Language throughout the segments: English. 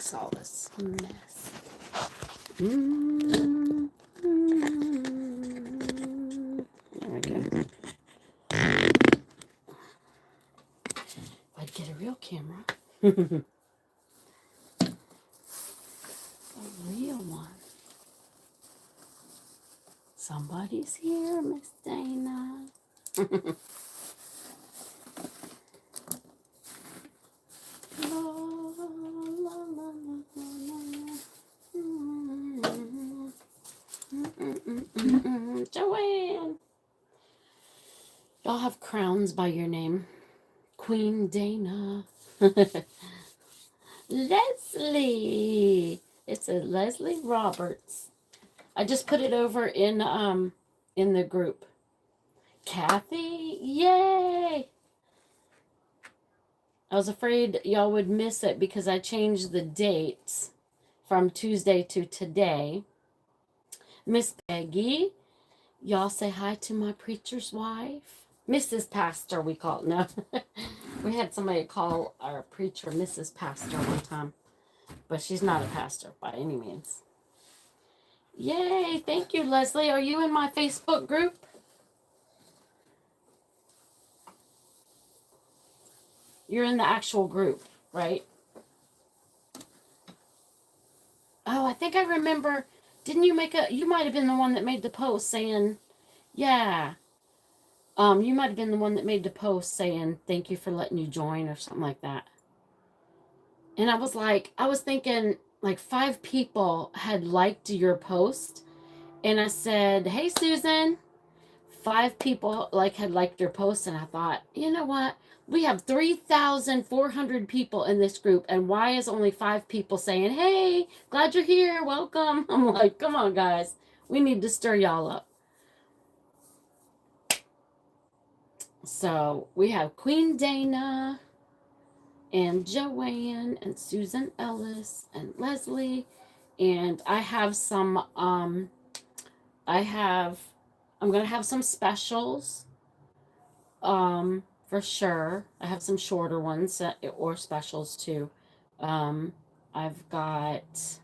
fix all this mess. There we go. I'd get a real camera. A real one. Somebody's here, Miss Dana. Joanne. Y'all have crowns by your name. Queen Dana. Leslie. It's a Leslie Roberts. I just put it over in the group. Kathy, yay! I was afraid y'all would miss it because I changed the dates from Tuesday to today. Miss Peggy, y'all say hi to my preacher's wife. Mrs. Pastor, we call it. No. We had somebody call our preacher Mrs. Pastor one time. But she's not a pastor by any means. Yay, thank you, Leslie. Are you in my Facebook group? You're in the actual group, right? Oh, I think I remember. Didn't you you might have been the one that made the post saying, yeah. You might have been the one that made the post saying, thank you for letting you join or something like that. And I was thinking like 5 people had liked your post. And I said, hey, Susan, 5 people had liked your post. And I thought, you know what? We have 3,400 people in this group. And why is only 5 people saying, hey, glad you're here. Welcome. I'm like, come on, guys. We need to stir y'all up. So we have Queen Dana and Joanne and Susan Ellis and Leslie. And I have some, I'm going to have some specials, for sure. I have some shorter ones or specials too. I've got,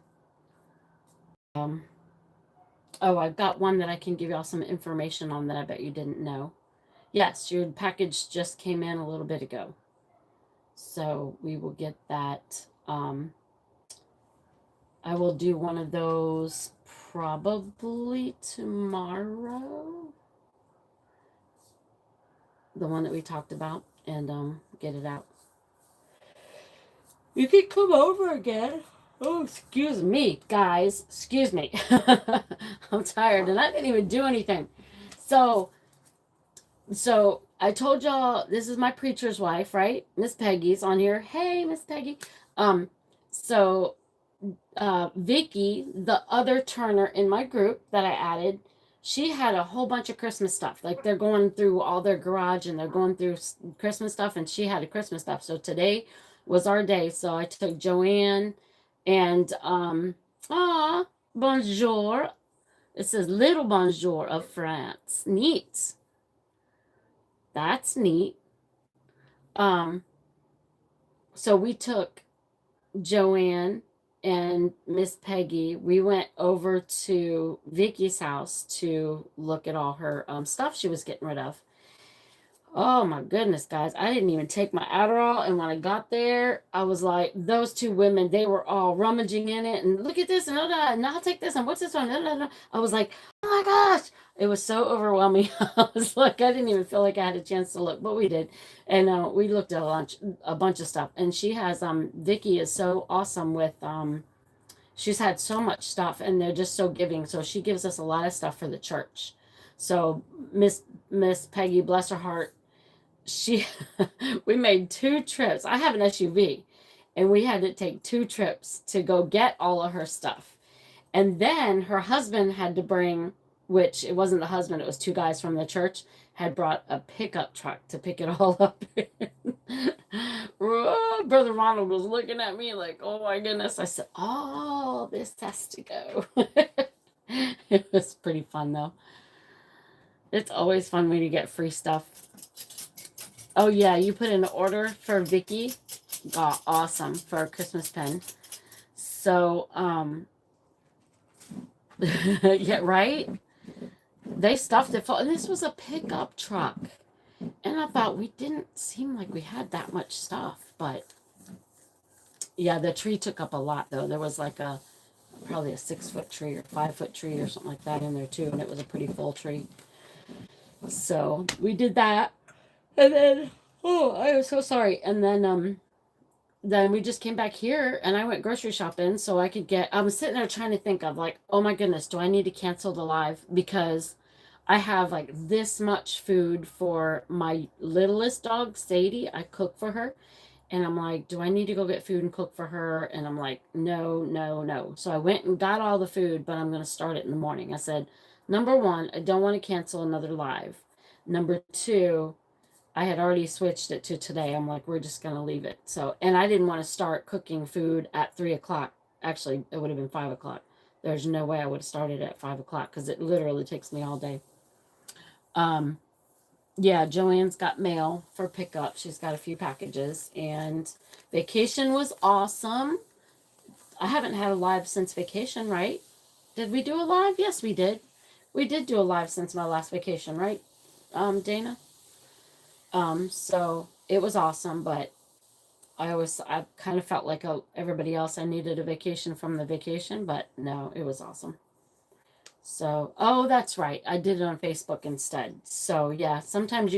I've got one that I can give y'all some information on that I bet you didn't know. Yes, your package just came in a little bit ago. So we will get that. I will do one of those probably tomorrow. The one that we talked about, and get it out. You can come over again. Oh, excuse me, guys. Excuse me. I'm tired and I didn't even do anything. So I told y'all this is my preacher's wife, right? Miss Peggy's on here. Hey, Miss Peggy. So Vicky, the other Turner in my group that I added, she had a whole bunch of Christmas stuff. Like they're going through all their garage and they're going through Christmas stuff, and she had a Christmas stuff. So today was our day. So I took Joanne and bonjour. It says little bonjour of France. Neat. That's neat. So we took Joanne and Miss Peggy. We went over to Vicky's house to look at all her stuff she was getting rid of. Oh my goodness, guys. I didn't even take my Adderall. And when I got there, I was like, those 2 women, they were all rummaging in it. And look at this. And I'll take this. And what's this one? I was like, oh my gosh. It was so overwhelming. I was like, I didn't even feel like I had a chance to look. But we did. And we looked at a bunch of stuff. And she has, Vicky is so awesome with, she's had so much stuff. And they're just so giving. So she gives us a lot of stuff for the church. So Miss Peggy, bless her heart, we made 2 trips. I have an SUV, and we had to take 2 trips to go get all of her stuff. And then her husband had to bring, which it wasn't the husband, it was 2 guys from the church, had brought a pickup truck to pick it all up. Brother Ronald was looking at me like, oh my goodness. I said, oh, this has to go. It was pretty fun though. It's always fun when you get free stuff. Oh yeah, you put in an order for Vicky. Oh, awesome, for a Christmas pen. So, yeah, right? They stuffed it full. And this was a pickup truck. And I thought we didn't seem like we had that much stuff. But yeah, the tree took up a lot, though. There was like probably a 6-foot tree or 5-foot tree or something like that in there, too. And it was a pretty full tree. So we did that. And then, oh, I was so sorry. And then we just came back here and I went grocery shopping so I could I was sitting there trying to think of like, oh my goodness, do I need to cancel the live? Because I have like this much food for my littlest dog, Sadie. I cook for her. And I'm like, do I need to go get food and cook for her? And I'm like, no, no, no. So I went and got all the food, but I'm going to start it in the morning. I said, number one, I don't want to cancel another live. Number two, I had already switched it to today. I'm like, we're just going to leave it. So, and I didn't want to start cooking food at 3 o'clock. Actually, it would have been 5 o'clock. There's no way I would have started at 5 o'clock because it literally takes me all day. Yeah, Joanne's got mail for pickup. She's got a few packages, and vacation was awesome. I haven't had a live since vacation, right? Did we do a live? Yes, we did. We did do a live since my last vacation, right, Dana? So it was awesome, but I kind of felt like everybody else. I needed a vacation from the vacation, but no, it was awesome. So, oh, that's right. I did it on Facebook instead. So, yeah, sometimes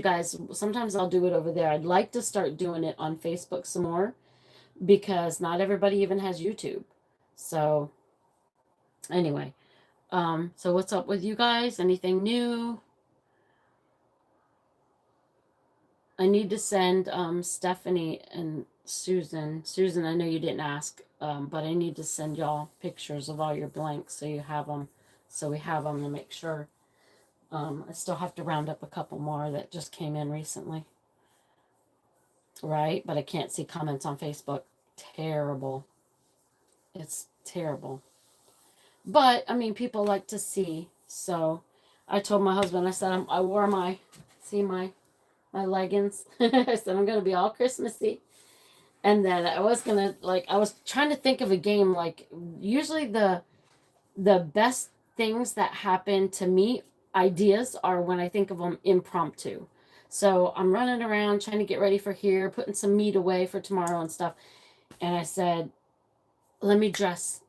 I'll do it over there. I'd like to start doing it on Facebook some more because not everybody even has YouTube. So, anyway, so what's up with you guys? Anything new? I need to send Stephanie and Susan. Susan, I know you didn't ask, but I need to send y'all pictures of all your blanks so you have them. So we have them to make sure. I still have to round up a couple more that just came in recently. Right? But I can't see comments on Facebook. Terrible. It's terrible. But, I mean, people like to see. So I told my husband, I said, I wore my leggings. I said, I'm going to be all Christmassy. And then I was going to, like, I was trying to think of a game. Like, usually the best things that happen to me, ideas, are when I think of them impromptu. So I'm running around trying to get ready for here, putting some meat away for tomorrow and stuff. And I said, let me dress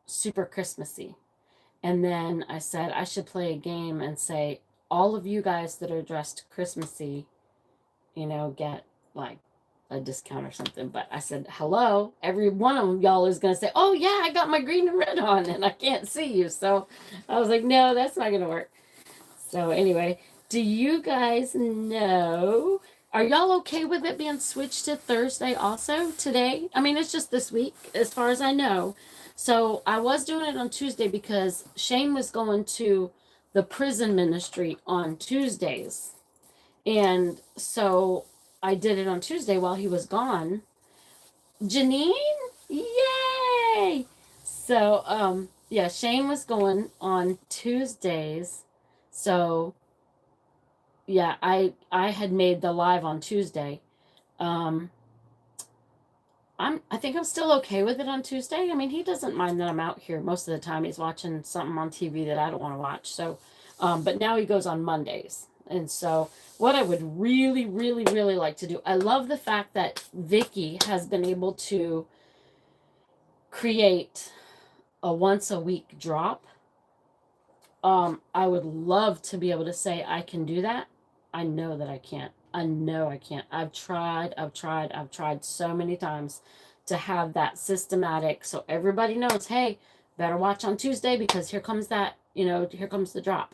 super Christmassy. And then I said, I should play a game and say, all of you guys that are dressed Christmassy, get like a discount or something. But I said, hello, every one of y'all is going to say, oh yeah, I got my green and red on and I can't see you. So I was like, no, that's not going to work. So anyway, do you guys know, are y'all okay with it being switched to Thursday also today? I mean, it's just this week as far as I know. So I was doing it on Tuesday because Shane was going to the prison ministry on Tuesdays. And so I did it on Tuesday while he was gone. Janine? Yay! So, yeah, Shane was going on Tuesdays. So, yeah, I had made the live on Tuesday. I think I'm still okay with it on Tuesday. I mean, he doesn't mind that I'm out here most of the time. He's watching something on TV that I don't want to watch. So, but now he goes on Mondays. And so what I would really, really, really like to do, I love the fact that Vicky has been able to create a once a week drop. I would love to be able to say I can do that. I know that I can't. I know I can't. I've tried so many times to have that systematic so everybody knows, hey, better watch on Tuesday because here comes here comes the drop.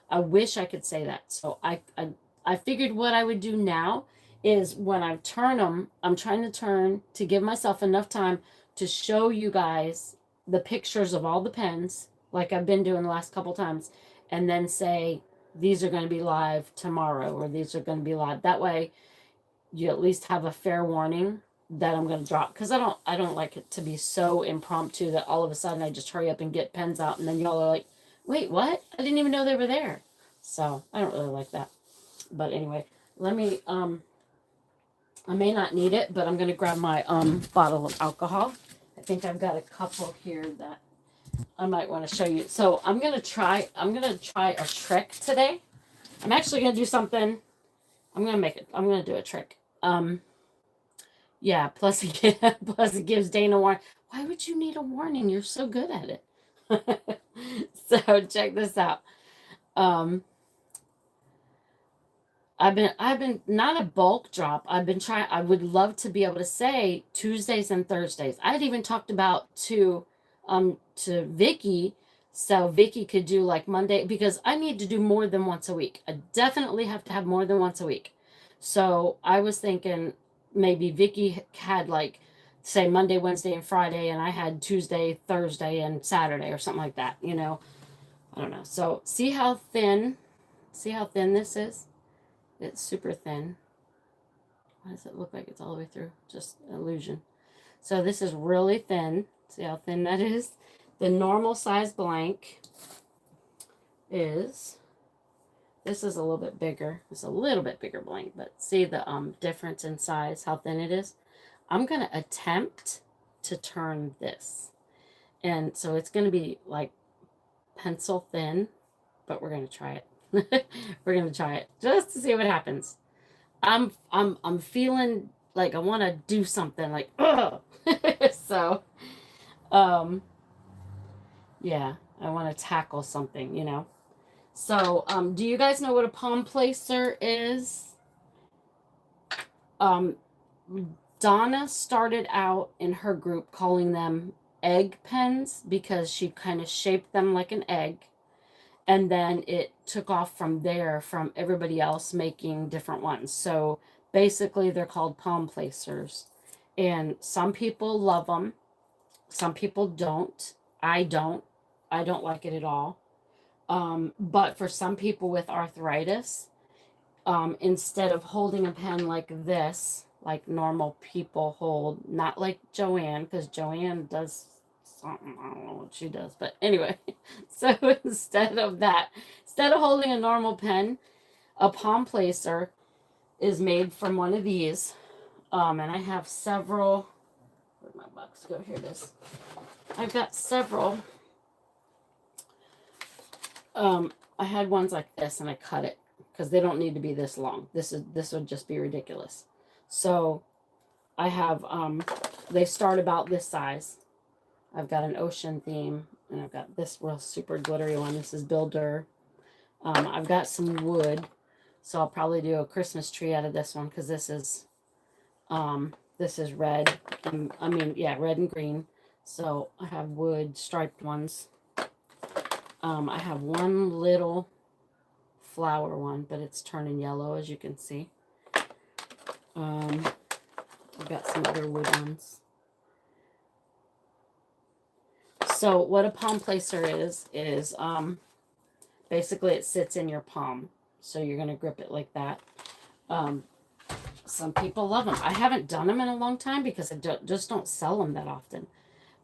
I wish I could say that. So I figured what I would do now is when I turn them, I'm trying to turn to give myself enough time to show you guys the pictures of all the pens like I've been doing the last couple times, and then say, these are going to be live tomorrow, or these are going to be live. That way, you at least have a fair warning that I'm going to drop. Because I don't like it to be so impromptu that all of a sudden I just hurry up and get pens out, and then y'all are like, wait, what? I didn't even know they were there. So, I don't really like that. But anyway, let me, I may not need it, but I'm going to grab my bottle of alcohol. think I've got a couple here that I might want to show you. So I'm gonna try a trick today. I'm actually gonna do something. I'm gonna do a trick. Yeah, plus it gives Dana warning. Why would you need a warning? You're so good at it. So check this out. I've been not a bulk drop. I've been trying. I would love to be able to say Tuesdays and Thursdays. I had even talked about to Vicky, so Vicky could do like Monday, because I need to do more than once a week. I definitely have to have more than once a week. So I was thinking maybe Vicky had like, say, Monday, Wednesday, and Friday, and I had Tuesday, Thursday, and Saturday or something like that. I don't know. So see how thin this is. It's super thin. Why does it look like it's all the way through? Just illusion. So this is really thin. See how thin that is? The normal size blank is, this is a little bit bigger. It's a little bit bigger blank, but see the difference in size, how thin it is? I'm going to attempt to turn this. And so it's going to be like pencil thin, but we're going to try it. We're going to try it just to see what happens. I'm feeling like I want to do something like, ugh. So, yeah, I want to tackle something. So, do you guys know what a palm placer is? Donna started out in her group calling them egg pens because she kind of shaped them like an egg. And then it took off from there, from everybody else making different ones. So basically, they're called palm placers. And some people love them. Some people don't. I don't. I don't like it at all. But for some people with arthritis, instead of holding a pen like this, like normal people hold, not like Joanne, because Joanne does something, I don't know what she does, but anyway, so instead of holding a normal pen, a palm placer is made from one of these. And I have several. Where'd my box go? Here it is. I've got several. I had ones like this and I cut it because they don't need to be this long. This would just be ridiculous. So I have they start about this size. I've got an ocean theme, and I've got this real super glittery one. This is Builder. I've got some wood, so I'll probably do a Christmas tree out of this one because this is red. Red and green. So I have wood striped ones. I have one little flower one, but it's turning yellow, as you can see. I've got some other wood ones. So what a palm placer is basically it sits in your palm. So you're going to grip it like that. Some people love them. I haven't done them in a long time because I just don't sell them that often.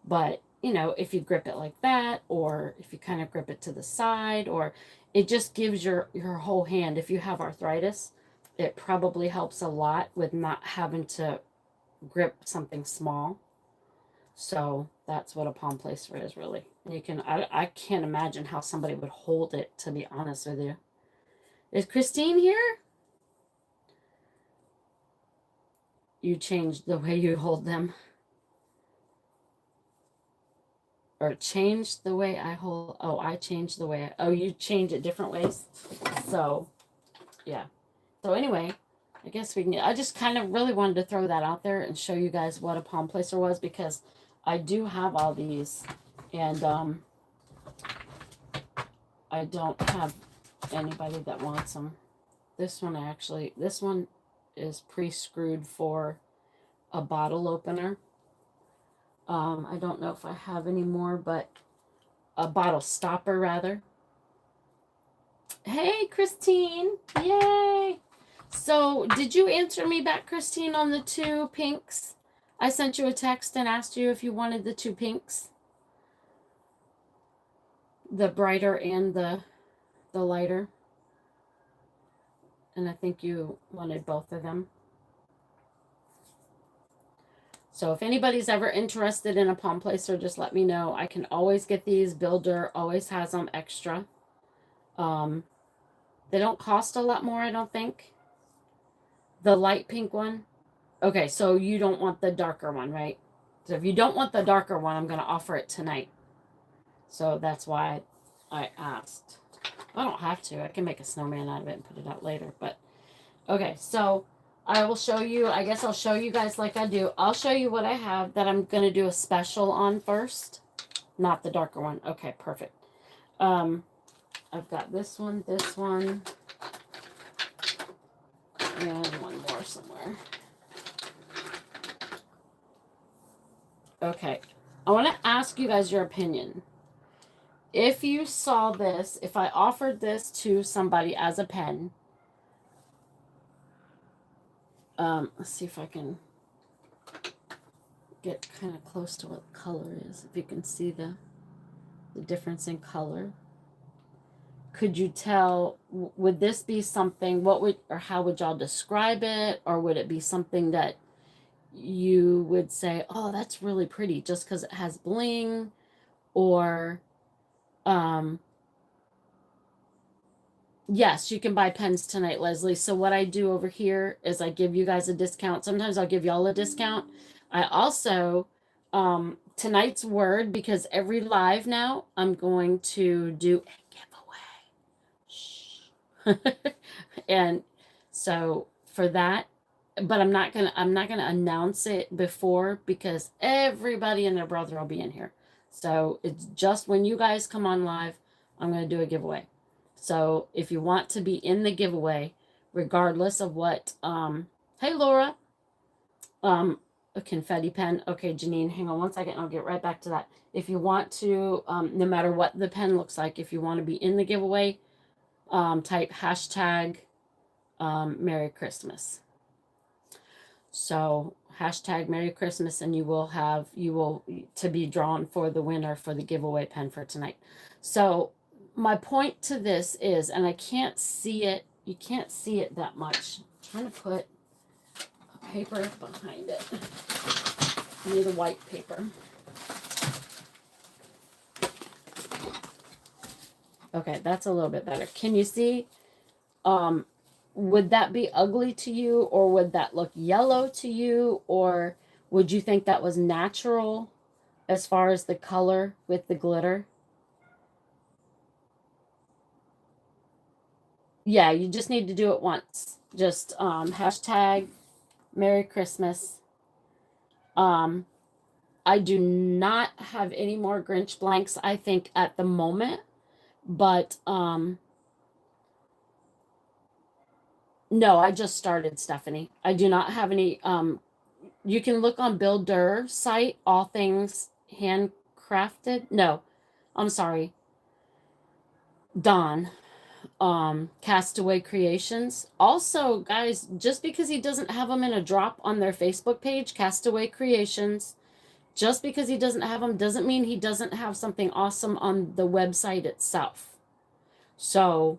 But, if you grip it like that, or if you kind of grip it to the side, or it just gives your whole hand, if you have arthritis, it probably helps a lot with not having to grip something small. So that's what a palm placer is, really. And I can't imagine how somebody would hold it, to be honest with you. Is Christine here? You changed the way you hold them. Or changed the way I hold. Oh, I changed the way. You change it different ways. So, yeah. So anyway, I guess I just kind of really wanted to throw that out there and show you guys what a palm placer was, because I do have all these, and I don't have anybody that wants them. This one is pre-screwed for a bottle opener. I don't know if I have any more, but a bottle stopper, rather. Hey, Christine. Yay. So, did you answer me back, Christine, on the 2 pinks? I sent you a text and asked you if you wanted the 2 pinks. The brighter and the lighter. And I think you wanted both of them. So if anybody's ever interested in a palm placer, just let me know. I can always get these. Builder always has them extra. They don't cost a lot more, I don't think. The light pink one. Okay, so you don't want the darker one, right? So if you don't want the darker one, I'm going to offer it tonight. So that's why I asked. I don't have to. I can make a snowman out of it and put it out later. But okay, so I will show you. I guess I'll show you guys like I do. I'll show you what I have that I'm going to do a special on first. Not the darker one. Okay, perfect. I've got this one, and one more somewhere. Okay, I want to ask you guys your opinion. If you saw this, if I offered this to somebody as a pen, let's see if I can get kind of close to what color is, if you can see the difference in color. Could you tell, would this be something, what would, or how would y'all describe it? Or would it be something that you would say, oh, that's really pretty just because it has bling? Or, yes, you can buy pens tonight, Leslie. So what I do over here is I give you guys a discount. Sometimes I'll give y'all a discount. I also, tonight's word, because every live now, I'm going to do a giveaway. Shh. And so for that, but I'm not gonna announce it before because everybody and their brother will be in here. So it's just when you guys come on live, I'm gonna do a giveaway. So if you want to be in the giveaway, regardless of what, hey Laura, a confetti pen. Okay, Janine, hang on one second. I'll get right back to that. If you want to, no matter what the pen looks like, if you want to be in the giveaway, type hashtag Merry Christmas. So hashtag Merry Christmas, and you will to be drawn for the winner for the giveaway pen for tonight. So my point to this is, and I can't see it, you can't see it that much. I'm trying to put a paper behind it. I need a white paper. Okay, that's a little bit better. Can you see? Would that be ugly to you, or would that look yellow to you, or would you think that was natural as far as the color with the glitter? Yeah, you just need to do it once. Just hashtag Merry Christmas. I do not have any more Grinch blanks, I think, at the moment, but no, I just started, Stephanie. I do not have any. You can look on Builder site, all things handcrafted. No, I'm sorry. Don, Castaway Creations. Also, guys, just because he doesn't have them in a drop on their Facebook page, Castaway Creations, just because he doesn't have them doesn't mean he doesn't have something awesome on the website itself. So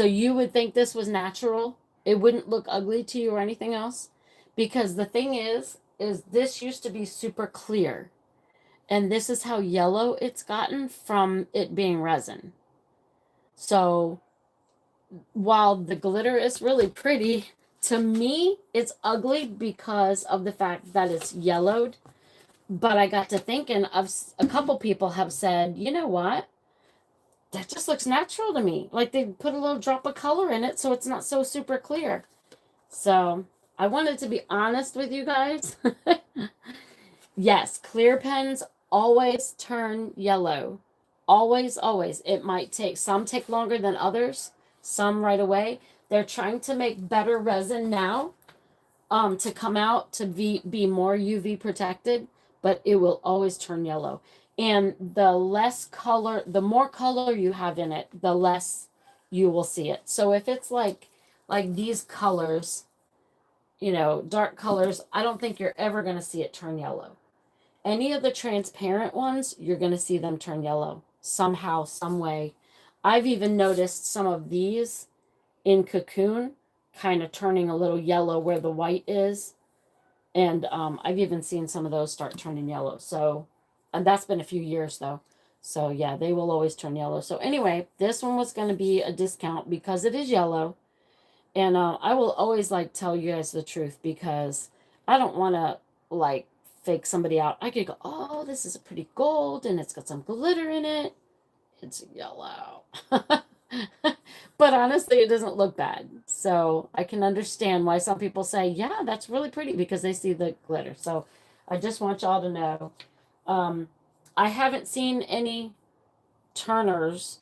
you would think this was natural. It wouldn't look ugly to you or anything else. Because the thing is this used to be super clear. And this is how yellow it's gotten from it being resin. So while the glitter is really pretty, to me, it's ugly because of the fact that it's yellowed. But I got to thinking of a couple people have said, you know what? That just looks natural to me. Like they put a little drop of color in it so it's not so super clear. So I wanted to be honest with you guys. Yes, clear pens always turn yellow. Always, always. It might take, some take longer than others, some right away. They're trying to make better resin now to come out to be more UV protected, but it will always turn yellow. And the less color, the more color you have in it, the less you will see it. So if it's like these colors, you know, dark colors, I don't think you're ever going to see it turn yellow. Any of the transparent ones, you're going to see them turn yellow somehow, some way. I've even noticed some of these in Cocoon kind of turning a little yellow where the white is. And I've even seen some of those start turning yellow. So, and that's been a few years though. So yeah, they will always turn yellow. So anyway, this one was going to be a discount because it is yellow. And I will always like tell you guys the truth because I don't want to like fake somebody out. I could go, oh, this is a pretty gold and it's got some glitter in it. It's yellow. But honestly, it doesn't look bad. So I can understand why some people say, yeah, that's really pretty because they see the glitter. So I just want y'all to know. Um, I haven't seen any turners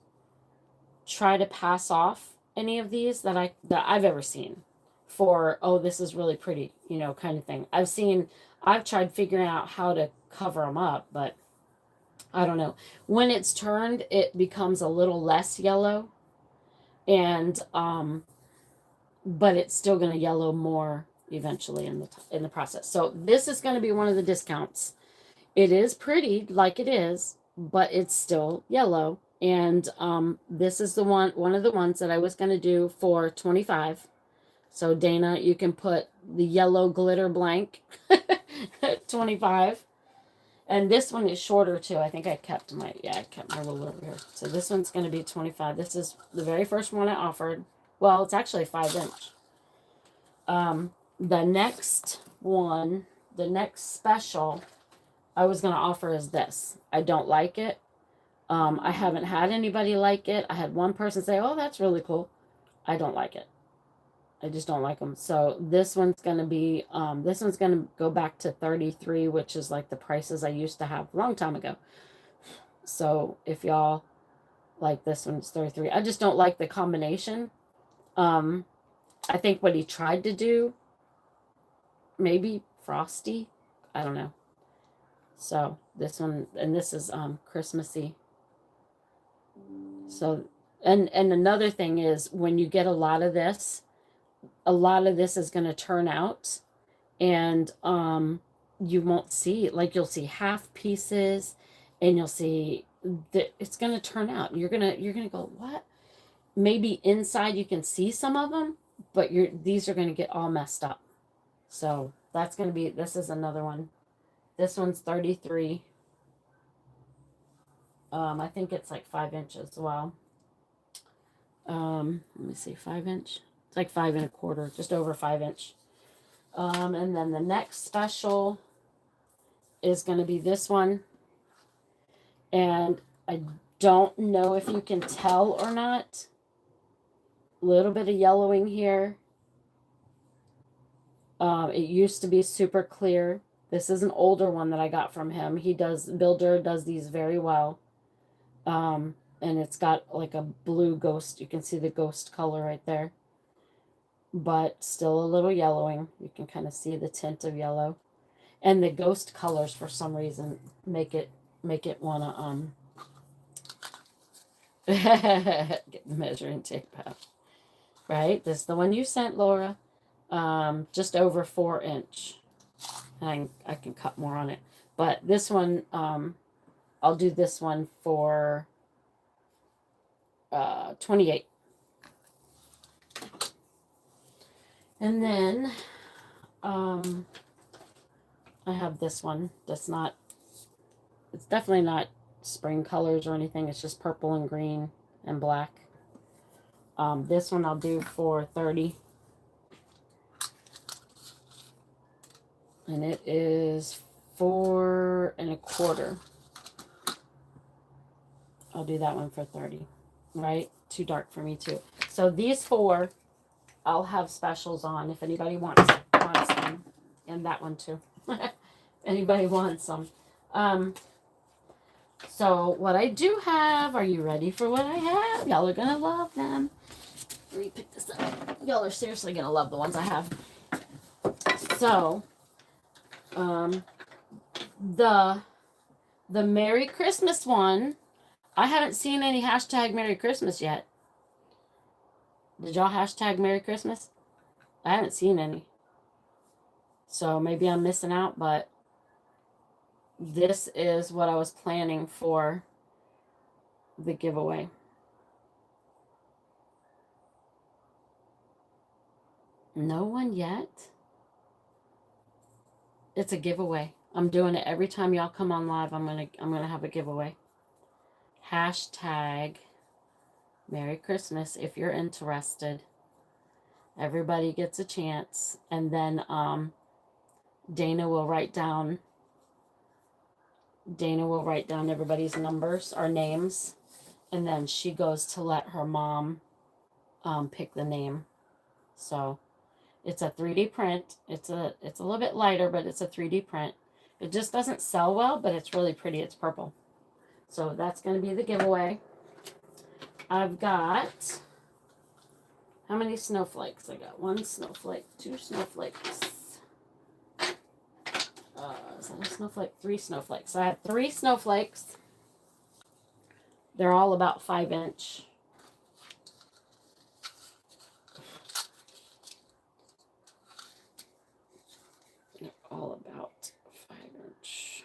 try to pass off any of these that I've ever seen for, oh, this is really pretty, you know, kind of thing. I've tried figuring out how to cover them up, but I don't know. When it's turned, it becomes a little less yellow, and but it's still going to yellow more eventually in the process. So this is going to be one of the discounts. It is pretty like it is, but it's still yellow. And this is the one of the ones that I was going to do for 25. So Dana, you can put the yellow glitter blank at 25. And this one is shorter too. I think I kept my ruler over here. So this one's going to be 25. This is the very first one I offered. Well, it's actually 5-inch. The next one, the next special I was going to offer is this. I don't like it. I haven't had anybody like it. I had one person say, oh, that's really cool. I don't like it. I just don't like them. So this one's going to go back to 33, which is like the prices I used to have a long time ago. So if y'all like this one, it's 33. I just don't like the combination. I think what he tried to do, maybe frosty, I don't know. So this one, and this is Christmassy. So and another thing is when you get a lot of this is going to turn out, and you won't see, like, you'll see half pieces, and you'll see that it's going to turn out. You're going to go, what? Maybe inside you can see some of them, but these are going to get all messed up. So that's going to be, this is another one. This one's 33. I think it's like 5 inches as well. Let me see, 5-inch. It's like 5 1/4, just over 5-inch. And then the next special is going to be this one. And I don't know if you can tell or not. A little bit of yellowing here. It used to be super clear. This is an older one that I got from him. Builder does these very well. And it's got like a blue ghost. You can see the ghost color right there. But still a little yellowing. You can kind of see the tint of yellow. And the ghost colors, for some reason, make it want to get the measuring tape out. Right? This is the one you sent, Laura. Just over 4-inch. And I can cut more on it. But this one, I'll do this one for 28. And then I have this one that's not, it's definitely not spring colors or anything. It's just purple and green and black. This one I'll do for 30. And it is 4 1/4. I'll do that one for 30. Right? Too dark for me too. So these 4 I'll have specials on if anybody wants them. And that one too. Anybody wants them. So what I do have, are you ready for what I have? Y'all are gonna love them. Let me pick this up. Y'all are seriously gonna love the ones I have. So the Merry Christmas one, I haven't seen any hashtag Merry Christmas yet. Did y'all hashtag Merry Christmas? I haven't seen any. So maybe I'm missing out, but this is what I was planning for the giveaway. No one yet? It's a giveaway. I'm doing it every time y'all come on live. I'm gonna have a giveaway. Hashtag Merry Christmas if you're interested. Everybody gets a chance, and then Dana will write down everybody's numbers or names, and then she goes to let her mom pick the name. So it's a 3D print. It's a little bit lighter, but it's a 3D print. It just doesn't sell well, but it's really pretty. It's purple. So that's going to be the giveaway. I've got, how many snowflakes? I got 1 snowflake, 2 snowflakes. Is that a snowflake? 3 snowflakes. I have 3 snowflakes. They're all about 5-inch. They're all about 5-inch.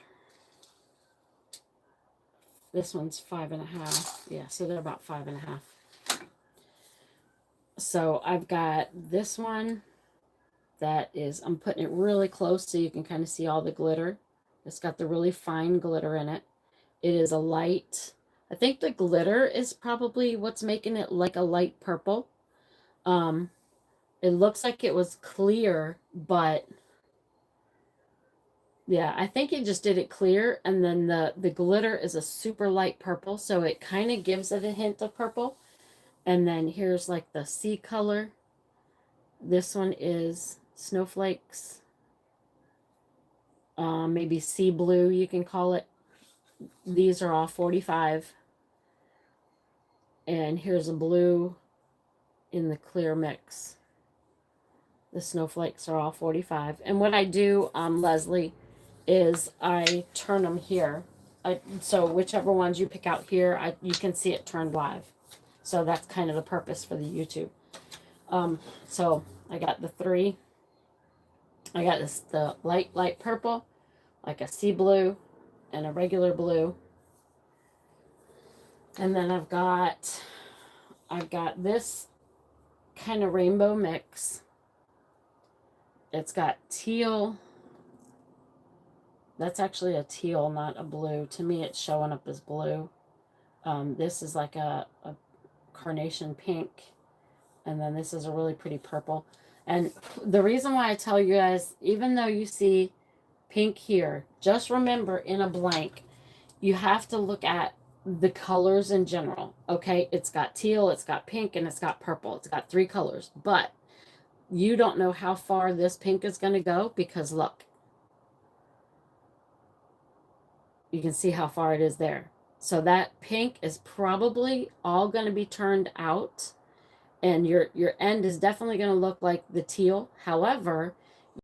This one's 5.5. Yeah, so they're about 5.5. So I've got this one that is, I'm putting it really close so you can kind of see all the glitter. It's got the really fine glitter in it. It is a light, I think the glitter is probably what's making it like a light purple. It looks like it was clear, but yeah, I think he just did it clear, and then the glitter is a super light purple, so it kind of gives it a hint of purple. And then here's like the sea color. This one is snowflakes. Maybe sea blue, you can call it. These are all 45. And here's a blue in the clear mix. The snowflakes are all 45. And what I do, Leslie, is I turn them here. So whichever ones you pick out here, you can see it turned live. So that's kind of the purpose for the YouTube. So I got the 3. I got the light purple, like a sea blue, and a regular blue. And then I've got this kind of rainbow mix. It's got teal. That's actually a teal, not a blue. To me, it's showing up as blue. This is like a carnation pink. And then this is a really pretty purple. And the reason why I tell you guys, even though you see pink here, just remember in a blank, you have to look at the colors in general. Okay, it's got teal, it's got pink, and it's got purple. It's got 3 colors. But you don't know how far this pink is going to go, because look, you can see how far it is there. So that pink is probably all going to be turned out, and your end is definitely going to look like the teal. However, you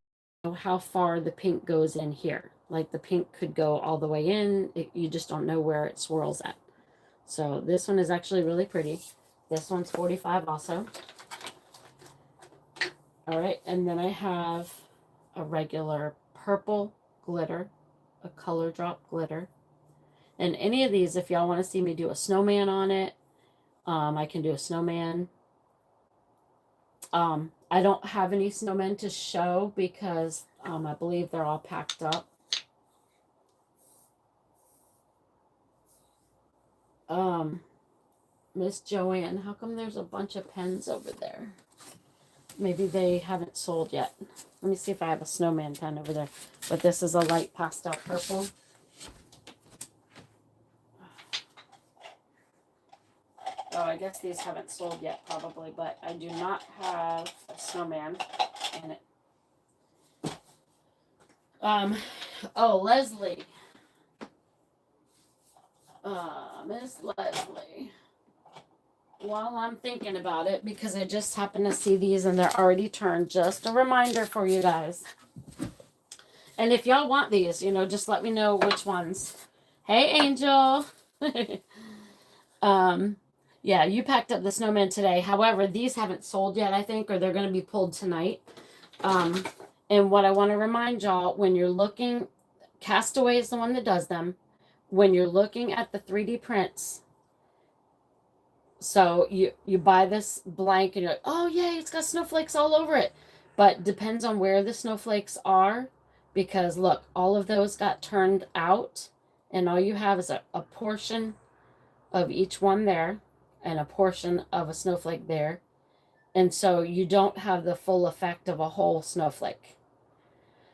know how far the pink goes in here. Like the pink could go all the way in. You just don't know where it swirls at. So this one is actually really pretty. This one's 45 also. All right, and then I have a regular purple glitter, a color drop glitter. And any of these, if y'all want to see me do a snowman on it, I can do a snowman. I don't have any snowmen to show because I believe they're all packed up. Miss Joanne, how come there's a bunch of pens over there? Maybe they haven't sold yet. Let me see if I have a snowman pen over there. But this is a light pastel purple. Oh, I guess these haven't sold yet probably, but I do not have a snowman in it. Oh, Leslie. Miss Leslie. While I'm thinking about it, because I just happened to see these and they're already turned, just a reminder for you guys. And if y'all want these, just let me know which ones. Hey, Angel. Yeah, you packed up the snowman today. However, these haven't sold yet, I think, or they're going to be pulled tonight. And what I want to remind y'all, when you're looking, Castaway is the one that does them. When you're looking at the 3D prints, so you buy this blank and you're like, oh, yay, it's got snowflakes all over it. But depends on where the snowflakes are. because look, all of those got turned out, and all you have is a portion of each one there and a portion of a snowflake there. And so you don't have the full effect of a whole snowflake.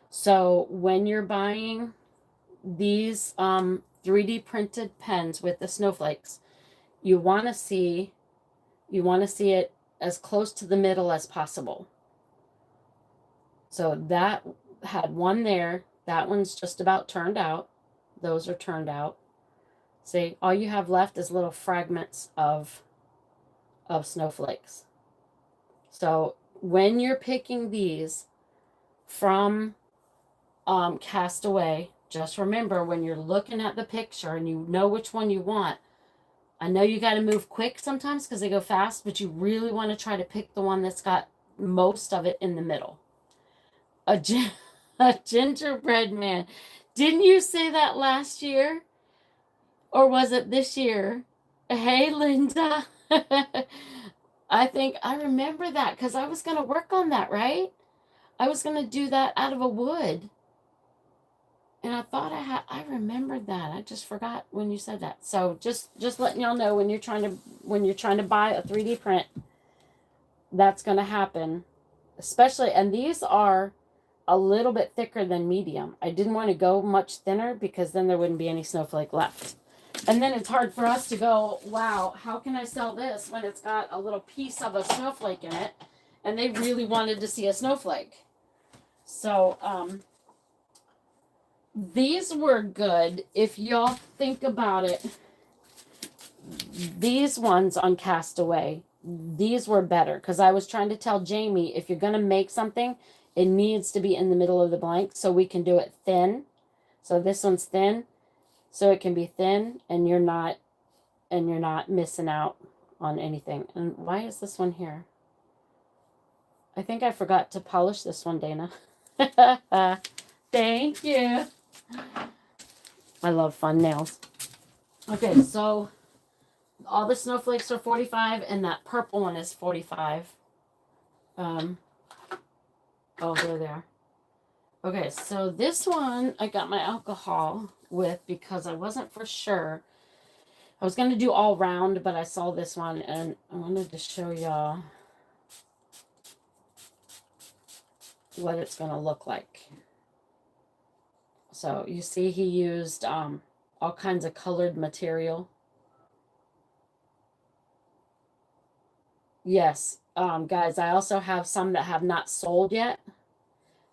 So when you're buying these 3D printed pens with the snowflakes, you want to see it as close to the middle as possible. So that had one there. That one's just about turned out. Those are turned out. See, all you have left is little fragments of snowflakes. So when you're picking these from Castaway, just remember when you're looking at the picture and you know which one you want. I know you got to move quick sometimes because they go fast, but you really want to try to pick the one that's got most of it in the middle. A gingerbread man. Didn't you say that last year? Or was it this year? Hey, Linda. I think I remember that because I was going to work on that, right? I was going to do that out of a wood. And I thought I remembered that. I just forgot when you said that. So just letting y'all know when you're trying to buy a 3D print, that's going to happen. Especially, and these are a little bit thicker than medium. I didn't want to go much thinner because then there wouldn't be any snowflake left. And then it's hard for us to go, wow, how can I sell this when it's got a little piece of a snowflake in it? And they really wanted to see a snowflake. So, these were good. If y'all think about it, these ones on Castaway, these were better. Because I was trying to tell Jamie, if you're going to make something, it needs to be in the middle of the blank so we can do it thin. So this one's thin. So it can be thin and you're not missing out on anything. And why is this one here? I think I forgot to polish this one, Dana. Thank you. I love fun nails. Okay, so all the snowflakes are 45 and that purple one is 45. Oh, there they are. Okay, so this one I got my alcohol with because I wasn't for sure. I was going to do all round, but I saw this one and I wanted to show y'all what it's going to look like. So you see he used all kinds of colored material. Yes, guys, I also have some that have not sold yet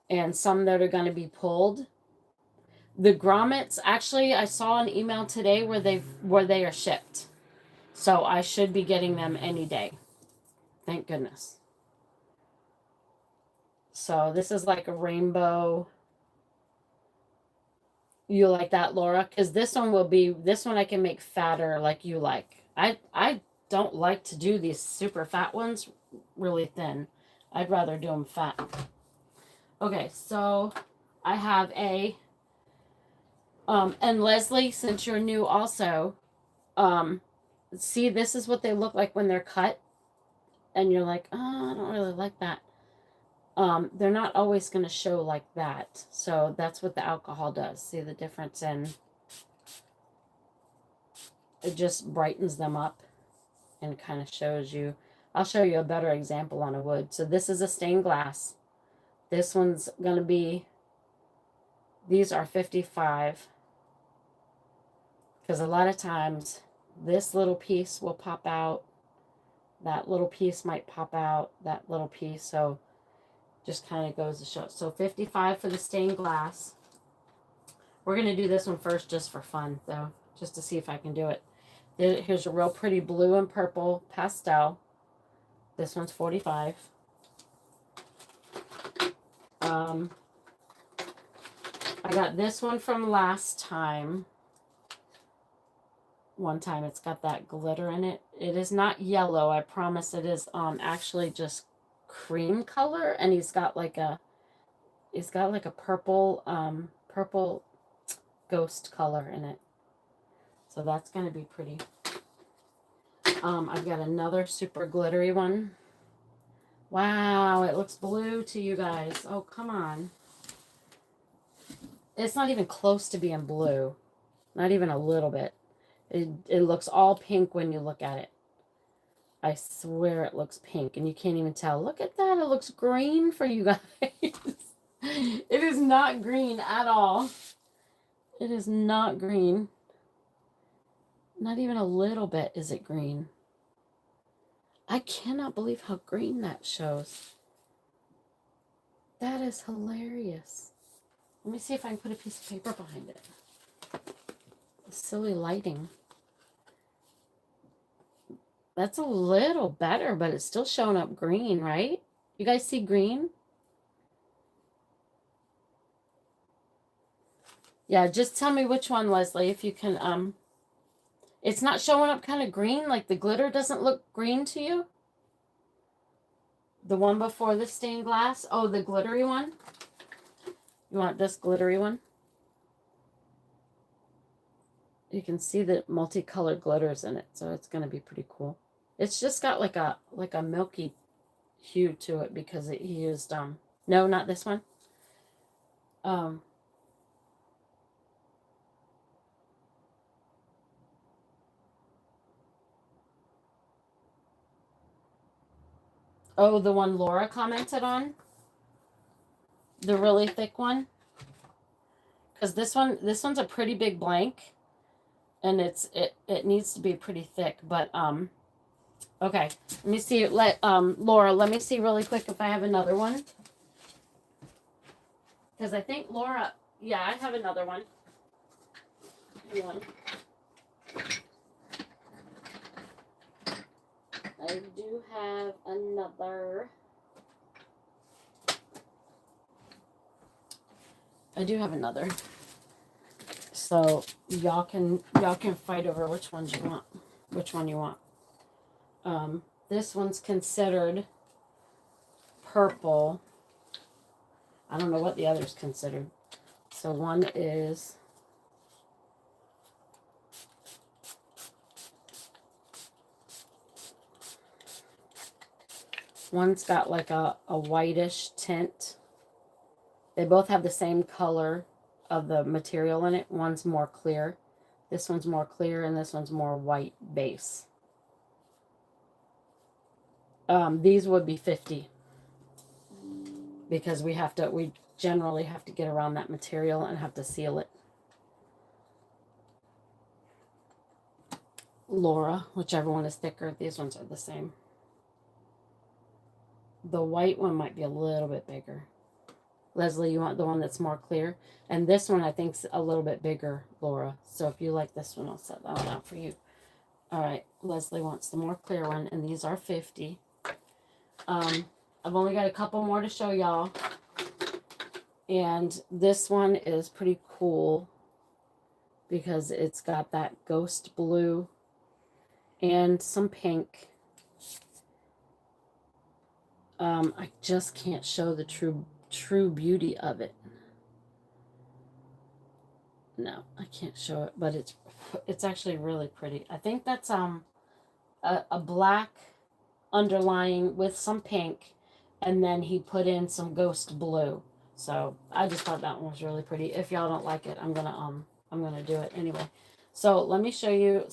and some that are going to be pulled. The grommets, actually, I saw an email today where they are shipped. So I should be getting them any day. Thank goodness. So this is like a rainbow. You like that, Laura? Because this one I can make fatter like you like. I don't like to do these super fat ones really thin. I'd rather do them fat. Okay, so I have and Leslie, since you're new also, see, this is what they look like when they're cut. And you're like, oh, I don't really like that. They're not always going to show like that. So that's what the alcohol does. See the difference in, it just brightens them up and kind of shows you. I'll show you a better example on a wood. So this is a stained glass. This one's going to be, these are 55. Because a lot of times this little piece will pop out. That little piece might pop out. That little piece. So just kind of goes to show. So 55 for the stained glass. We're going to do this one first just for fun, though. Just to see if I can do it. Here's a real pretty blue and purple pastel. This one's 45. I got this one from last time. One time it's got that glitter in it. It is not yellow. I promise it is actually just cream color, and he's got like a purple ghost color in it. So that's going to be pretty. I've got another super glittery one. Wow, it looks blue to you guys. Oh, come on. it's not even close to being blue. Not even a little bit. It looks all pink when you look at it. I swear it looks pink, and you can't even tell. Look at that. It looks green for you guys. It is not green at all. It is not green. Not even a little bit is it green. I cannot believe how green that shows. That is hilarious. Let me see if I can put a piece of paper behind it. Silly lighting. That's a little better, but it's still showing up green, right? You guys see green? Yeah, just tell me which one, Leslie, if you can, it's not showing up kind of green, like the glitter doesn't look green to you? The one before the stained glass? Oh, the glittery one? You want this glittery one? You can see the multicolored glitters in it, so it's going to be pretty cool. It's just got like a milky hue to it because he used no, not this one. Oh, the one Laura commented on? The really thick one? Because this one's a pretty big blank, and it needs to be pretty thick, but okay. Let me see. Laura, let me see really quick if I have another one. Because I think Laura, yeah, I have another one. I do have another. So y'all can fight over which ones you want. Which one you want. This one's considered purple. I don't know what the other's considered. So one is one's got like a whitish tint. They both have the same color of the material in it. One's more clear. This one's more clear, and this one's more white base. These would be 50 because we generally have to get around that material and have to seal it. Laura, whichever one is thicker, these ones are the same. The white one might be a little bit bigger. Leslie, you want the one that's more clear? And this one I think's a little bit bigger, Laura. So if you like this one, I'll set that one out for you. All right, Leslie wants the more clear one, and these are 50. I've only got a couple more to show y'all. And this one is pretty cool because it's got that ghost blue and some pink. I just can't show the true beauty of it. No, I can't show it, but it's actually really pretty. I think that's a black underlying with some pink, and then he put in some ghost blue. So I just thought that one was really pretty. If y'all don't like it, I'm gonna do it anyway. So let me show you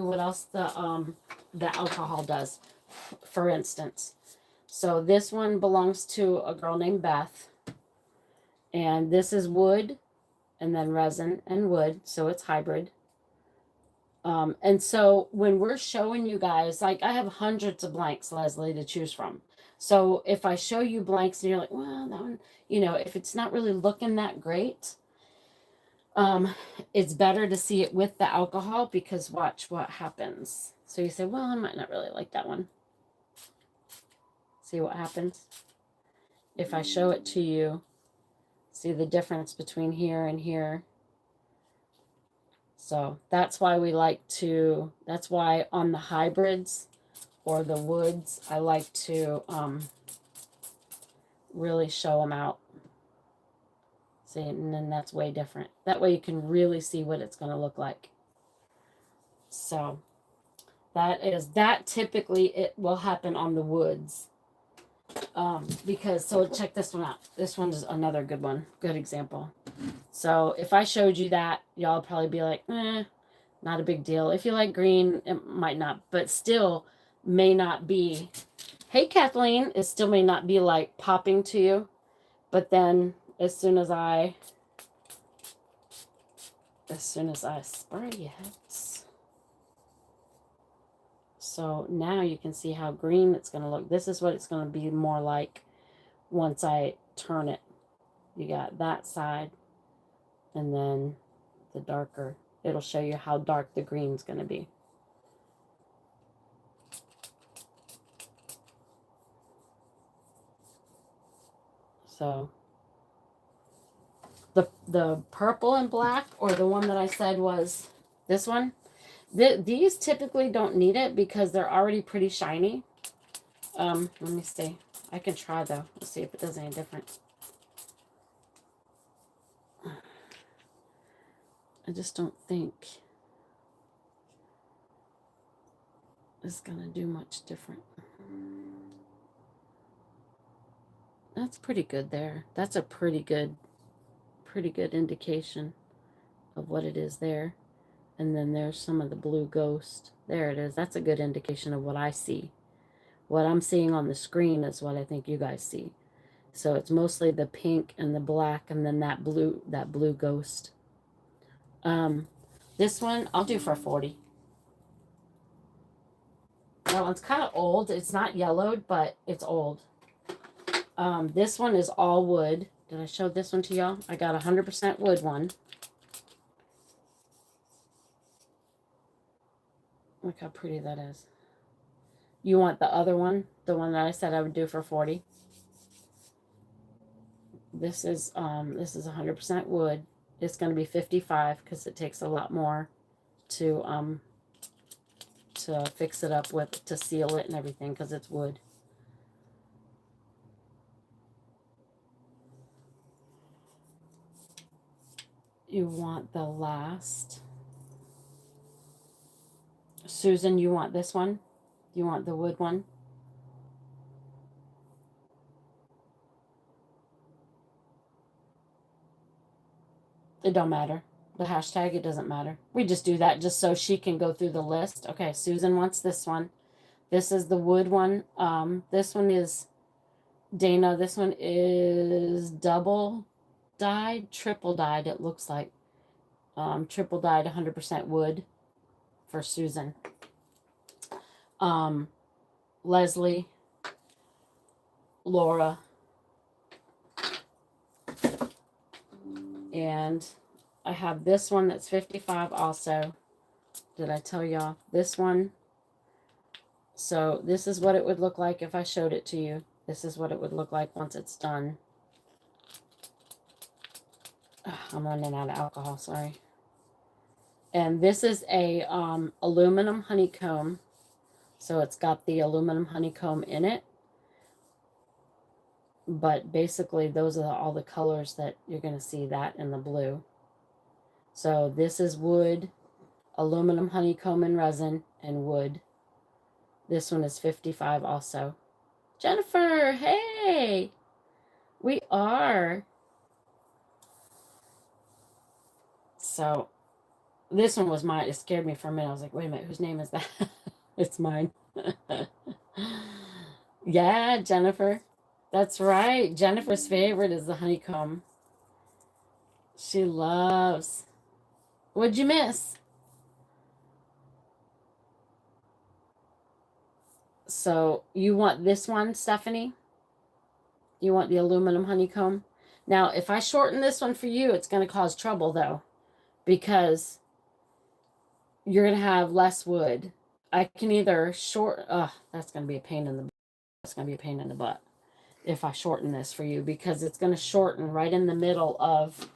what else the alcohol does. For instance, so this one belongs to a girl named Beth, and this is wood, and then resin and wood, so it's hybrid. And so when we're showing you guys, like I have hundreds of blanks, Leslie, to choose from. So if I show you blanks and you're like, well, that one, if it's not really looking that great, it's better to see it with the alcohol because watch what happens. So you say, well, I might not really like that one. See what happens? If I show it to you, see the difference between here and here. So that's why that's why on the hybrids or the woods, I like to really show them out. See, and then that's way different. That way you can really see what it's going to look like. So that typically it will happen on the woods. Because, so check this one out. This one is another good example. So if I showed you that, y'all probably be like, not a big deal. If you like green, it might not, but still may not be. Hey, Kathleen, it still may not be like popping to you. But then as soon as I spray it, so now you can see how green it's going to look. This is what it's going to be more like once I turn it. You got that side and then the darker. It'll show you how dark the green's going to be. So the purple and black, or the one that I said was this one, these typically don't need it because they're already pretty shiny. Let me see. I can try though. Let's see if it does any different. I just don't think it's gonna do much different. That's pretty good there. That's a pretty good indication of what it is there. And then there's some of the blue ghost. There it is. That's a good indication of what I see. What I'm seeing on the screen is what I think you guys see. So it's mostly the pink and the black and then that blue ghost. This one I'll do for 40. That one's kind of old. It's not yellowed, but it's old. This one is all wood. Did I show this one to y'all? I got 100% wood one. Look how pretty that is. You want the other one? The one that I said I would do for 40? This is 100% wood. It's going to be 55 because it takes a lot more to fix it up with, to seal it and everything, because it's wood. You want the last. Susan, you want this one? You want the wood one? It don't matter. The hashtag, it doesn't matter. We just do that just so she can go through the list. Okay, Susan wants this one. This is the wood one. This one is Dana. This one is double dyed, triple dyed, it looks like. Triple dyed 100% wood for Susan. Leslie, Laura, and I have this one that's 55 also. Did I tell y'all this one? So this is what it would look like if I showed it to you. This is what it would look like once it's done. I'm running out of alcohol, sorry. And this is a aluminum honeycomb. So it's got the aluminum honeycomb in it. But basically those are all the colors that you're going to see, that in the blue. So this is wood, aluminum honeycomb and resin, and wood. This one is 55 also. Jennifer, hey! We are. So this one was mine. It scared me for a minute. I was like, wait a minute, whose name is that? It's mine. Yeah, Jennifer. That's right. Jennifer's favorite is the honeycomb. She loves. What'd you miss? So you want this one, Stephanie? You want the aluminum honeycomb? Now, if I shorten this one for you, it's going to cause trouble, though, because you're going to have less wood. I can either that's going to be a pain in the butt. That's going to be a pain in the butt if I shorten this for you, because it's going to shorten right in the middle of,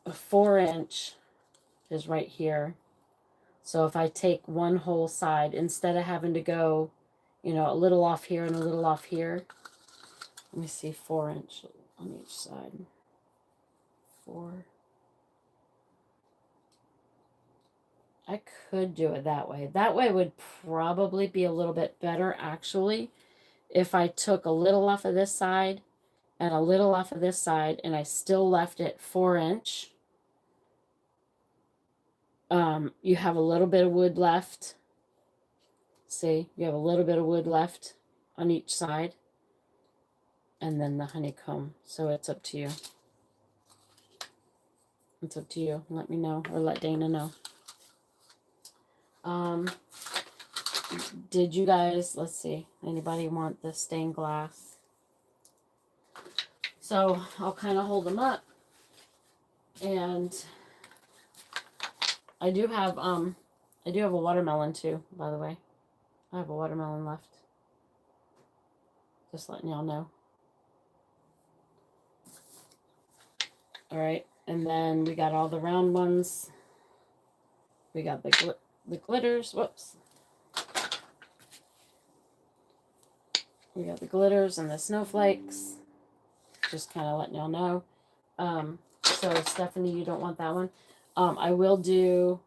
a 4-inch is right here. So if I take one whole side, instead of having to go, a little off here and a little off here, let me see, 4-inch on each side. 4. I could do it that way. That way would probably be a little bit better, actually, if I took a little off of this side and a little off of this side, and I still left it 4 inch. You have a little bit of wood left. See, you have a little bit of wood left on each side, and then the honeycomb. So it's up to you. It's up to you. Let me know, or let Dana know. Did you guys, let's see, anybody want the stained glass? So I'll kind of hold them up, and I do have a watermelon too, by the way. I have a watermelon left. Just letting y'all know. All right, and then we got all the round ones. We got the glitters. Whoops. We got the glitters and the snowflakes. Just kind of letting y'all know. So Stephanie, you don't want that one. I will do.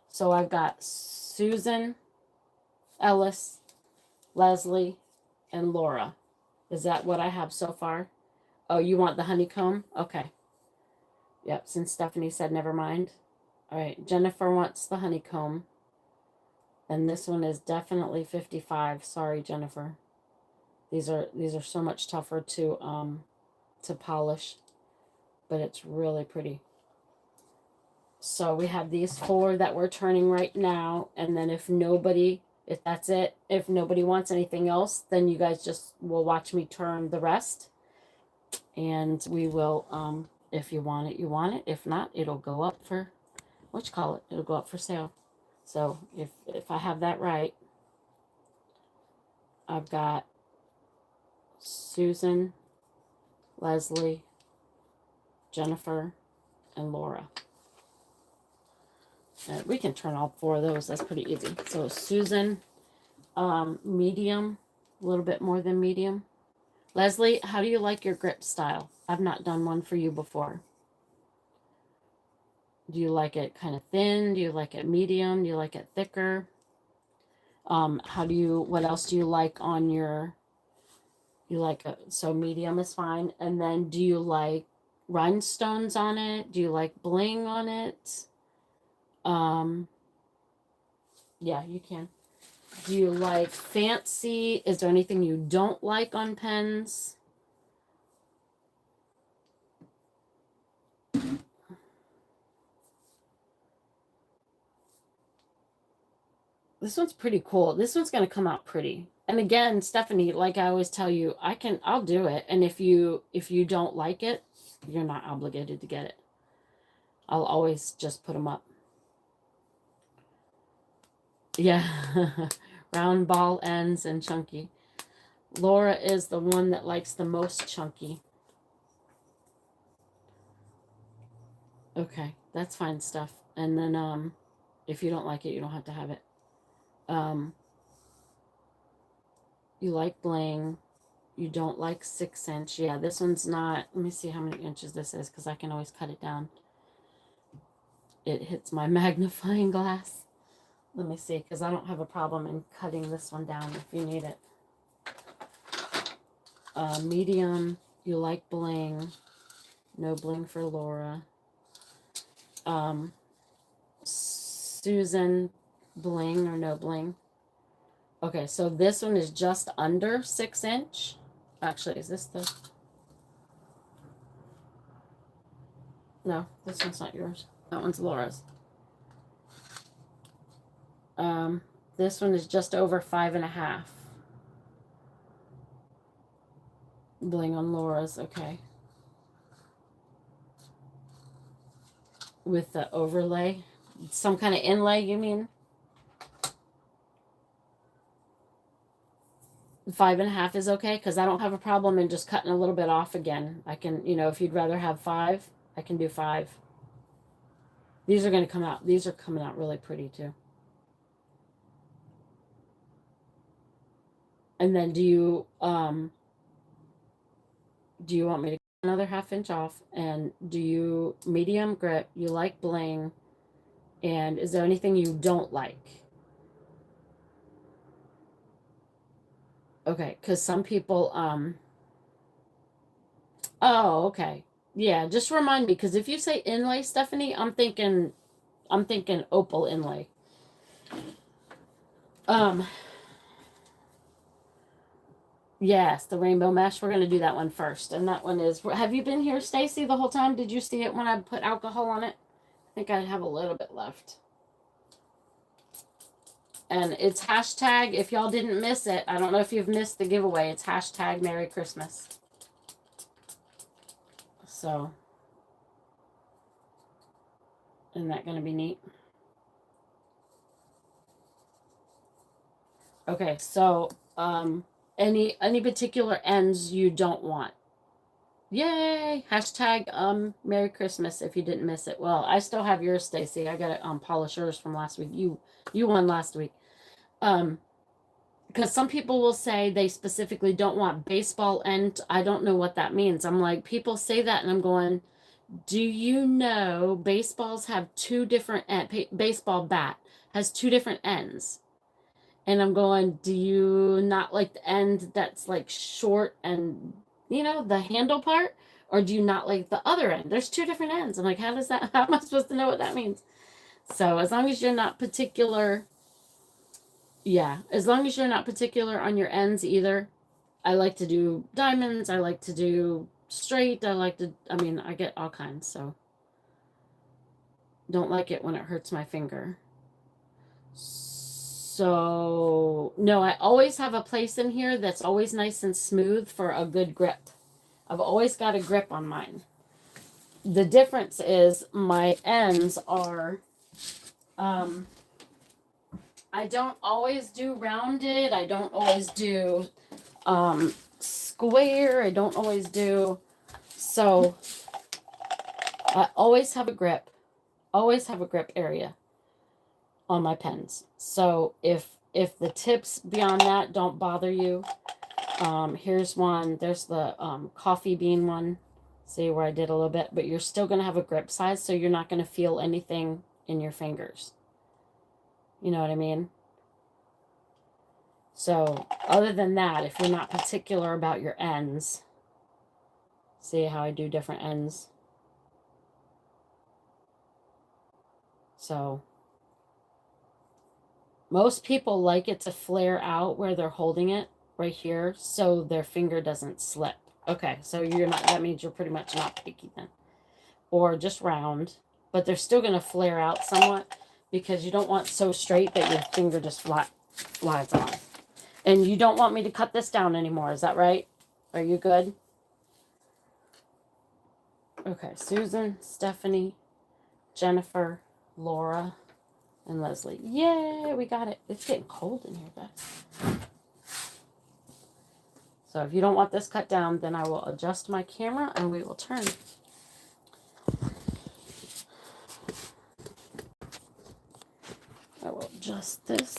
So I've got Susan, Ellis, Leslie, and Laura. Is that what I have so far? Oh, you want the honeycomb? Okay. Yep, since Stephanie said never mind. All right, Jennifer wants the honeycomb. And this one is definitely 55. Sorry, Jennifer. These are so much tougher to polish, but it's really pretty. So we have these 4 that we're turning right now, and then if that's it, if nobody wants anything else, then you guys just will watch me turn the rest, and we will, if you want it, you want it. If not, it'll go up for, it'll go up for sale. So if I have that right, I've got Susan, Leslie, Jennifer, and Laura. And we can turn all 4 of those. That's pretty easy. So Susan, medium, a little bit more than medium. Leslie, how do you like your grip style? I've not done one for you before. Do you like it kind of thin? Do you like it medium? Do you like it thicker? What else do you like on your, so medium is fine. And then do you like rhinestones on it? Do you like bling on it? Yeah, you can. Do you like fancy? Is there anything you don't like on pens? This one's pretty cool. This one's going to come out pretty. And again, Stephanie, like I always tell you, I'll do it. And if you don't like it, you're not obligated to get it. I'll always just put them up. Yeah. Round ball ends and chunky. Laura is the one that likes the most chunky. Okay, that's fine stuff. And then if you don't like it, you don't have to have it. You like bling. You don't like 6-inch. Yeah, this one's not. Let me see how many inches this is, because I can always cut it down. It hits my magnifying glass. Let me see, because I don't have a problem in cutting this one down if you need it. Medium. You like bling. No bling for Laura. Susan, bling or no bling? Okay, so this one is just under 6-inch. Actually, is this the... No, this one's not yours. That one's Laura's. This one is just over 5.5. Bling on Laura's, okay. With the overlay. Some kind of inlay, you mean? 5.5 is okay, because I don't have a problem in just cutting a little bit off again. I can, if you'd rather have 5, I can do 5. These are going to come out. These are coming out really pretty too. And then do you want me to get another 1/2 inch off? And do you medium grip? You like bling, And is there anything you don't like? Okay, because some people, oh, okay. Yeah, just remind me, because if you say inlay, Stephanie, I'm thinking opal inlay. Um, yes, the rainbow mesh. We're gonna do that one first, and that one is. Have you been here, Stacy, the whole time? Did you see it when I put alcohol on it? I think I have a little bit left. And it's hashtag, if y'all didn't miss it, I don't know if you've missed the giveaway, it's hashtag Merry Christmas. So, isn't that going to be neat? Okay, so, any particular ends you don't want? Yay! Hashtag, Merry Christmas if you didn't miss it. Well, I still have yours, Stacy. I got to, polish yours from last week. You won last week. Because some people will say they specifically don't want baseball end. I don't know what that means. I'm like, people say that, and I'm going, do you know baseballs have two different baseball bat has two different ends? And I'm going, do you not like the end that's like short and the handle part, or do you not like the other end? There's two different ends. I'm like, how am I supposed to know what that means? So as long as you're not particular, yeah, as long as you're not particular on your ends either. I like to do diamonds, I like to do straight, I get all kinds, so don't like it when it hurts my finger. So, no, I always have a place in here that's always nice and smooth for a good grip. I've always got a grip on mine. The difference is my ends are, I don't always do rounded. I don't always do square. I don't always do, so I always have a grip. Always have a grip area on my pens. So if the tips beyond that don't bother you, here's one. There's the coffee bean one. See where I did a little bit, but you're still going to have a grip size, so you're not going to feel anything in your fingers. You know what I mean? So other than that, if you're not particular about your ends, see how I do different ends? So most people like it to flare out where they're holding it right here so their finger doesn't slip. Okay, so that means you're pretty much not picky then. Or just round, but they're still going to flare out somewhat because you don't want so straight that your finger just flies off. And you don't want me to cut this down anymore, is that right? Are you good? Okay, Susan, Stephanie, Jennifer, Laura, and Leslie. Yay, we got it. It's getting cold in here, guys. So if you don't want this cut down, then I will adjust my camera and we will turn. I will adjust this.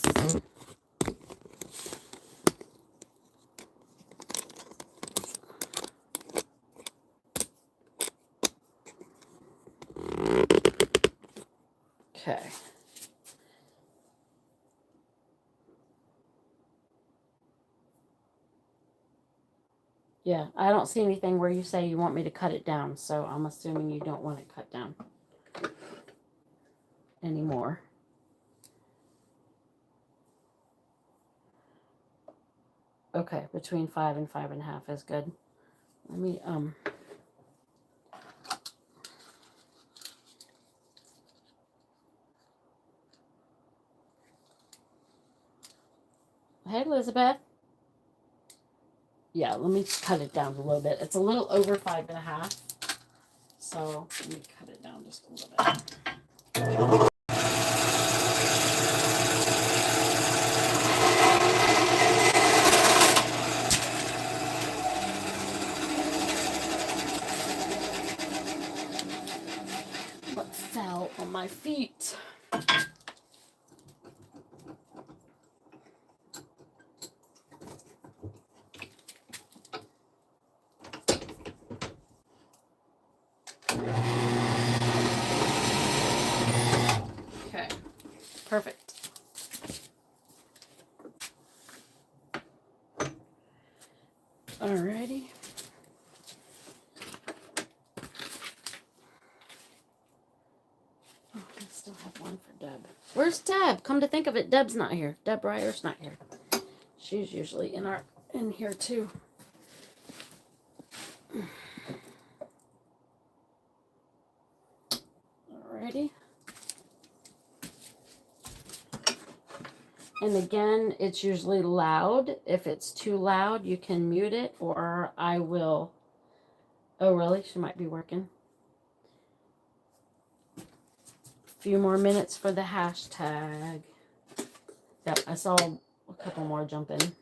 Okay. Yeah, I don't see anything where you say you want me to cut it down, so I'm assuming you don't want it cut down anymore. Okay, between 5 and 5.5 is good. Let me, hey, Elizabeth. Yeah, let me cut it down a little bit. It's a little over 5.5. So let me cut it down just a little bit. What fell on my feet? Alrighty. Oh, I still have one for Deb. Where's Deb? Come to think of it, Deb's not here. Deb Ryer's not here. She's usually in here too. Alrighty. And again, it's usually loud. If it's too loud, you can mute it, or I will. Oh, really? She might be working. A few more minutes for the hashtag. Yep, I saw a couple more jump in.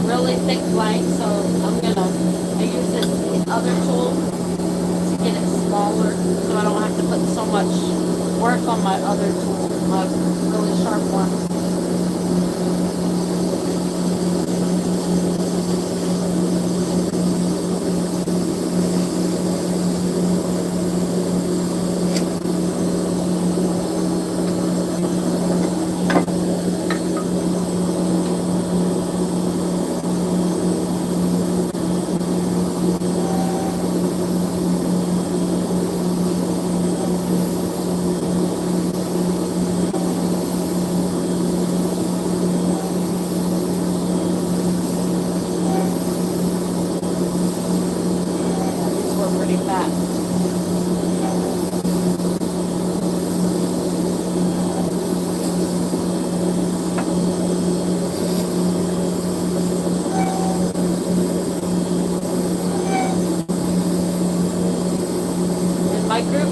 Really thick blank, so I use this other tool to get it smaller so I don't have to put so much work on my other tool, my really sharp one.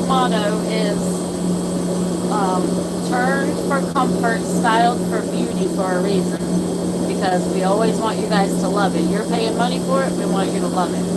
Motto is turned for comfort, styled for beauty for a reason. Because we always want you guys to love it. You're paying money for it, we want you to love it.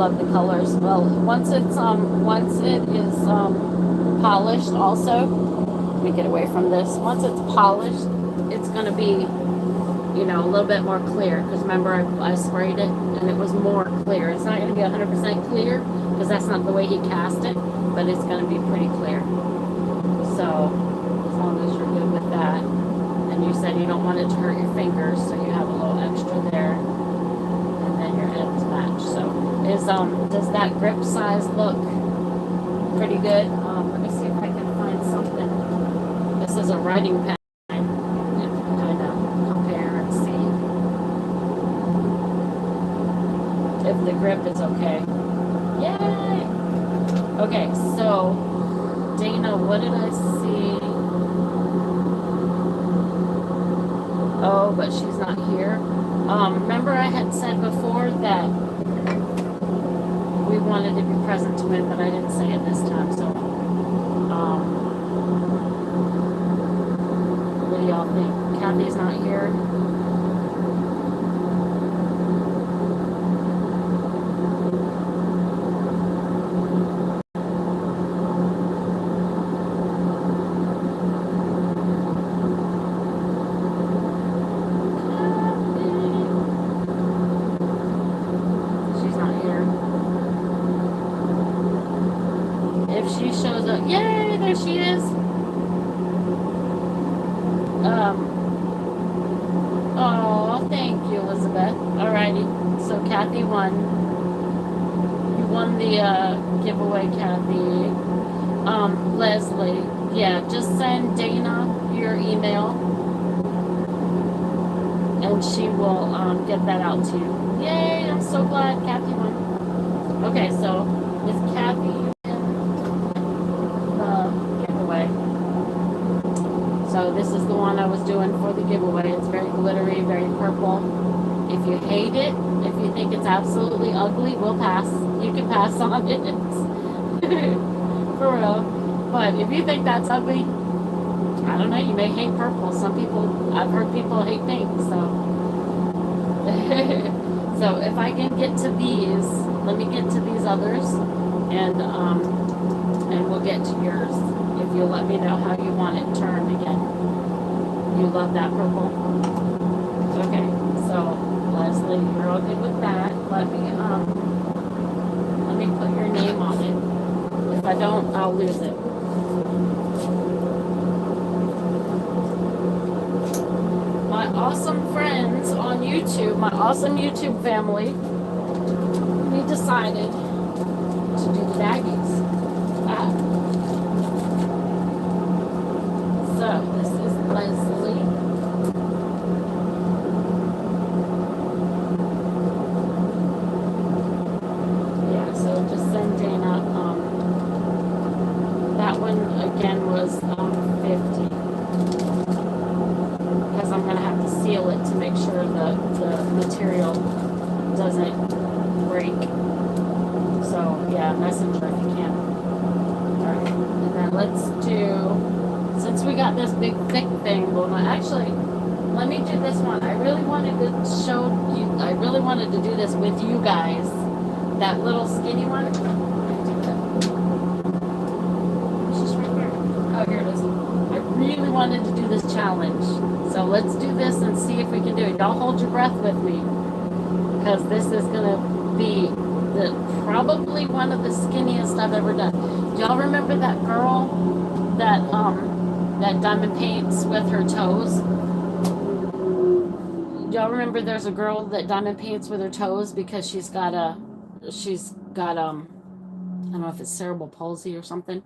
love the colors. Well, once it is polished also, let me get away from this. Once it's polished, it's going to be, you know, a little bit more clear, because remember I sprayed it and it was more clear. It's not going to be 100% clear because that's not the way he cast it, but it's going to be pretty clear. So as long as you're good with that, and you said you don't want it to hurt your fingers, so you have a little extra there, and then your ends match. So does that grip size look pretty good? Let me see if I can find something. This is a writing pad. If the grip is okay. Yay! Okay, so Dana, what did I see? Oh, but she's not here. Remember I had said before that we wanted to be present to win, but I didn't say it this time, so what do y'all think? Kathy's not here. She shows up. Yay, there she is. Oh, thank you, Elizabeth. Alrighty. So Kathy won. You won the giveaway, Kathy. Leslie. Yeah, just send Dana your email and she will get that out to you. Yay, I'm so glad Kathy won. Okay, so Miss Kathy, so this is the one I was doing for the giveaway. It's very glittery, very purple. If you hate it, if you think it's absolutely ugly, we'll pass. You can pass on it. For real. But if you think that's ugly, I don't know, you may hate purple. Some people, I've heard people hate pink, so. So if I can get to these, let me get to these others, and we'll get to yours. If you'll let me know how you want it turned again. You love that purple? Okay, so Leslie, you're all good with that. Let me put your name on it. If I don't, I'll lose it. My awesome friends on YouTube, my awesome YouTube family, we decided to do the baggies. So this is Leslie. Yeah, so just send Dana. That one again was 50. Because I'm gonna have to seal it to make sure the material doesn't break. So yeah, messenger if you can. Alright, and then let's do, since we got this big thick thing going on, actually, let me do this one. I really wanted to do this with you guys. That little skinny one. It's just right here. Oh, here it is. I really wanted to do this challenge. So let's do this and see if we can do it. Y'all hold your breath with me, because this is gonna be probably one of the skinniest I've ever done. Do y'all remember that girl that diamond paints with her toes? Do y'all remember there's a girl that diamond paints with her toes because she's got I don't know if it's cerebral palsy or something.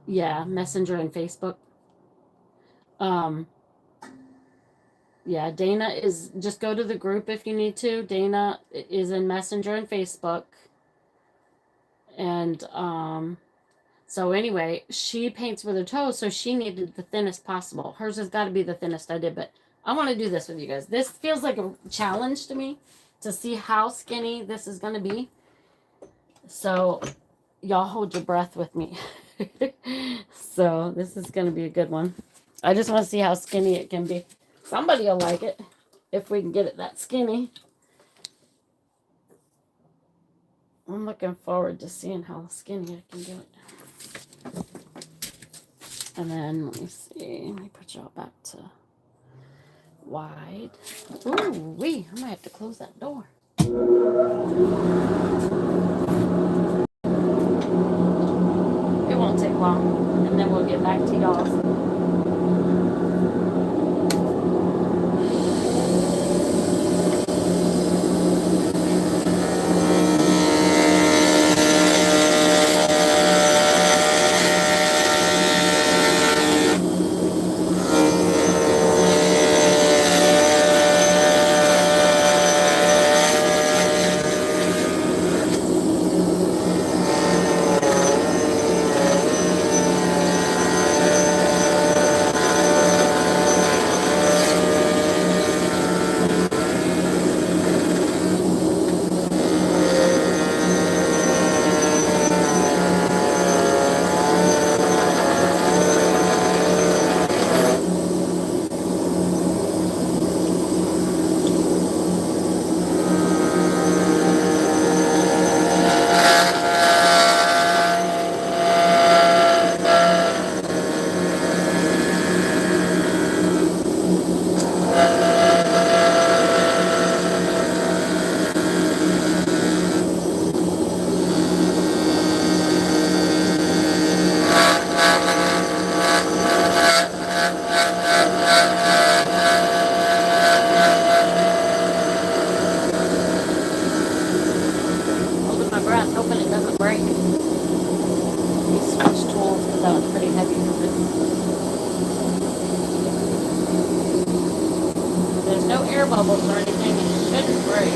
Yeah, Messenger and Facebook. Yeah, Dana is, just go to the group if you need to. Dana is in Messenger and Facebook. And so anyway, she paints with her toes, so she needed the thinnest possible. Hers has got to be the thinnest I did, but I want to do this with you guys. This feels like a challenge to me to see how skinny this is going to be. So y'all hold your breath with me. So this is going to be a good one. I just want to see how skinny it can be. Somebody will like it if we can get it that skinny. I'm looking forward to seeing how skinny I can get it. And then, let me see. Let me put y'all back to wide. Ooh, I might have to close that door. It won't take long. And then we'll get back to y'all. Holding my breath, hoping it doesn't break. These switch tools, because that was pretty heavy for this. There's no air bubbles or anything, and it shouldn't break.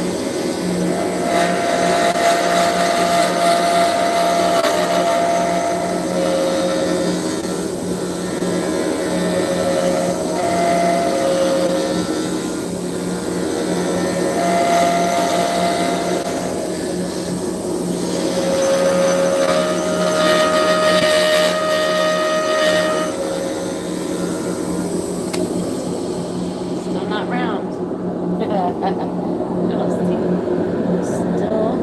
Still not round. Still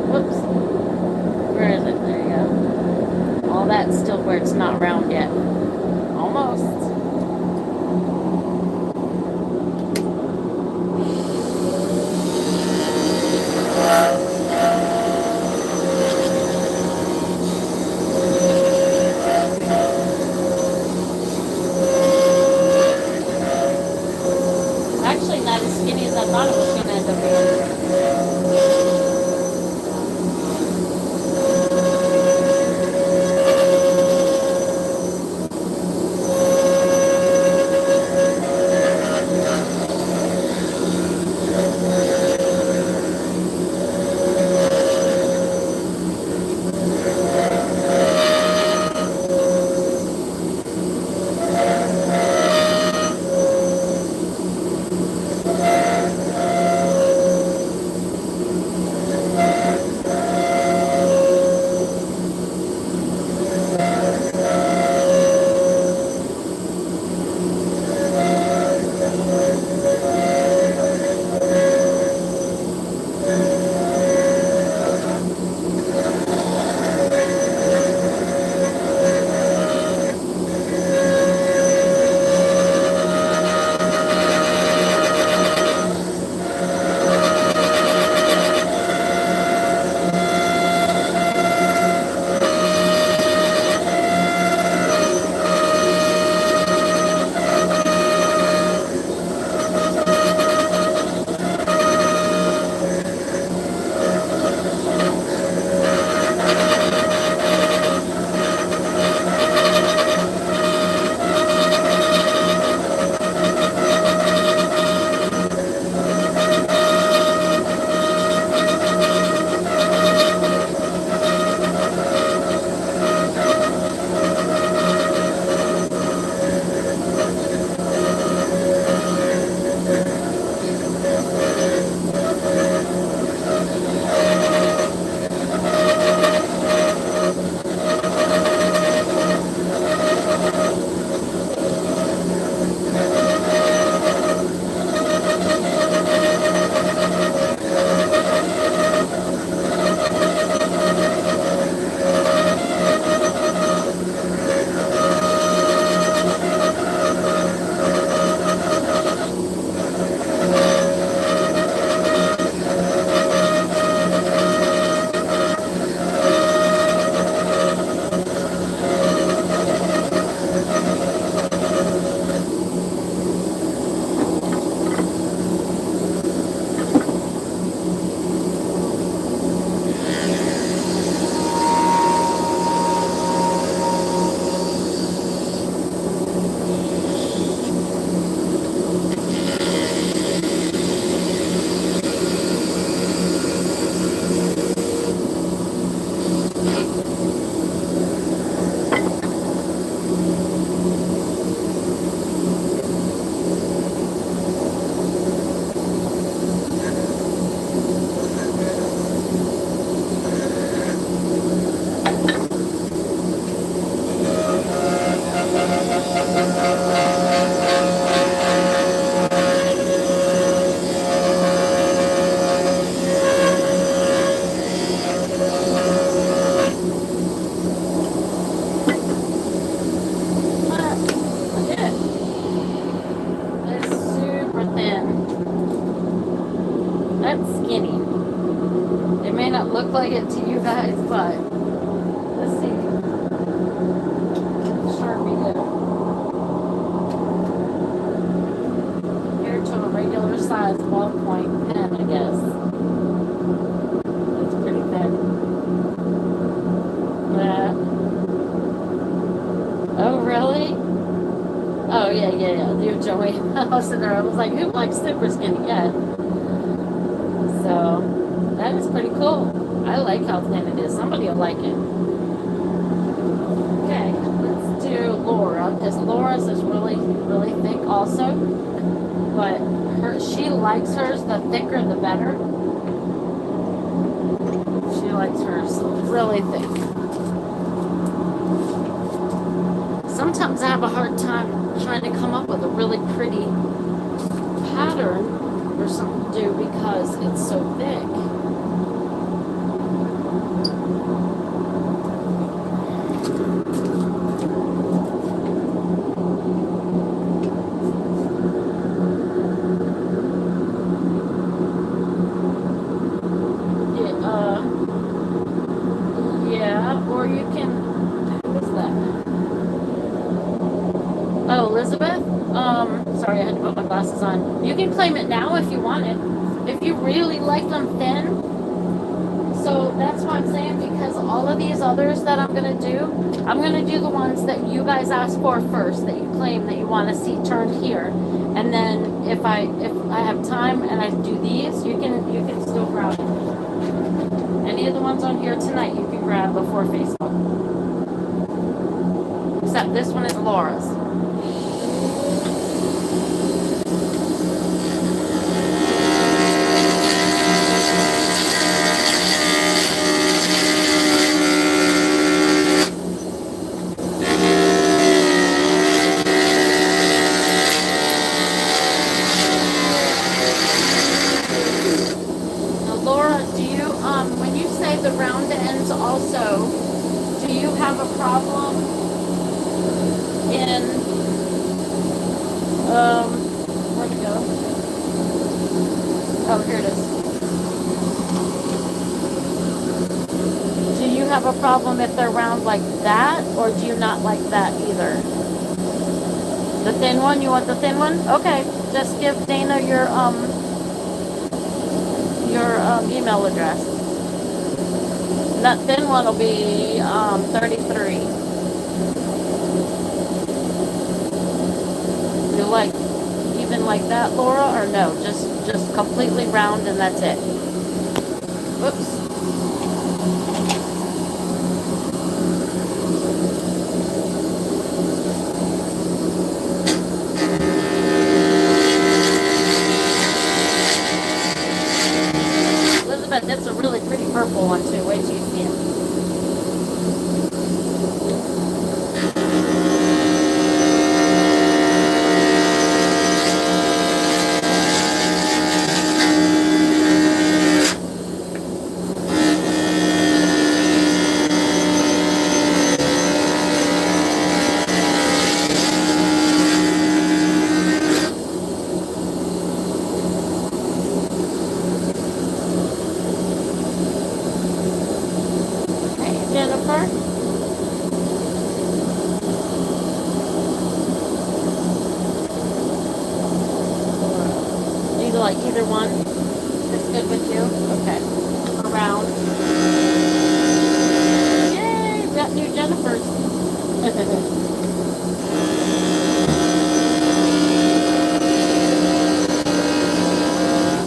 play it to you guys, but let's see. Sharpie did. Compared to a regular size ballpoint pen, I guess. It's pretty thin. Yeah. Oh, really? Oh, yeah. Dear Joey. I was sitting there. I was like, who likes super skinny? Yeah. So, that is pretty cool. I like how thin it is. Somebody will like it. Okay, let's do Laura, because Laura's is really, really thick also. But she likes hers, the thicker the better. She likes hers really thick. Sometimes I have a hard time trying to come up with a really pretty pattern or something to do because it's so thick. Yeah, or you can, what's that? Oh, Elizabeth? Sorry, I had to put my glasses on. You can claim it now if you want it. If you really like them thin. So that's what I'm saying, because all of these others that I'm going to do the ones that you guys asked for first, that you claim that you want to see turned here. And then if I have time and I do these, you can still grab them. Any of the ones on here tonight you can grab before Facebook. Except this one is Laura's. Now, Laura, do you, when you say the round ends also, do you have a problem in, where'd it go? Oh, here it is. Do you have a problem if they're round like that, or do you not like that either? The thin one? You want the thin one? Okay. Just give Dana your email address. That thin one will be 33. You like even like that, Laura, or no? Just completely round and that's it. Oops. Elizabeth, that's a really pretty purple one too. Wait till you see it. Jennifer? Do you like either one? It's good with you? Okay. Around. Yay! We got new Jennifers.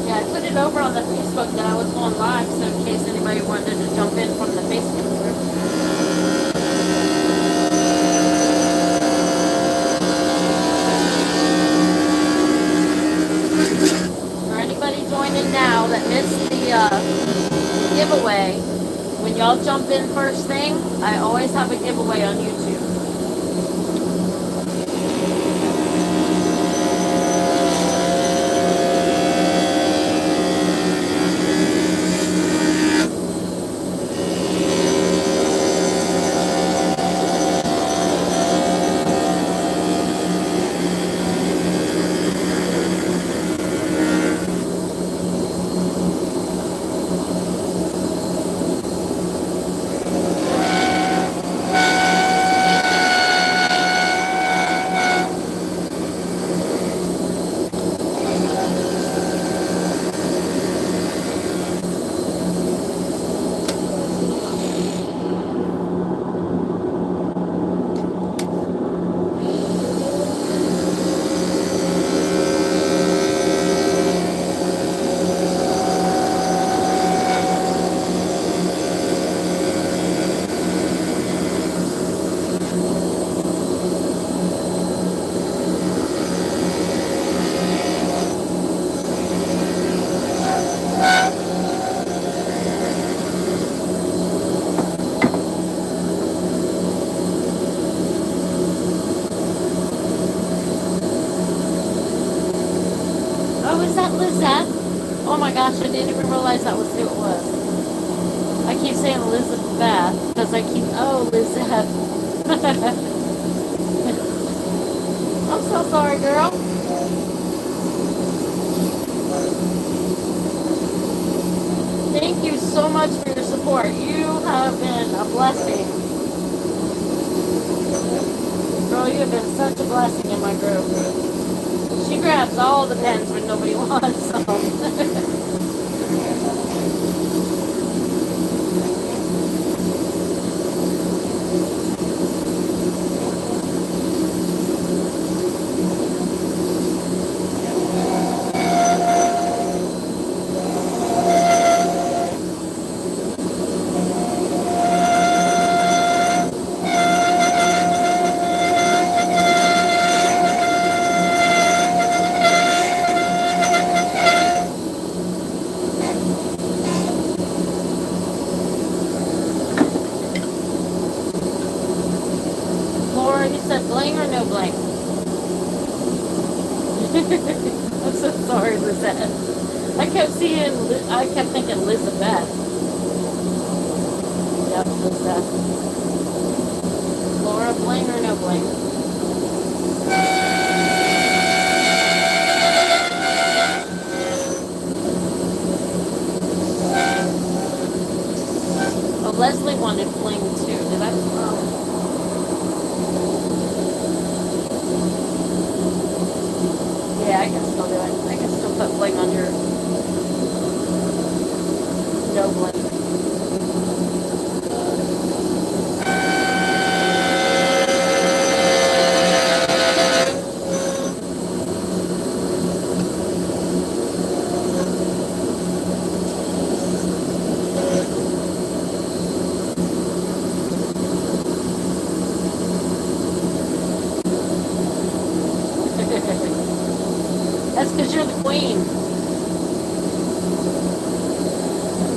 Yeah, I put it over on the Facebook that I was going live, so in case anybody wanted to jump in from the Facebook group. Joining now that missed the giveaway, when y'all jump in first thing, I always have a giveaway on YouTube. is that Lizette? Oh my gosh, I didn't even realize that was who it was. I keep saying Elizabeth because I keep, oh, Lizette. I'm so sorry, girl. Thank you so much for your support. You have been a blessing. Girl, you have been such a blessing in my group. She grabs all the pens when nobody wants them. Laura, you said bling or no bling? I'm so sorry, Lizette. I kept thinking Elizabeth. Yep, Lizette. Laura, bling or no bling? Oh, Leslie wanted bling too. Did I? Oh. Yeah, I can still do it. I can still put bling on your no bling. That's because you're the queen.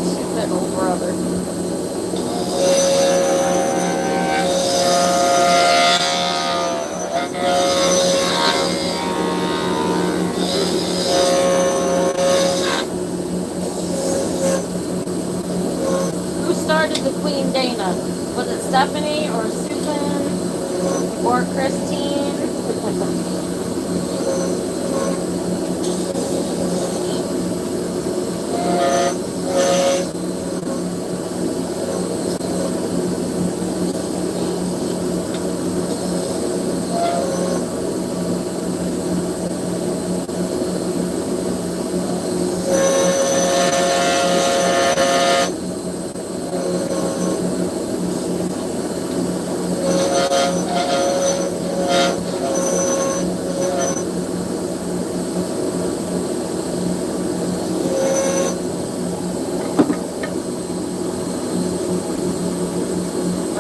She's that old brother. Who started the Queen Dana? Was it Stephanie or Susan or Christine?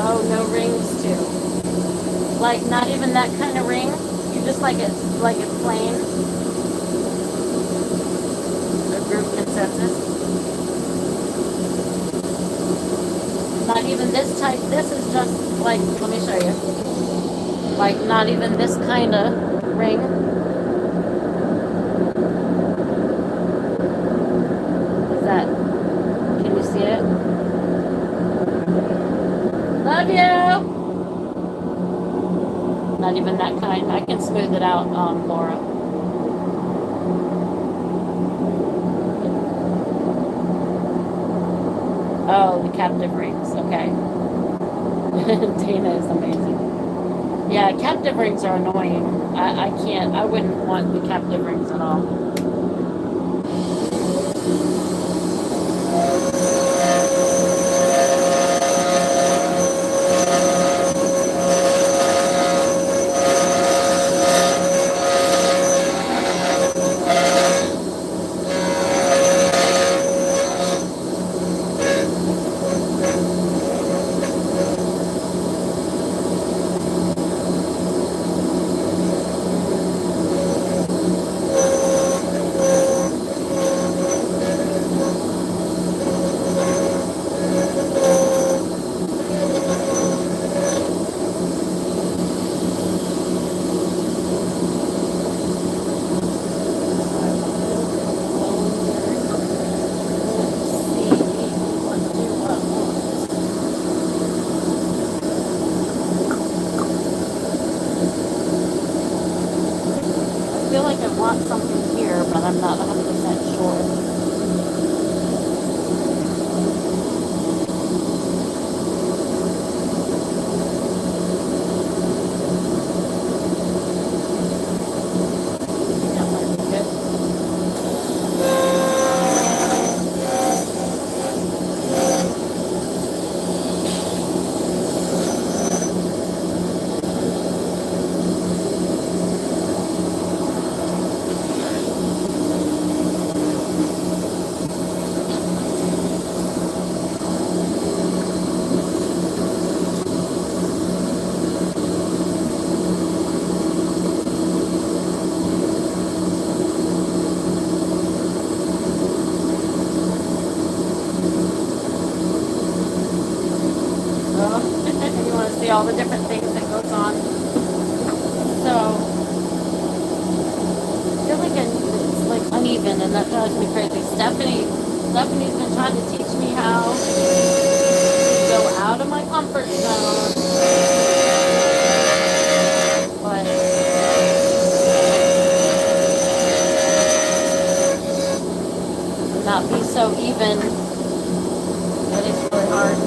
Oh, no rings too. Like not even that kind of ring. You just like it's plain. A group consensus. Not even this type. This is just like, let me show you. Like not even this kind of ring. Is that? Can you see it? Love you. Not even that kind. I can smooth it out, Laura. Oh, the captive rings. Okay. Dana is amazing. Yeah, captive rings are annoying. I can't. I wouldn't want the captive rings at all. feel like I want something here, but I'm not 100% sure. That might be good. You want to see all the different things that goes on. So I feel like it's like uneven, and that drives me crazy. Stephanie's been trying to teach me how to go out of my comfort zone, but not be so even. But it's really hard.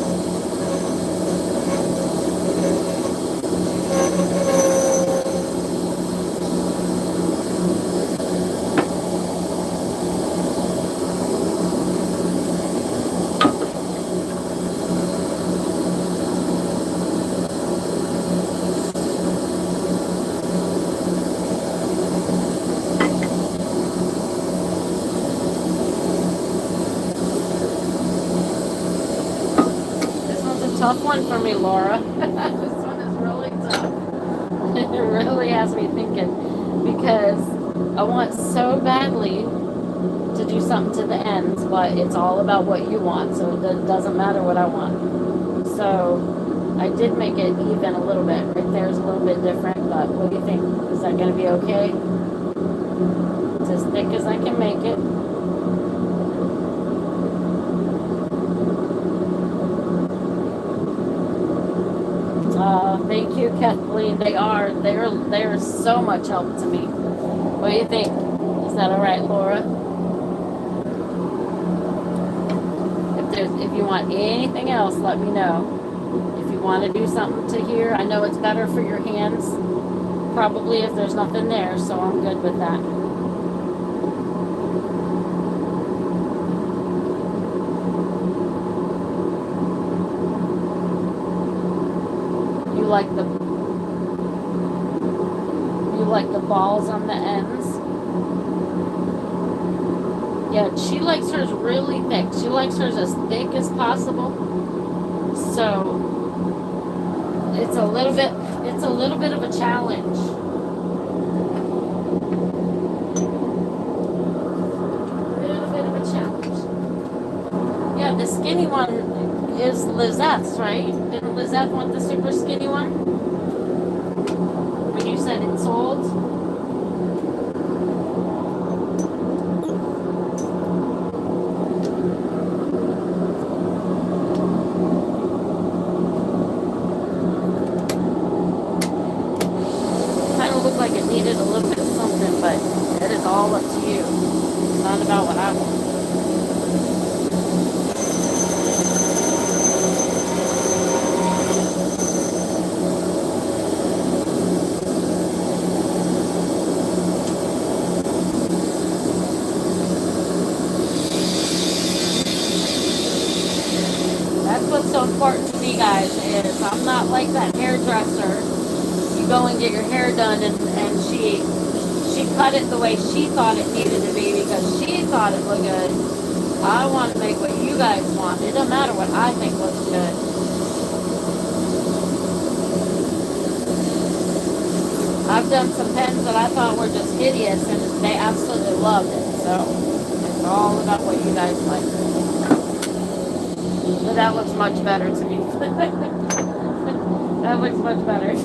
Tough one for me, Laura. This one is really tough. It really has me thinking because I want so badly to do something to the ends, but it's all about what you want, so it doesn't matter what I want. So I did make it even a little bit. Right there is a little bit different, but what do you think? Is that going to be okay? It's as thick as I can make it. Thank you, Kathleen. They are so much help to me. What do you think? Is that all right, Laura? If you want anything else, let me know. If you want to do something to here, I know it's better for your hands. Probably if there's nothing there, so I'm good with that. You like the balls on the ends. Yeah, she likes hers really thick. She likes hers as thick as possible. So it's a little bit of a challenge. A little bit of a challenge. Yeah, the skinny one is Lizette's, right? Didn't Lizette want the super skinny one? When you said it sold? Looked like it needed a little bit of something, but that is all up to you. It's not about what I want. That's what's so important to me, guys, is I'm not like that hairdresser. Go and get your hair done, and she cut it the way she thought it needed to be because she thought it looked good. I want to make what you guys want. It doesn't matter what I think looks good. I've done some pens that I thought were just hideous, and they absolutely loved it. So it's all about what you guys like. So that looks much better to me. That looks much better.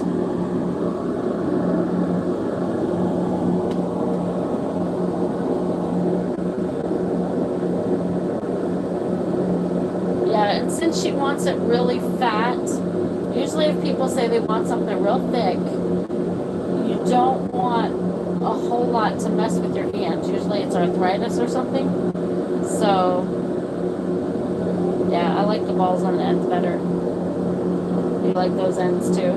And since she wants it really fat, usually if people say they want something real thick, you don't want a whole lot to mess with your hands. Usually it's arthritis or something. So, yeah, I like the balls on the ends better. You like those ends too?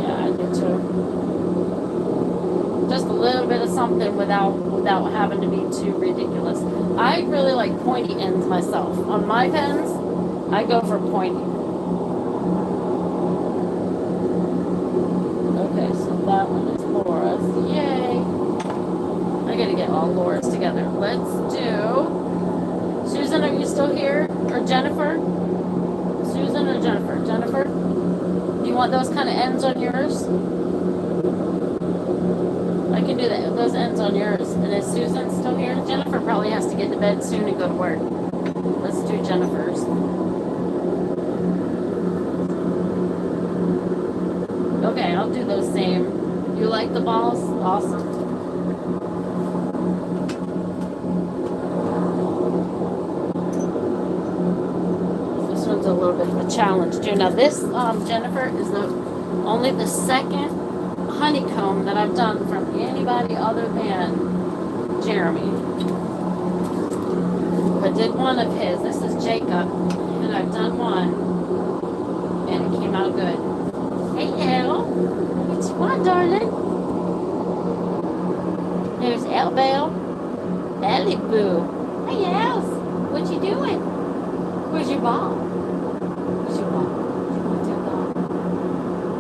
Yeah, I do too. Just a little bit of something without having to be too ridiculous. I really like pointy ends myself. On my pens, I go for pointy. Okay, so that one is Laura's. Yay! I gotta get all Laura's together. Let's do... Susan, are you still here? Or Jennifer? Susan or Jennifer? Jennifer? Do you want those kind of ends on yours? I can do that. Those ends on yours. And is Susan still here? Jennifer probably has to get to bed soon and go to work. Let's do Jennifer's. Okay, I'll do those same. You like the balls? Awesome. This one's a little bit of a challenge too. Now this, Jennifer, is only the second honeycomb that I've done from anybody other than Jeremy. I did one of his. This is Jacob, and I've done one, and it came out good. Hey, Elle. What you want, darling? There's Elle Bell. Ellie Boo. Hey, Els. What you doing? Where's your ball? Where's your ball? Where's your ball?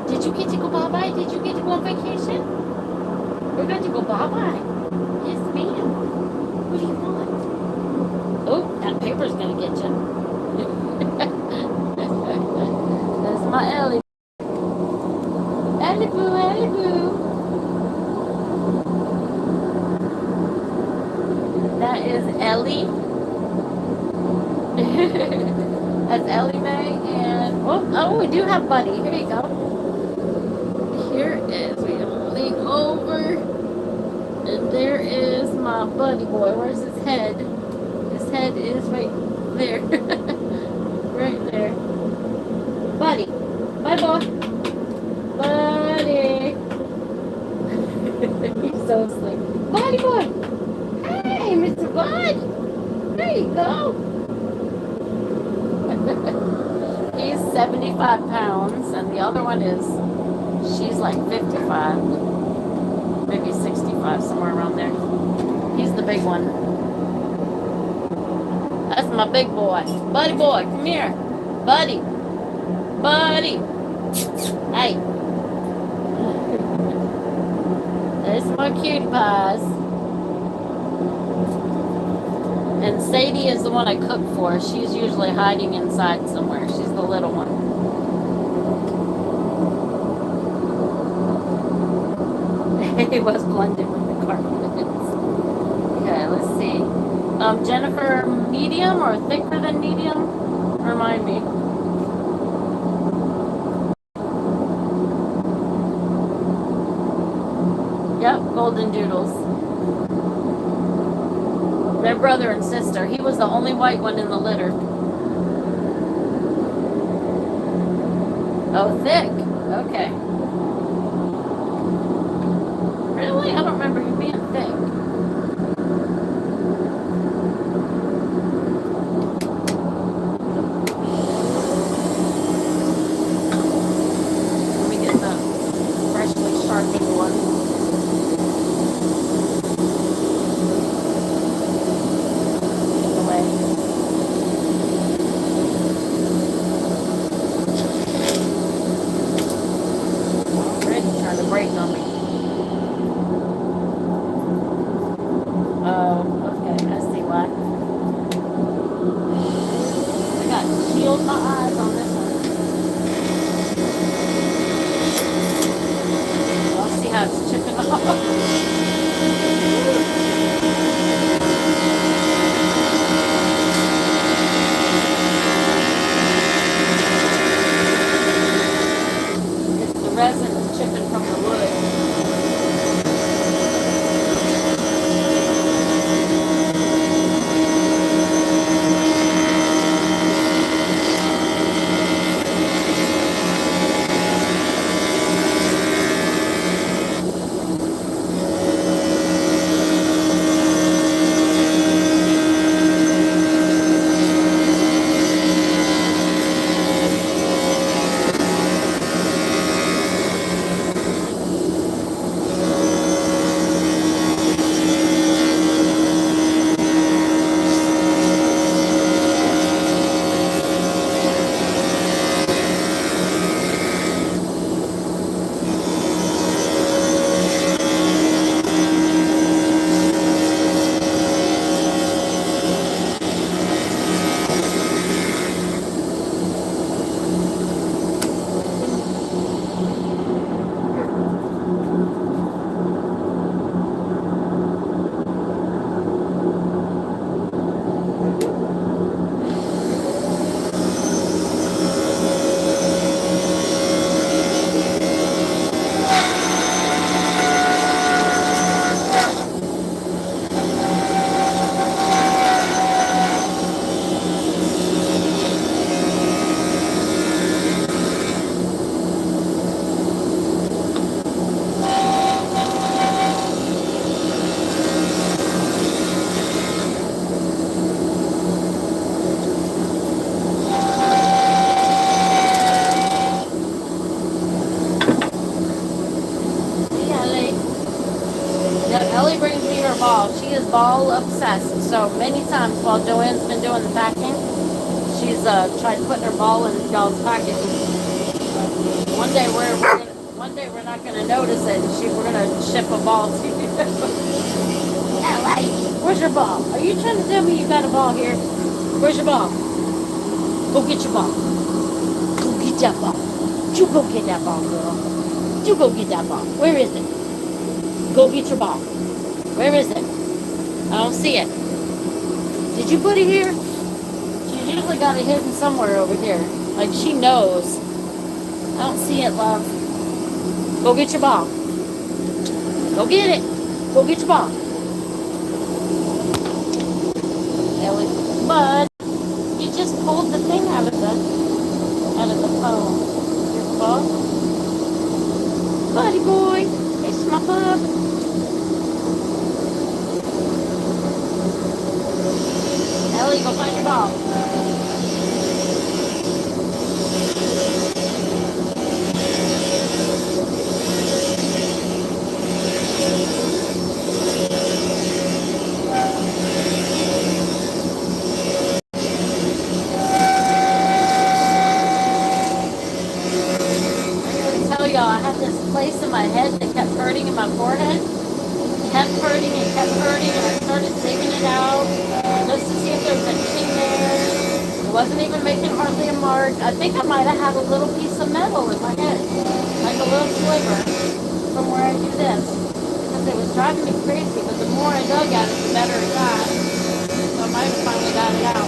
Did you get to go bye-bye? Did you get to go on vacation? We're going to go bye-bye. Yes, ma'am. What do you want? Oh, that paper's going to get you. That's my Ellie. Ellie Boo, Ellie Boo. That is Ellie. That's Ellie Mae. And, oh, we do have Buddy. Here you go. Here is, we lean over, and there is my buddy boy. Where's his head? His head is right there. Right there. Buddy. Bye, boy. Buddy. He's so asleep. Buddy boy. Hey, Mr. Bud. There you go. He's 75 pounds, and the other one is... She's like 55, maybe 65, somewhere around there. He's the big one. That's my big boy. Buddy boy, come here. Buddy. Buddy. Hey. There's my cutie pies. And Sadie is the one I cook for. She's usually hiding inside somewhere. She's the little one. He was blended with the carpets. Okay, let's see. Jennifer, medium or thicker than medium? Remind me. Yep, golden doodles. Their brother and sister. He was the only white one in the litter. Oh, thick. Okay. Really? I don't remember you being thick. Let me get the freshly sharpened one. Ellie brings me her ball. She is ball obsessed. So many times while Joanne's been doing the packing, she's tried putting her ball in y'all's packet. One day we're not gonna notice it. We're gonna ship a ball to you. Ellie, where's your ball? Are you trying to tell me you got a ball here? Where's your ball? Go get your ball. Go get that ball. You go get that ball, girl. You go get that ball. Where is it? Go get your ball. Where is it? I don't see it. Did you put it here? She's usually got it hidden somewhere over here. Like she knows. I don't see it, love. Go get your ball. Go get it. Go get your ball. Ellie, bud, you just pulled the thing out of the phone. Your ball. Buddy boy, it's my bub. Ellie, go find your ball. I had this place in my head that kept hurting in my forehead. Kept hurting and kept hurting, and I started digging it out just to see if there was anything there. It wasn't even making hardly a mark. I think I might have had a little piece of metal in my head, like a little sliver from where I do this. Because it was driving me crazy, but the more I dug at it, the better it got. So I might have finally got it out.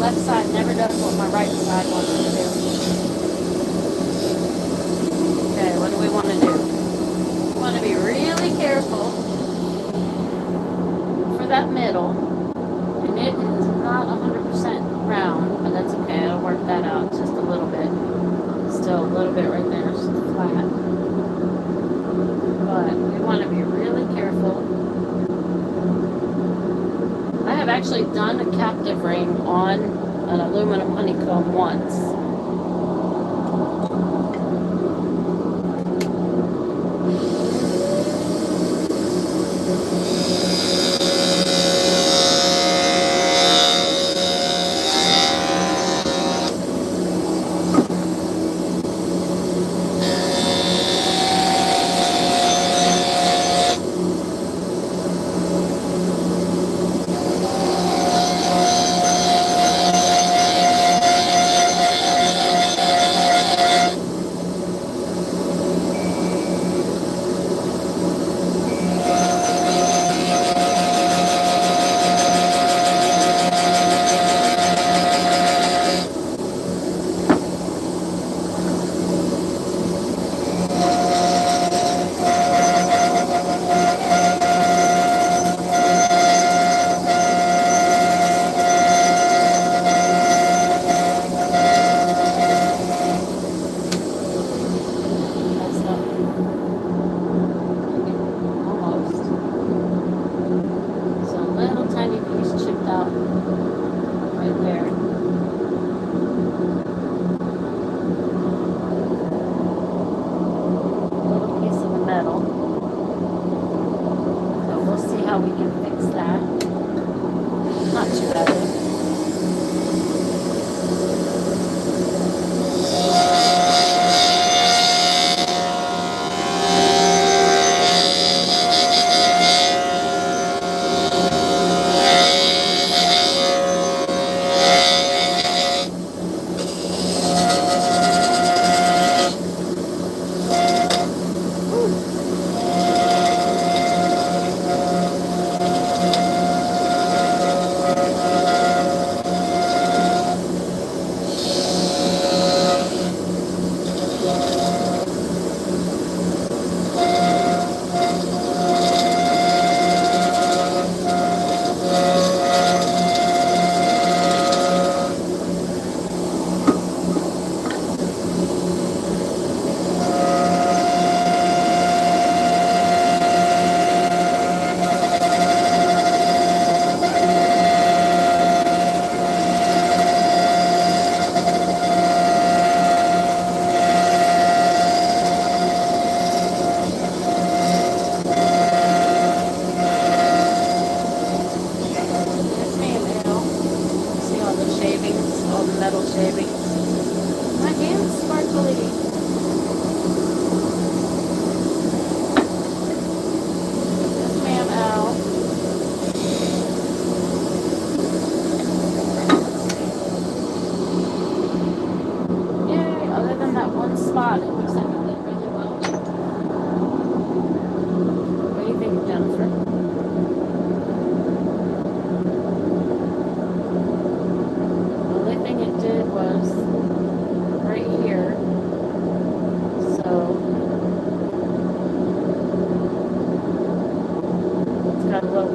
Left side never does what my right side wants to do. Okay, what do we want to do? We want to be really careful for that middle. And it is not 100% round, but that's okay. I'll work that out just a little bit. Still a little bit right there, just flat. But we want to be really careful. I have actually done a captive ring on an aluminum honeycomb once.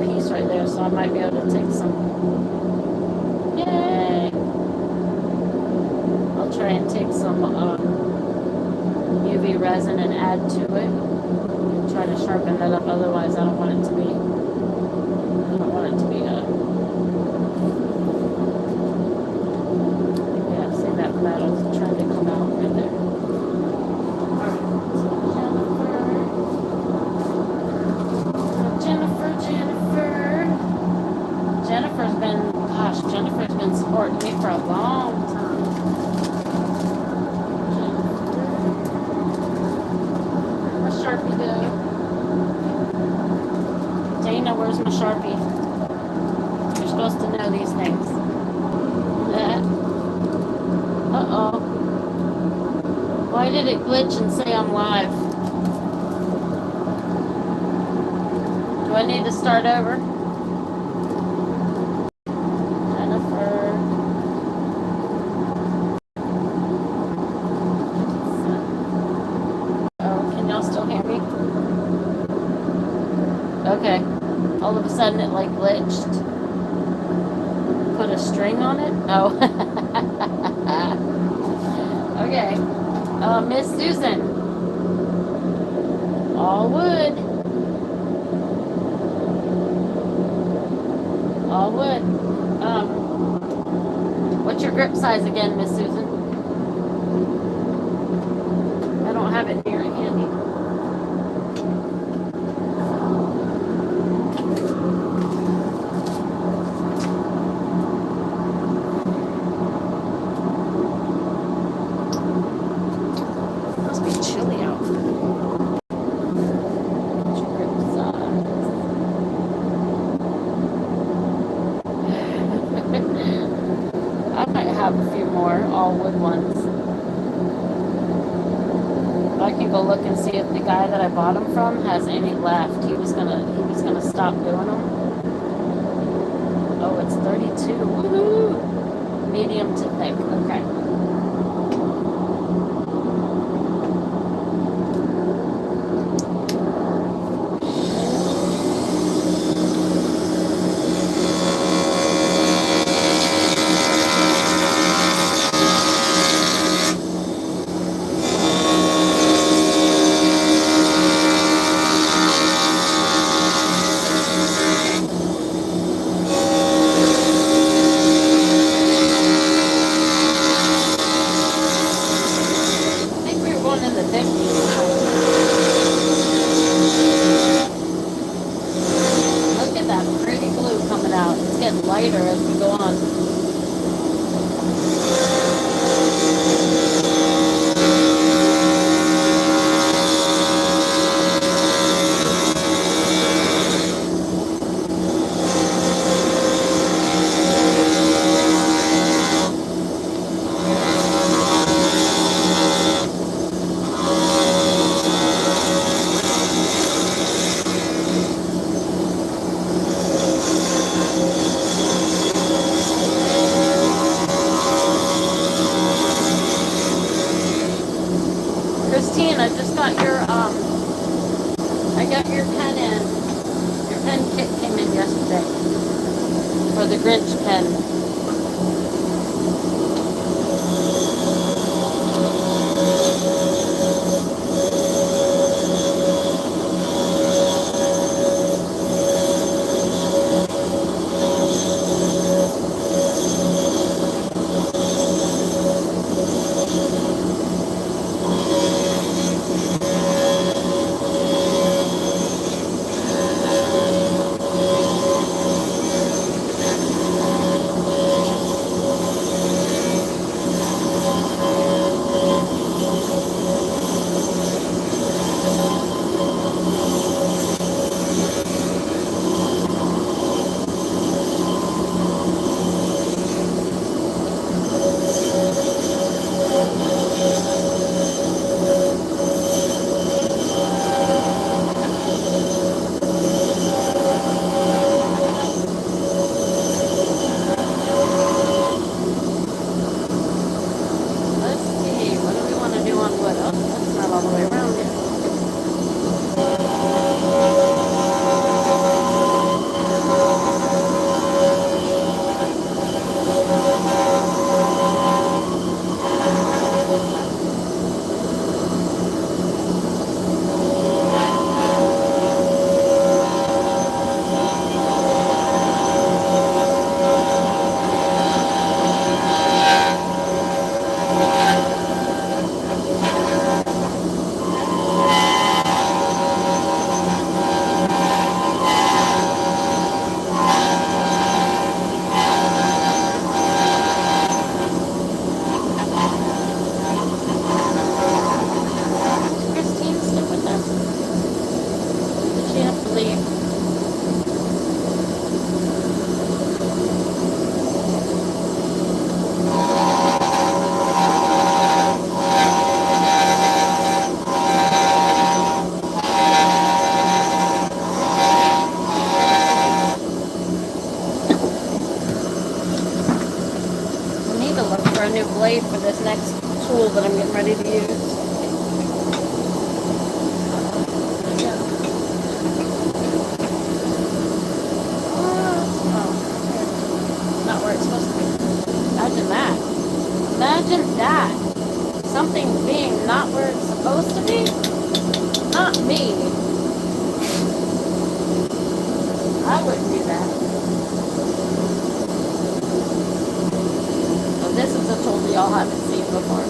piece right there, so I might be able to take some. Yay! I'll try and take some UV resin and add to it. Try to sharpen that up, otherwise I don't want it to be, yeah, see that metal's trying to come out right there. Alright, so Jennifer's been supporting me for a long time. Where's my Sharpie go? Dana, where's my Sharpie? You're supposed to know these things. Uh-oh. Why did it glitch and say I'm live? Do I need to start over? Jennifer. Oh, can y'all still hear me? Okay. All of a sudden it like glitched. Put a string on it? Oh. Okay. Miss Susan. All wood. All wood. What's your grip size again, Miss Susan? I don't have it near handy. Must be chilly out. What's your grip size? I might have a few more all wood ones. I can go look and see if the guy that I bought them from has any left. He was gonna stop doing them. Oh, it's 32. Woohoo! Medium to thick. Okay. Lighter as we go on. Christine, I just got your I got your pen in. Your pen kit came in yesterday for the Grinch pen. wait for this next tool that I'm getting ready to use. Not where it's supposed to be. Imagine that. Imagine that. Something being not where it's supposed to be. Not me. I wouldn't do that. So this is a tool that y'all haven't seen before.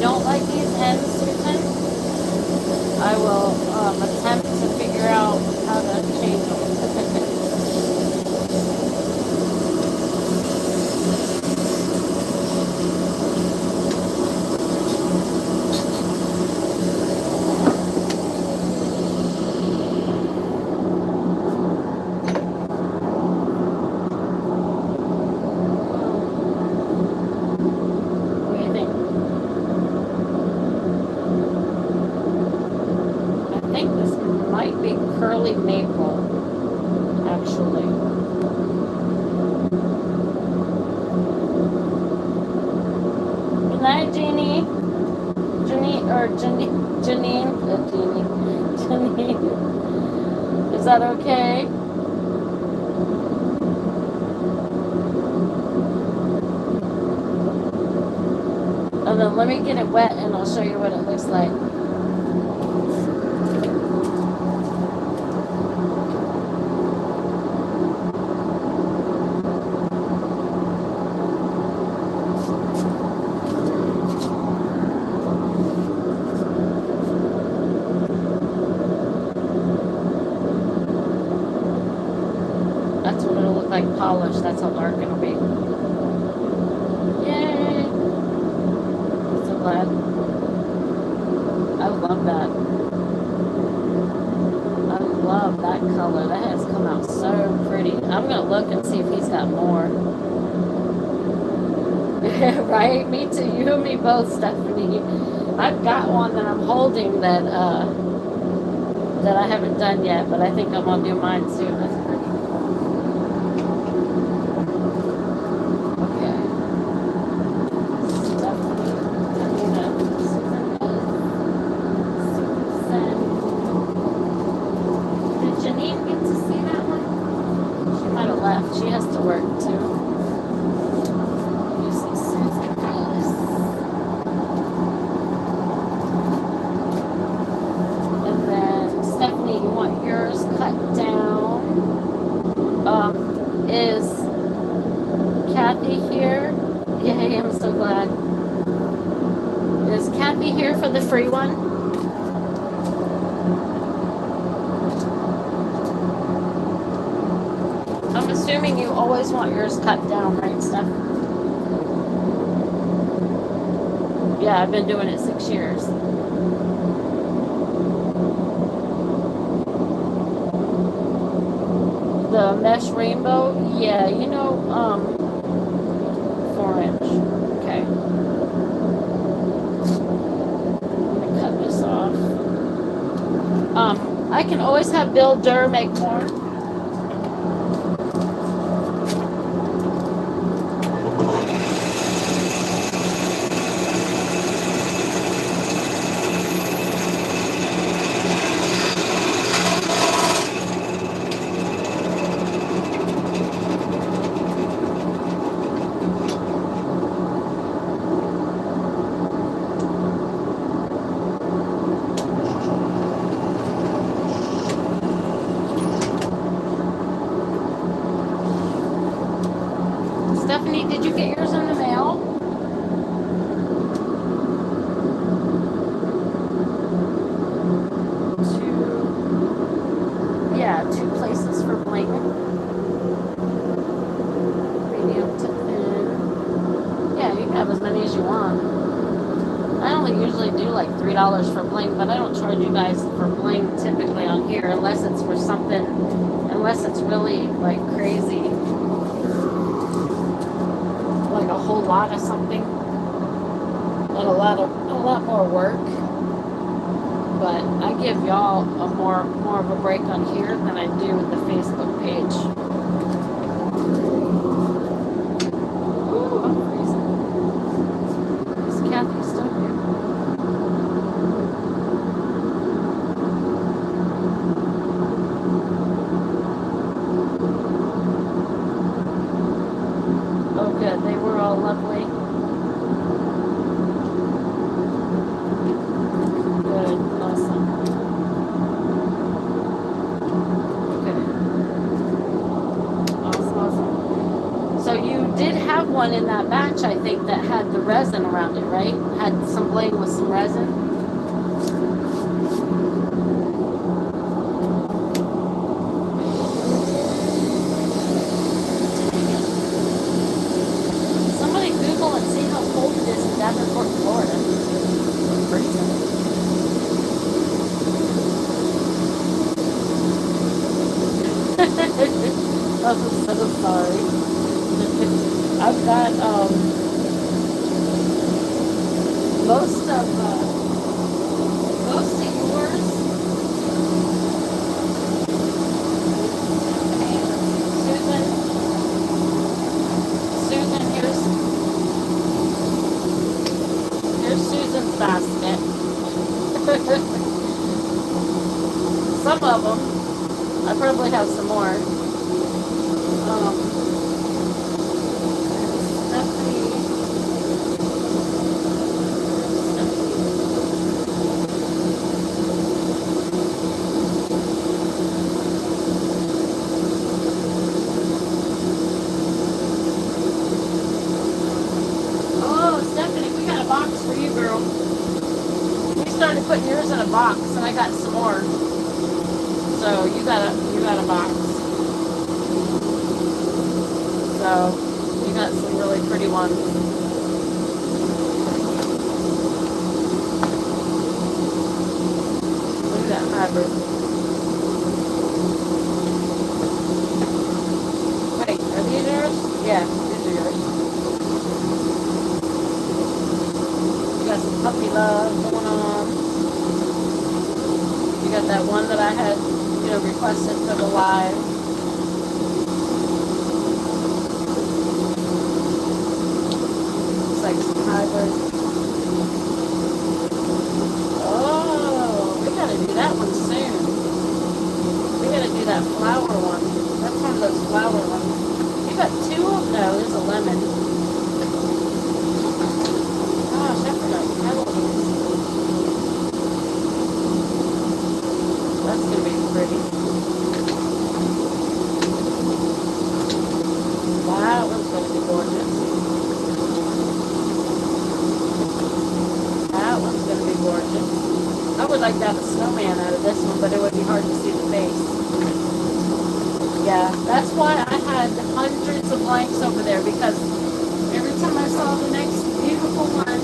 Don't like these ends certain, I will attempt to figure out how to change them. Curly maple, actually. Good night, Jeannie. Janine. Is that okay? And then let me get it wet and I'll show you what it looks like. That's what it'll look like polished. That's how dark it'll be. Yay! I'm so glad. I love that. I love that color. That has come out so pretty. I'm going to look and see if he's got more. Right? Me too. You and me both, Stephanie. I've got one that I'm holding that that I haven't done yet, but I think I'm going to do mine soon. That's pretty. She has to work too. And then Stephanie, you want yours cut down. Is Kathy here? Yay, I'm so glad. Is Kathy here for the free one? assuming you always want yours cut down, right, Steph? Yeah, I've been doing it 6 years. The mesh rainbow, yeah, 4 inch. Okay. I'm gonna cut this off. I can always have Bill Durr make more. Stephanie, did you get yours in the mail? Two places for bling. Medium to thin. Yeah, you can have as many as you want. I only usually do like $3 for bling, but I don't charge you guys for bling typically on here unless it's for something, unless it's really like crazy, like a whole lot of something, and a lot more work. But I give y'all a more of a break on here than I do with the Facebook page. Ooh, I'm freezing. Is Kathy still here? Oh good, they were all lovely. Good, awesome. So you did have one in that batch, I think, that had the resin around it, right? Had some bling with some resin. Somebody Google and see how cold it is in Davenport, Florida. It's freezing. I'm so sorry. I've got most of yours. Susan, here's Susan's basket. Some of them. I probably have some more. For you, girl. We started putting yours in a box, and I got some more. So you got a box. So you got some really pretty ones. Look at that hybrid. Wait, are these yours? Yeah, these are yours. Got some puppy love going on. You got that one that I had, requested for the live. It's like some hybrid. Oh, we gotta do that one soon. We gotta do that flower one. That's one of those flower ones. You got two of them? No, there's a lemon. Gosh, I forgot petals. That's gonna be pretty. That one's gonna be gorgeous. That one's gonna be gorgeous. I would like to have a snowman out of this one, but it would be hard to see the face. Yeah, that's why I had hundreds of blanks over there, because every time I saw the next beautiful one,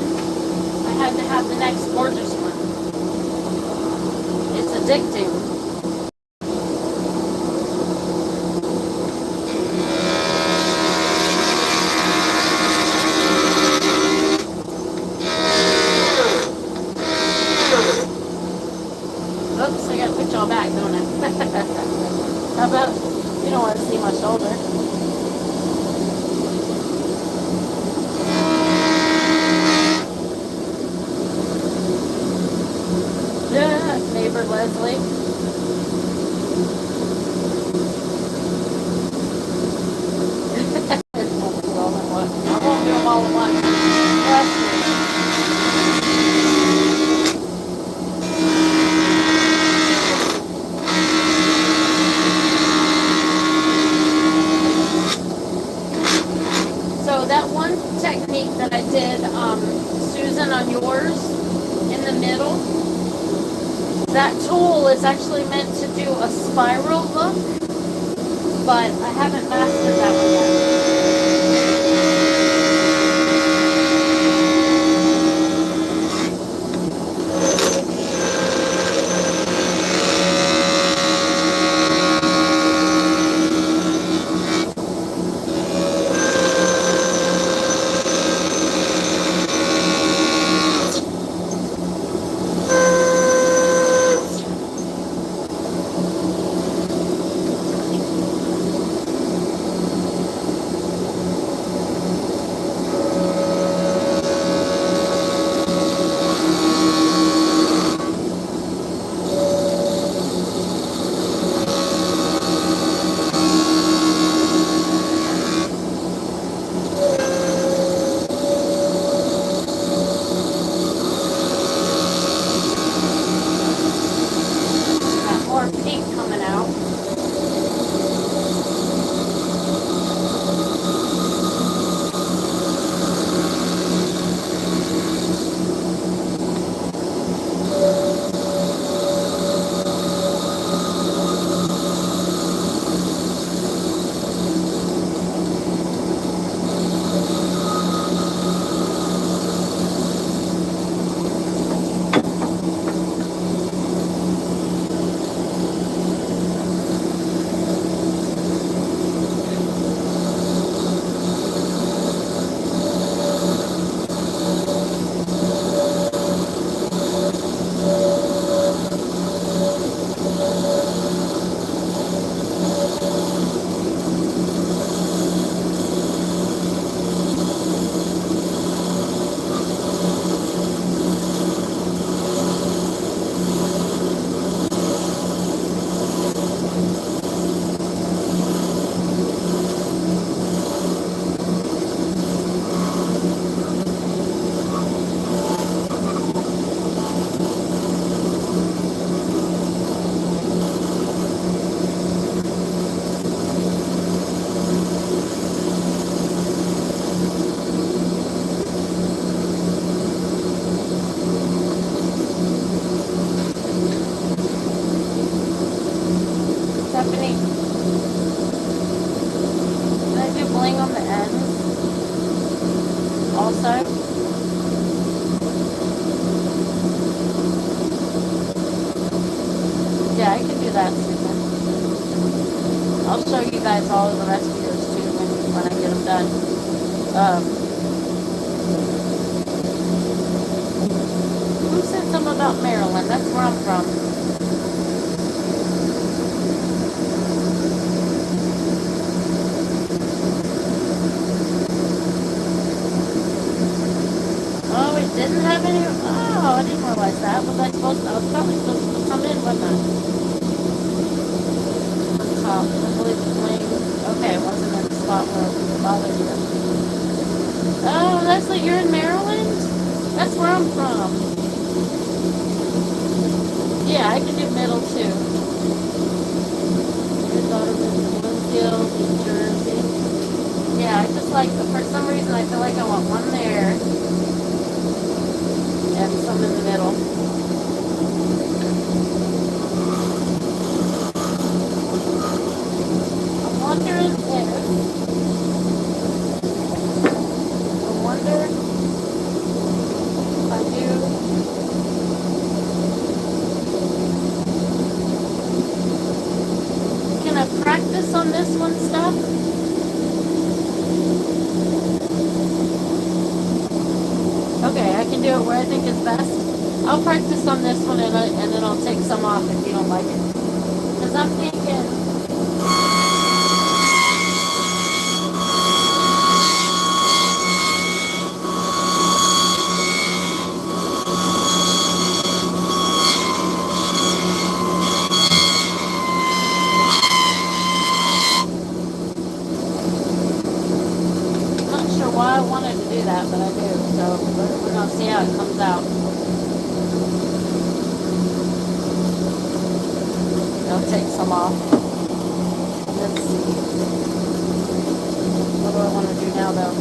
I had to have the next gorgeous one. It's addicting. Oops, I gotta put y'all back, don't I? How about, you don't want to see my shoulder. Yeah, neighbor Leslie. I won't do all at once. I won't do them all at once. Trust me. So that one technique that I did, Susan, on yours, in the middle, that tool is actually meant to do a spiral look, but I haven't mastered that one yet. Got more pink coming out. Stephanie, can I do bling on the ends also? Yeah, I can do that, Susan. I'll show you guys all of the rest of yours too when I get them done. Who said something about Maryland? That's where I'm from. Oh, it didn't have any. Oh, I didn't realize that. Was I supposed to? I was probably supposed to come in, wasn't I? Top. I believe the bling. Okay, it wasn't in the spot where it bothered you. Oh, Leslie, you're in Maryland? That's where I'm from. Yeah, I can do middle too. Your daughter lives in Bloomfield, New Jersey. Yeah, I just like, for some reason, I feel like I want one there and some in the middle. one, Steph? Okay, I can do it where I think is best. I'll practice on this one and then I'll take some off if you don't like it. Because I'm thinking... Why I wanted to do that, but I do. So we're gonna see how it comes out. I'll take some off. Let's see. What do I want to do now, though?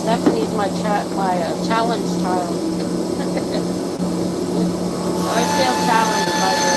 Stephanie's my challenge child. I feel challenged by this.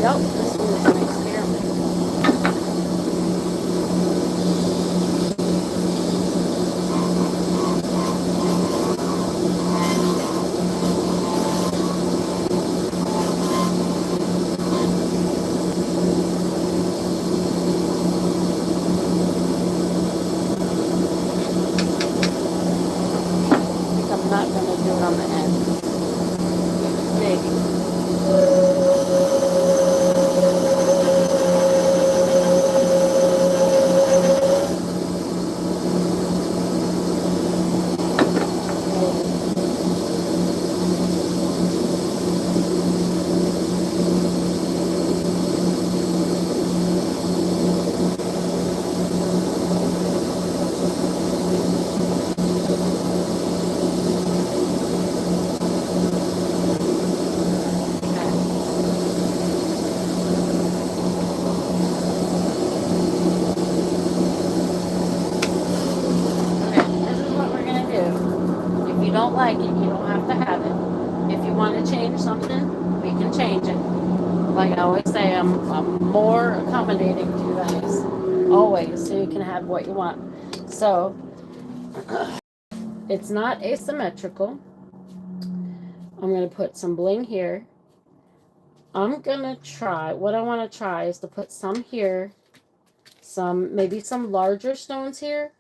Yep, this one is an experiment. I think I'm not going to do it on the end. Maybe. Don't like it, you don't have to have it. If you want to change something, we can change it. Like I always say, I'm more accommodating to you guys, always, so you can have what you want. So it's not asymmetrical. I'm going to put some bling here. I'm going to try, what I want to try is to put some here, maybe some larger stones here,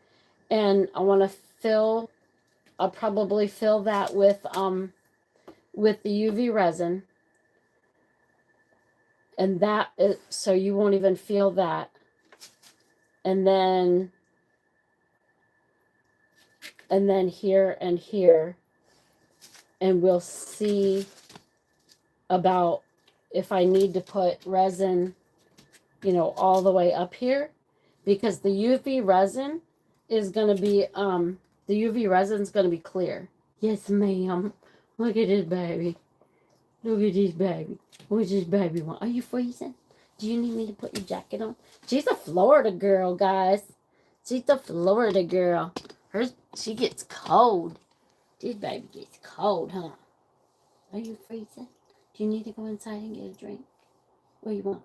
and I want to I'll probably fill that with the UV resin, and that is, so you won't even feel that. And then here and here, and we'll see about if I need to put resin, all the way up here, because the UV resin is going to be the UV resin is going to be clear. Yes, ma'am. Look at this baby. Look at this baby. What's this baby want? Are you freezing? Do you need me to put your jacket on? She's a Florida girl, guys. She's the Florida girl. She gets cold. This baby gets cold, huh? Are you freezing? Do you need to go inside and get a drink? What do you want?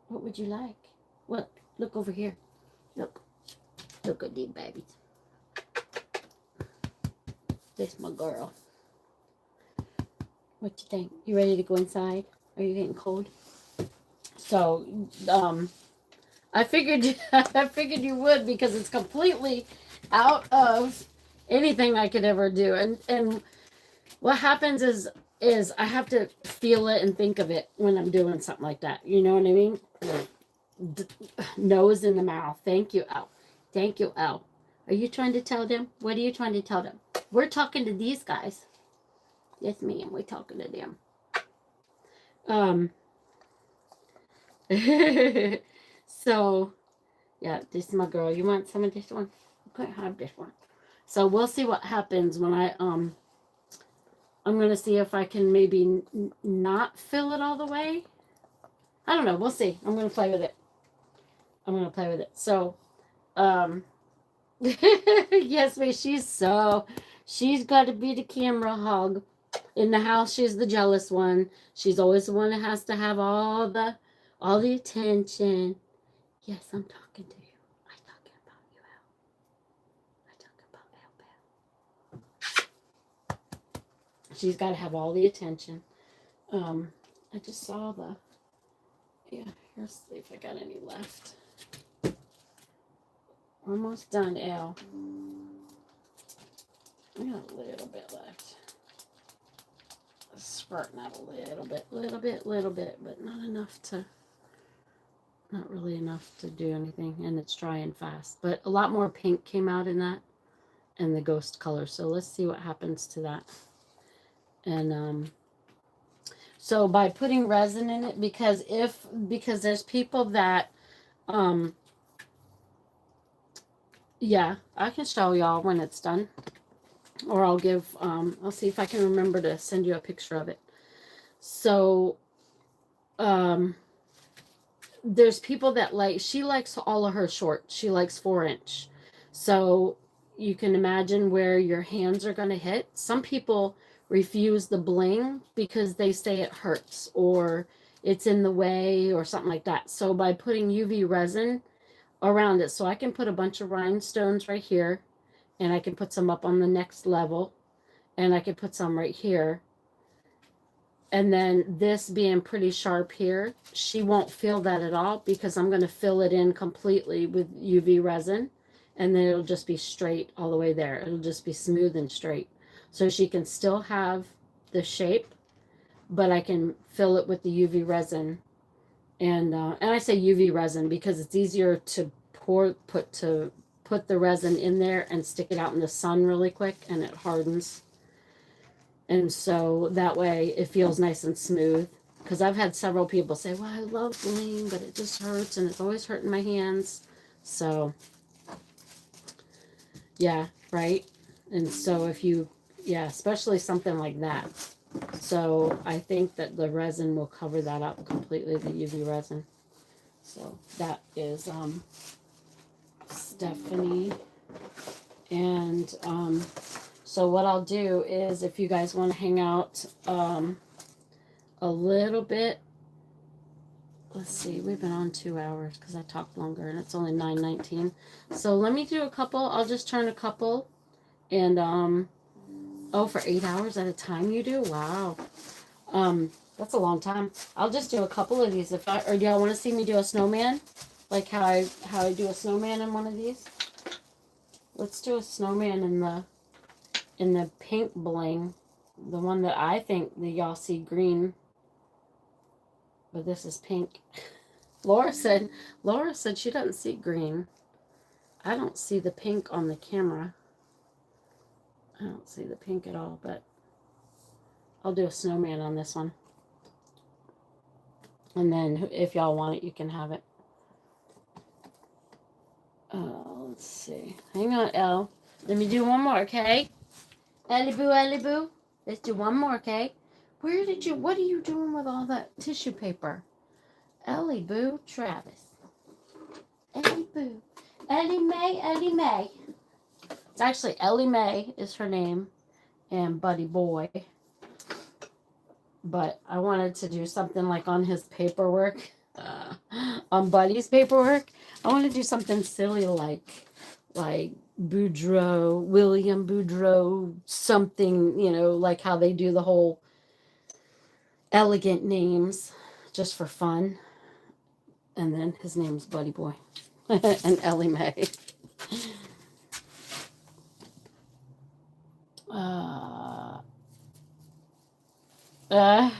What would you like? What? Look over here. Look. Look at these babies. This my girl. What you think? You ready to go inside? Are you getting cold? So, I figured you would, because it's completely out of anything I could ever do. And what happens is I have to feel it and think of it when I'm doing something like that. You know what I mean? Nose in the mouth. Thank you, Al. Thank you, Al. Are you trying to tell them? What are you trying to tell them? We're talking to these guys. Yes, ma'am. We're talking to them. So, yeah, this is my girl. You want some of this one? You can't have this one. So we'll see what happens when I'm going to see if I can maybe not fill it all the way. I don't know. We'll see. I'm going to play with it. So, yes, but she's got to be the camera hog. In the house, she's the jealous one. She's always the one that has to have all the attention. Yes, I'm talking to you. I'm talking about you, Al. I'm talking about Al. She's got to have all the attention. I just saw let's see if I got any left. Almost done, Al. I got a little bit left. Squirting out a little bit, but not really enough to do anything, and it's drying fast. But a lot more pink came out in that, and the ghost color. So let's see what happens to that. And so by putting resin in it, because there's people that yeah, I can show y'all when it's done. Or I'll see if I can remember to send you a picture of it. So, there's people that she likes all of her short. She likes 4-inch. So, you can imagine where your hands are going to hit. Some people refuse the bling because they say it hurts or it's in the way or something like that. So, by putting UV resin around it, so I can put a bunch of rhinestones right here. And I can put some up on the next level. And I can put some right here. And then this being pretty sharp here, she won't feel that at all because I'm going to fill it in completely with UV resin. And then it'll just be straight all the way there. It'll just be smooth and straight. So she can still have the shape, but I can fill it with the UV resin. And I say UV resin because it's easier to put the resin in there and stick it out in the sun really quick, and it hardens. And so that way it feels nice and smooth. Because I've had several people say, well, I love bling, but it just hurts, and it's always hurting my hands. So, yeah, right? And so especially something like that. So I think that the resin will cover that up completely, the UV resin. So that is Stephanie. And so what I'll do is, if you guys want to hang out a little bit, let's see, we've been on 2 hours because I talked longer and it's only 9:19. So let me do a couple. I'll just turn a couple. And for 8 hours at a time you do? Wow. That's a long time. I'll just do a couple of these. Or do y'all want to see me do a snowman? Like how I do a snowman in one of these? Let's do a snowman in the pink bling. The one that I think that y'all see green. But this is pink. Laura said she doesn't see green. I don't see the pink on the camera. I don't see the pink at all, but I'll do a snowman on this one. And then if y'all want it, you can have it. Let's see. Hang on, Elle. Let me do one more, okay? Ellie boo. Let's do one more, okay? What are you doing with all that tissue paper? Ellie boo, Travis. Ellie boo. Ellie Mae, Ellie Mae. It's actually Ellie Mae is her name, and Buddy Boy. But I wanted to do something like on his paperwork, on Buddy's paperwork. I want to do something silly like Boudreaux, William Boudreaux, something, like how they do the whole elegant names just for fun. And then his name's Buddy Boy and Ellie Mae. Uh,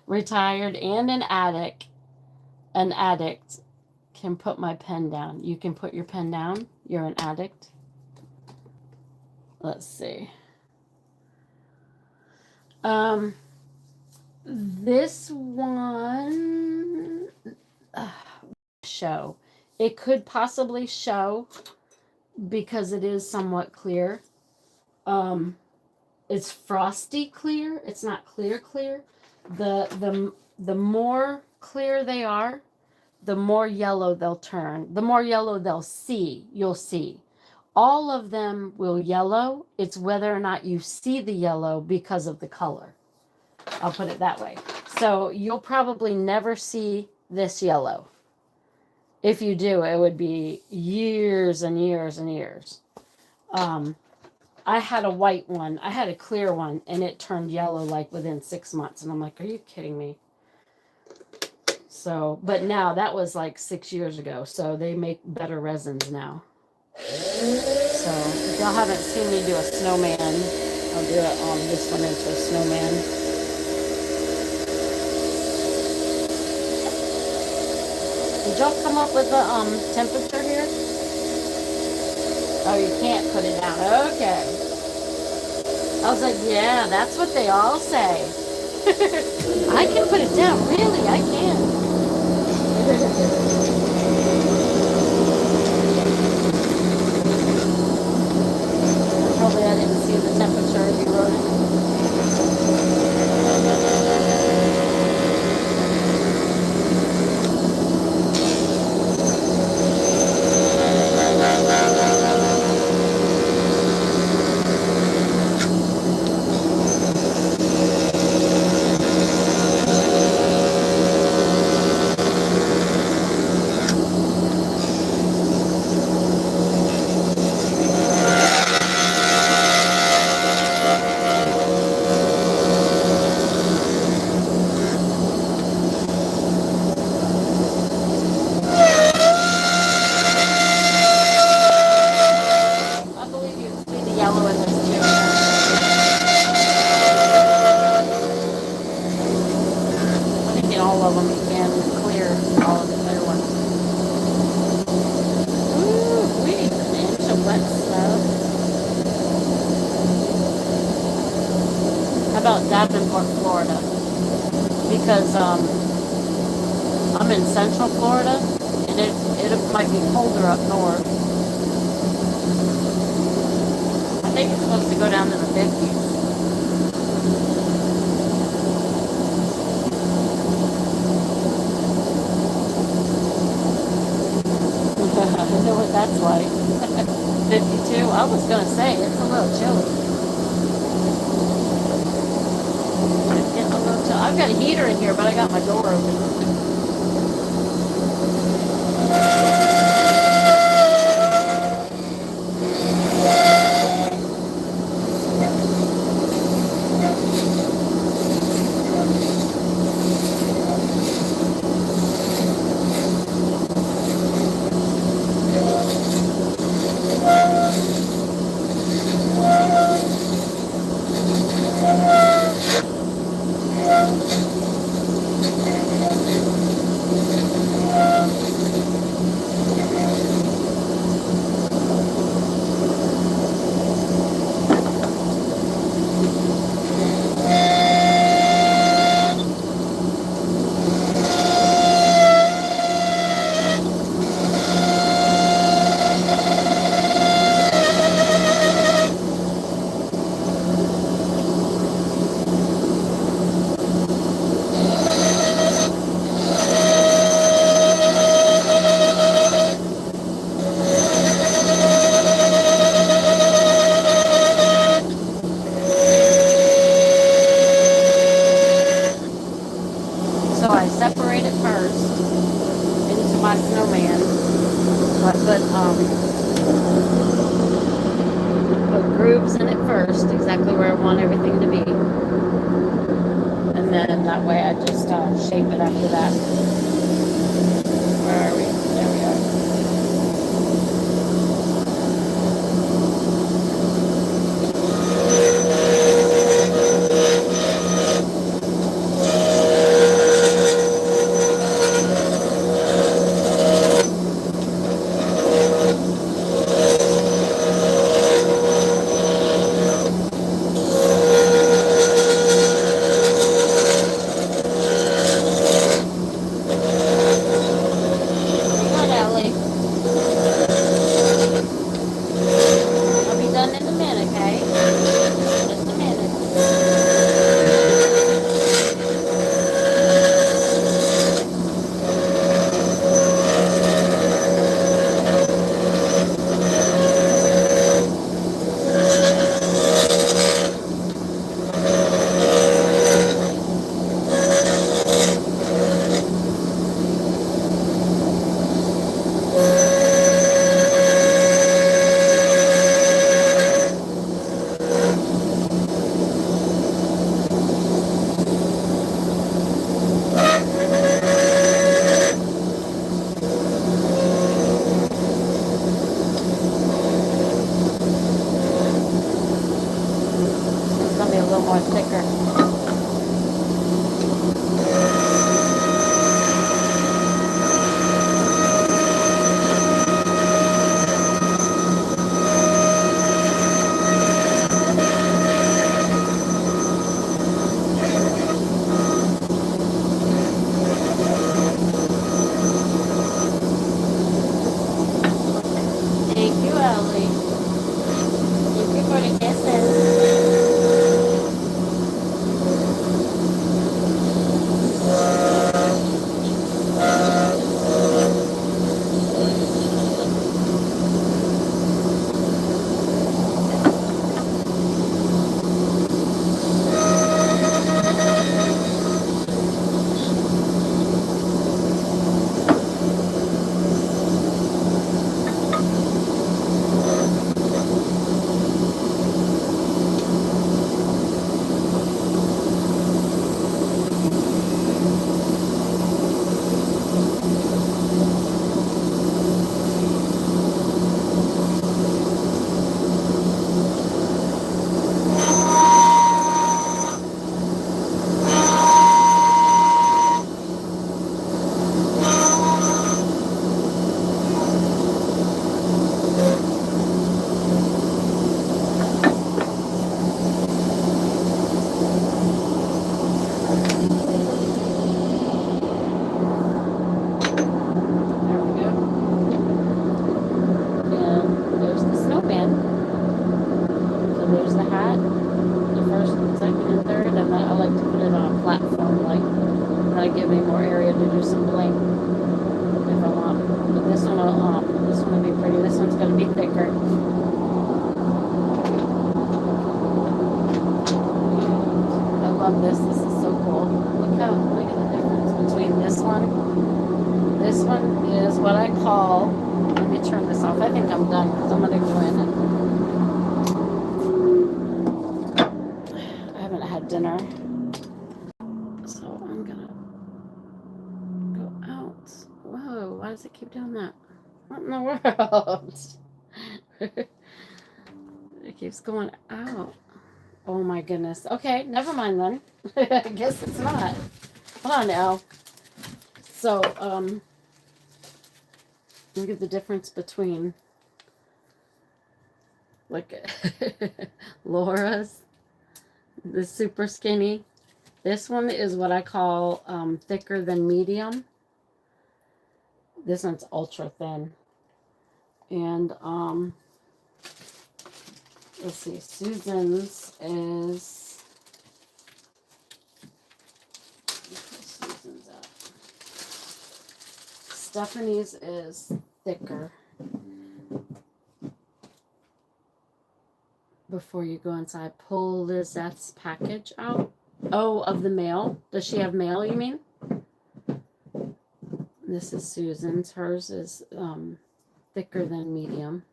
retired and an addict. An addict can put my pen down. You can put your pen down. You're an addict. Let's see. This one show. It could possibly show because it is somewhat clear. It's frosty clear. It's not clear clear. The more clear they are, the more yellow they'll turn. The more yellow you'll see. All of them will yellow. It's whether or not you see the yellow because of the color. I'll put it that way. So you'll probably never see this yellow. If you do, it would be years and years and years. I had a white one. I had a clear one, and it turned yellow like within 6 months. And I'm like, are you kidding me? So, but now that was like 6 years ago. So they make better resins now. So if y'all haven't seen me do a snowman, I'll do it on this one into a snowman. Did y'all come up with the temperature here? Oh, you can't put it down. Okay. I was like, yeah, that's what they all say. I can put it down. Really, I can. Probably I didn't see the temperature if you wrote it. Davenport, Florida, because I'm in Central Florida, and it might be colder up north. I think it's supposed to go down to the 50s. I know what that's like. 52. I was gonna say it's a little chilly. I've got a heater in here, but I got my door open. way I just shape it after that. Where are we? There we are. Come on, Ellie. I'll be done in a minute, okay? Just a minute. It's gonna be a little more thicker. Thank you, Ellie. Thank you for the kisses. There we go. And there's the snowman. So there's the hat, the first, second, and third, and then I like to put it on a platform, like that'll give me more area to do some bling if I want. But this one will be pretty. This one's gonna be thicker. I love this. This is so cool. Look at the difference between this one. This one is what I call. Let me turn this off. I think I'm done because I'm gonna go in and I haven't had dinner, so I'm gonna go out. Whoa! Why does it keep doing that? What in the world? It keeps going out. Oh my goodness. Okay, never mind then. I guess it's not. Hold on now. So, look at the difference between, look at Laura's, the super skinny. This one is what I call thicker than medium. This one's ultra thin. And let's see, Susan's is, Susan's at. Stephanie's is thicker. Before you go inside, pull Lizette's package out. Oh, of the mail. Does she have mail, you mean? This is Susan's. Hers is thicker than medium.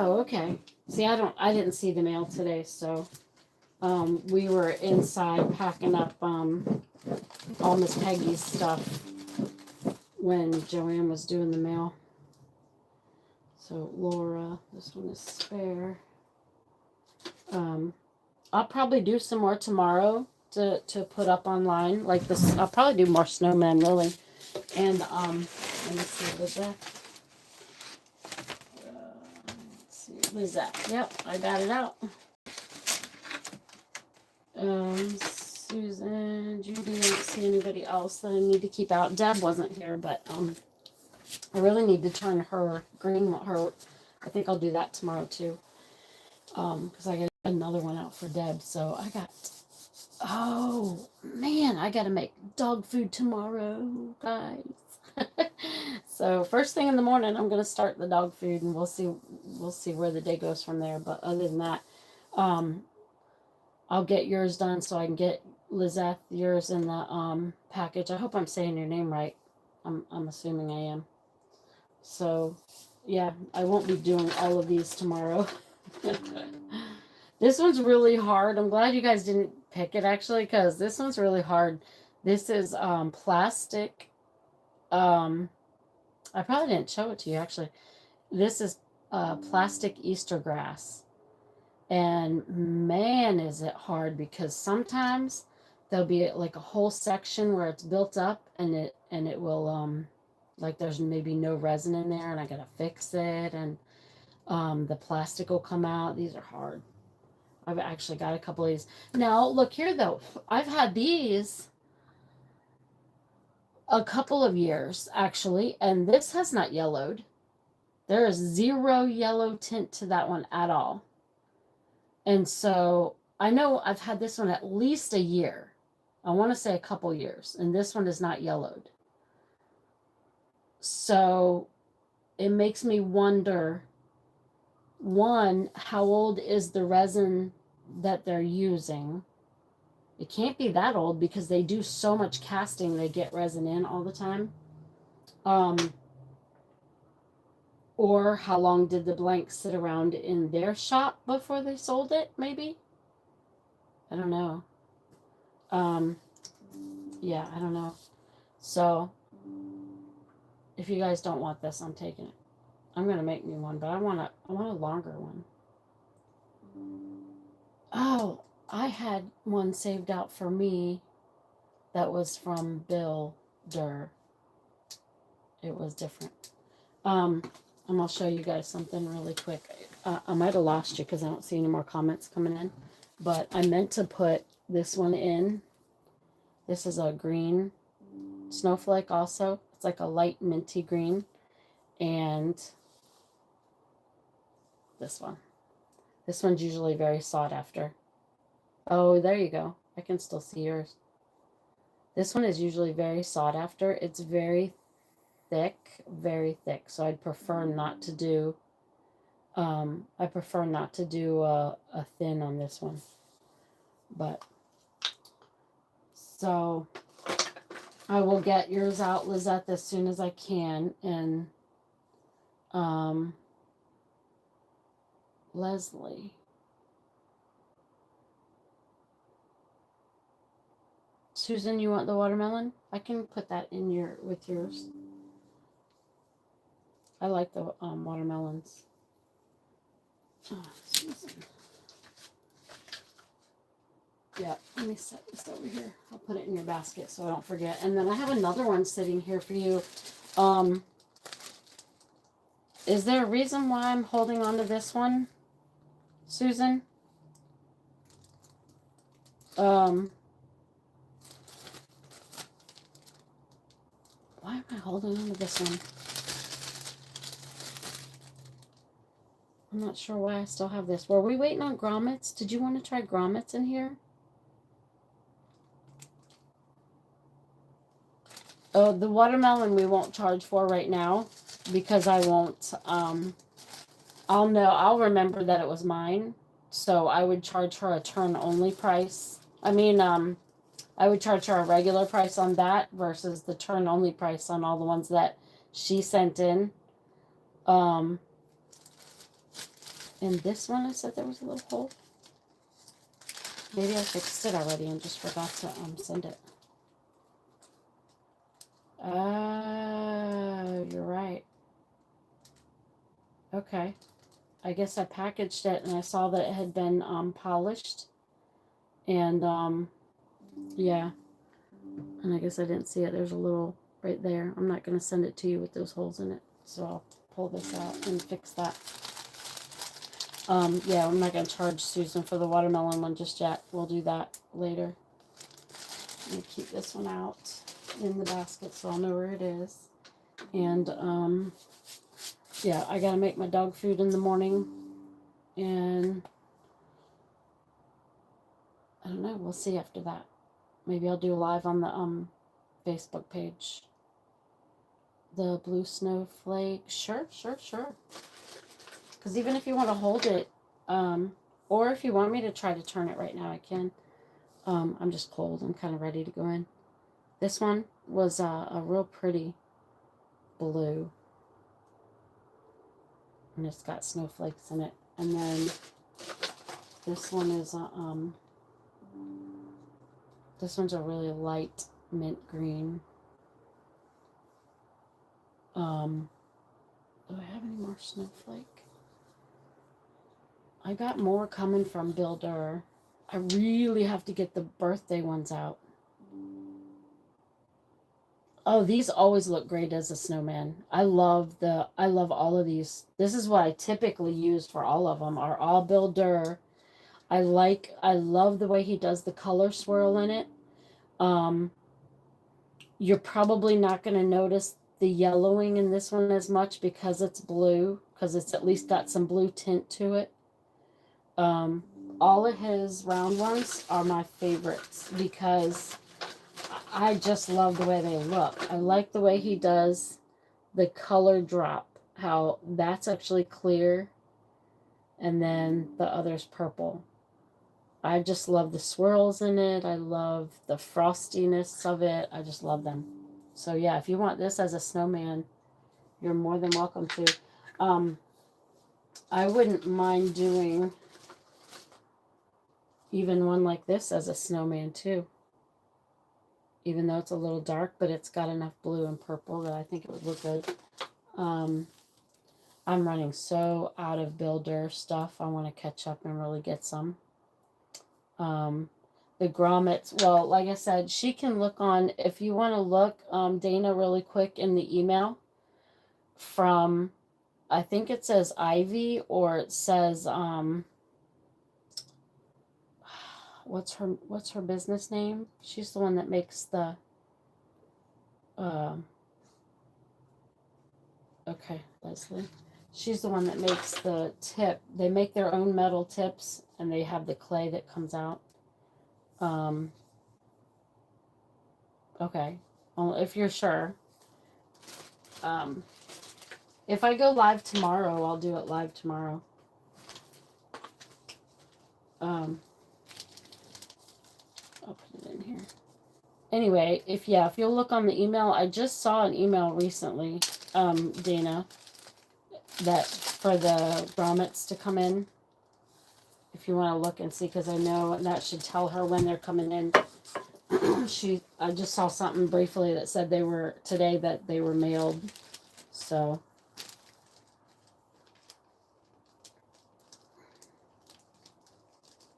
Oh, okay. See, I didn't see the mail today, so we were inside packing up all Miss Peggy's stuff when Joanne was doing the mail. So Laura, this one is spare. I'll probably do some more tomorrow to put up online. Like this, I'll probably do more snowmen really. And let me see, what is that? Let's see, what is that? Yep, I got it out. Susan, Judy, I don't see anybody else that I need to keep out. Deb wasn't here, but I really need to turn her green. I think I'll do that tomorrow too. Because I got another one out for Deb. So I got. Oh man, I got to make dog food tomorrow, guys. So first thing in the morning, I'm gonna start the dog food, and we'll see where the day goes from there. But other than that, I'll get yours done so I can get Lizette yours in the package. I hope I'm saying your name right. I'm assuming I am. So yeah, I won't be doing all of these tomorrow. This one's really hard. I'm glad you guys didn't pick it actually, because this one's really hard. This is plastic. I probably didn't show it to you actually. This is plastic Easter grass. And man, is it hard, because sometimes there'll be like a whole section where it's built up and it will like there's maybe no resin in there and I gotta fix it, and the plastic will come out. These are hard. I've actually got a couple of these. Now, look here, though. I've had these a couple of years, actually, and this has not yellowed. There is zero yellow tint to that one at all. And so I know I've had this one at least a year. I want to say a couple years, and this one is not yellowed. So it makes me wonder, one, how old is the resin that they're using? It can't be that old, because they do so much casting, they get resin in all the time. Or how long did the blank sit around in their shop before they sold it, maybe? I don't know. Yeah, I don't know. So if you guys don't want this, I'm taking it. I'm gonna make me one, but I want a longer one. Oh, I had one saved out for me that was from Bill Durr. It was different. And I'll show you guys something really quick. I might have lost you because I don't see any more comments coming in, but I meant to put this one in. This is a green snowflake also. It's like a light minty green. And this one. This one's usually very sought after. Oh, there you go. I can still see yours. This one is usually very sought after. It's very thick, so I'd prefer not to do a thin on this one. But so I will get yours out, Lizette, as soon as I can. And Leslie, Susan, you want the watermelon? I can put that in with yours. I like the watermelons. Oh, Susan. Yeah, let me set this over here. I'll put it in your basket so I don't forget. And then I have another one sitting here for you. Is there a reason why I'm holding on to this one, Susan? Why am I holding on to this one? I'm not sure why I still have this. Were we waiting on grommets? Did you want to try grommets in here? Oh, the watermelon we won't charge for right now, because I won't, I'll remember that it was mine. So I would charge her a turn only price. I mean, I would charge her a regular price on that versus the turn only price on all the ones that she sent in. In this one, I said there was a little hole. Maybe I fixed it already and just forgot to send it. Oh, you're right. Okay. I guess I packaged it and I saw that it had been polished. And yeah. And I guess I didn't see it. There's a little right there. I'm not going to send it to you with those holes in it. So I'll pull this out and fix that. Yeah, I'm not going to charge Susan for the watermelon one just yet. We'll do that later. Let me keep this one out in the basket so I'll know where it is. And yeah, I got to make my dog food in the morning. And I don't know. We'll see after that. Maybe I'll do a live on the Facebook page. The blue snowflake. Sure. Because even if you want to hold it, or if you want me to try to turn it right now, I can. I'm just cold. I'm kind of ready to go in. This one was a real pretty blue. And it's got snowflakes in it. And then this one is this one's a really light mint green. Do I have any more snowflake? I got more coming from Builder. I really have to get the birthday ones out. Oh, these always look great as a snowman. I love all of these. This is what I typically use for all of them. Are all Builder. I love the way he does the color swirl in it. You're probably not going to notice the yellowing in this one as much because it's blue, because it's at least got some blue tint to it. All of his round ones are my favorites because I just love the way they look. I like the way he does the color drop, how that's actually clear and then the other's purple. I just love the swirls in it. I love the frostiness of it. I just love them. So yeah, if you want this as a snowman, you're more than welcome to. I wouldn't mind doing even one like this as a snowman too. Even though it's a little dark, but it's got enough blue and purple that I think it would look good. I'm running so out of Builder stuff. I want to catch up and really get some. The grommets, well, like I said, she can look on, if you want to look, Dana, really quick in the email from, I think it says Ivy, or it says, what's her business name? She's the one that makes the, okay, Leslie. She's the one that makes the tip. They make their own metal tips, and they have the clay that comes out. Okay. Well, if you're sure. If I go live tomorrow, I'll do it live tomorrow. I'll put it in here. Anyway, if you'll look on the email, I just saw an email recently, Dana, that for the grommets to come in. If you want to look and see, because I know that should tell her when they're coming in. I just saw something briefly that said they were mailed. So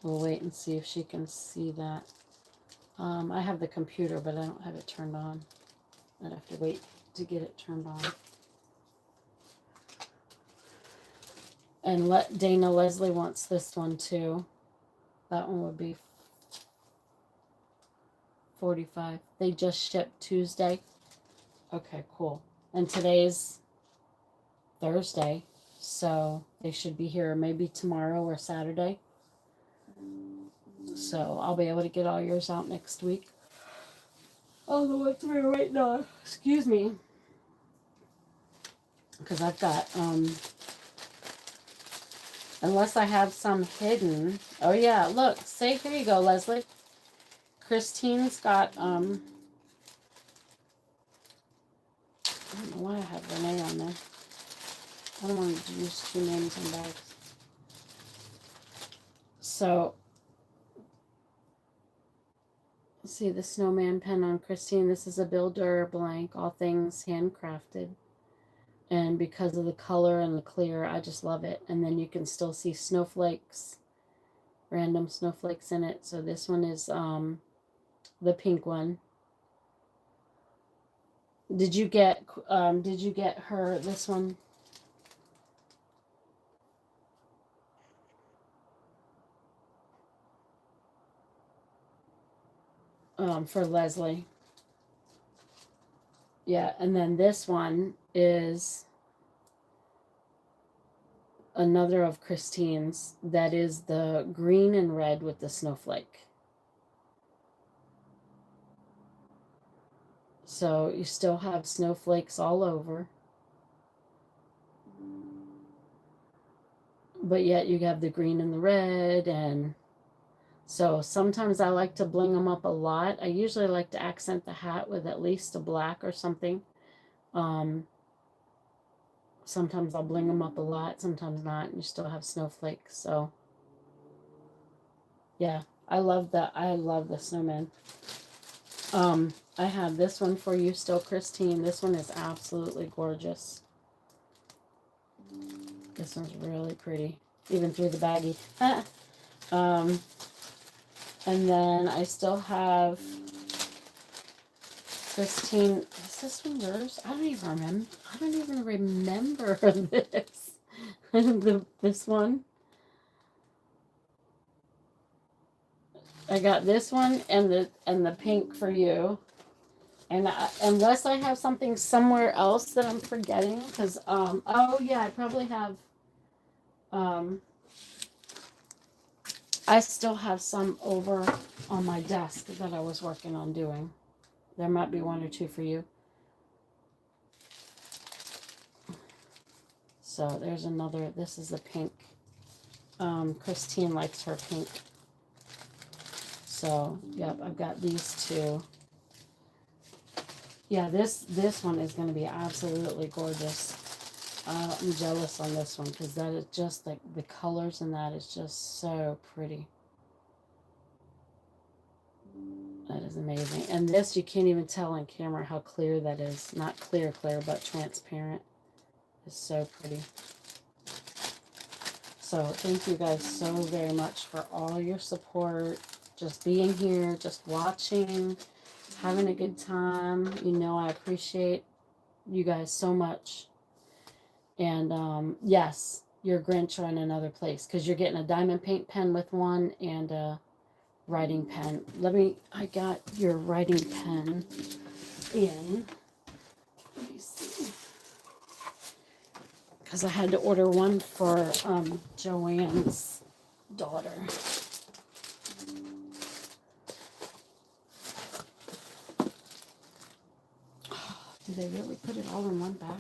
we'll wait and see if she can see that. I have the computer, but I don't have it turned on. I'd have to wait to get it turned on. And Dana Leslie wants this one too. That one would be $45. They just shipped Tuesday. Okay, cool. And today's Thursday, so they should be here maybe tomorrow or Saturday. So I'll be able to get all yours out next week. Oh, the ones we're waiting on. Excuse me. Because I've got, unless I have some hidden. Oh, yeah, look. Say, here you go, Leslie. Christine's got, I don't know why I have Renee on there. I don't want to use two names on bags. So, see the snowman pen on Christine. This is a Builder blank, all things handcrafted. And because of the color and the clear, I just love it. And then you can still see snowflakes, random snowflakes in it. So this one is the pink one. Did you get her this one? For Leslie. Yeah, and then this one is another of Christine's that is the green and red with the snowflake. So you still have snowflakes all over, but yet you have the green and the red. And so sometimes I like to bling them up a lot. I usually like to accent the hat with at least a black or something. Sometimes I'll bling them up a lot, sometimes not, and you still have snowflakes. So yeah, I love the snowman. I have this one for you still, Christine. This one is absolutely gorgeous. This one's really pretty, even through the baggie. And then I still have Christine. Is this one yours? I don't even remember this. This one. I got this one and the pink for you. And unless I have something somewhere else that I'm forgetting, because oh yeah, I probably have I still have some over on my desk that I was working on doing. There might be one or two for you. So there's another. This is the pink. Christine likes her pink. So yep, I've got these two. Yeah, this one is going to be absolutely gorgeous. I'm jealous on this one because that is just like the colors in that is just so pretty. That is amazing. And this, you can't even tell on camera how clear that is. Not clear, but transparent. It's so pretty. So thank you guys so very much for all your support. Just being here, just watching, having a good time. You know I appreciate you guys so much. And yes, your Grinch are in another place because you're getting a diamond paint pen with one and a writing pen. I got your writing pen in. Let me see. Because I had to order one for Joanne's daughter. Do they really put it all in one bag?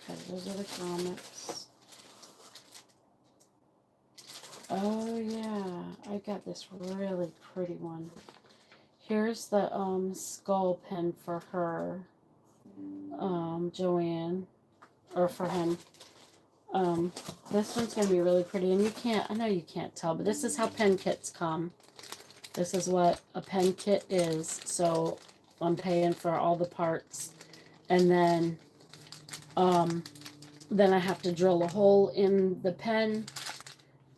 Okay, those are the comics. Oh yeah, I got this really pretty one. Here's the skull pen for her, Joanne, or for him. This one's going to be really pretty, and I know you can't tell, but this is how pen kits come. This is what a pen kit is, so I'm paying for all the parts, and then I have to drill a hole in the pen,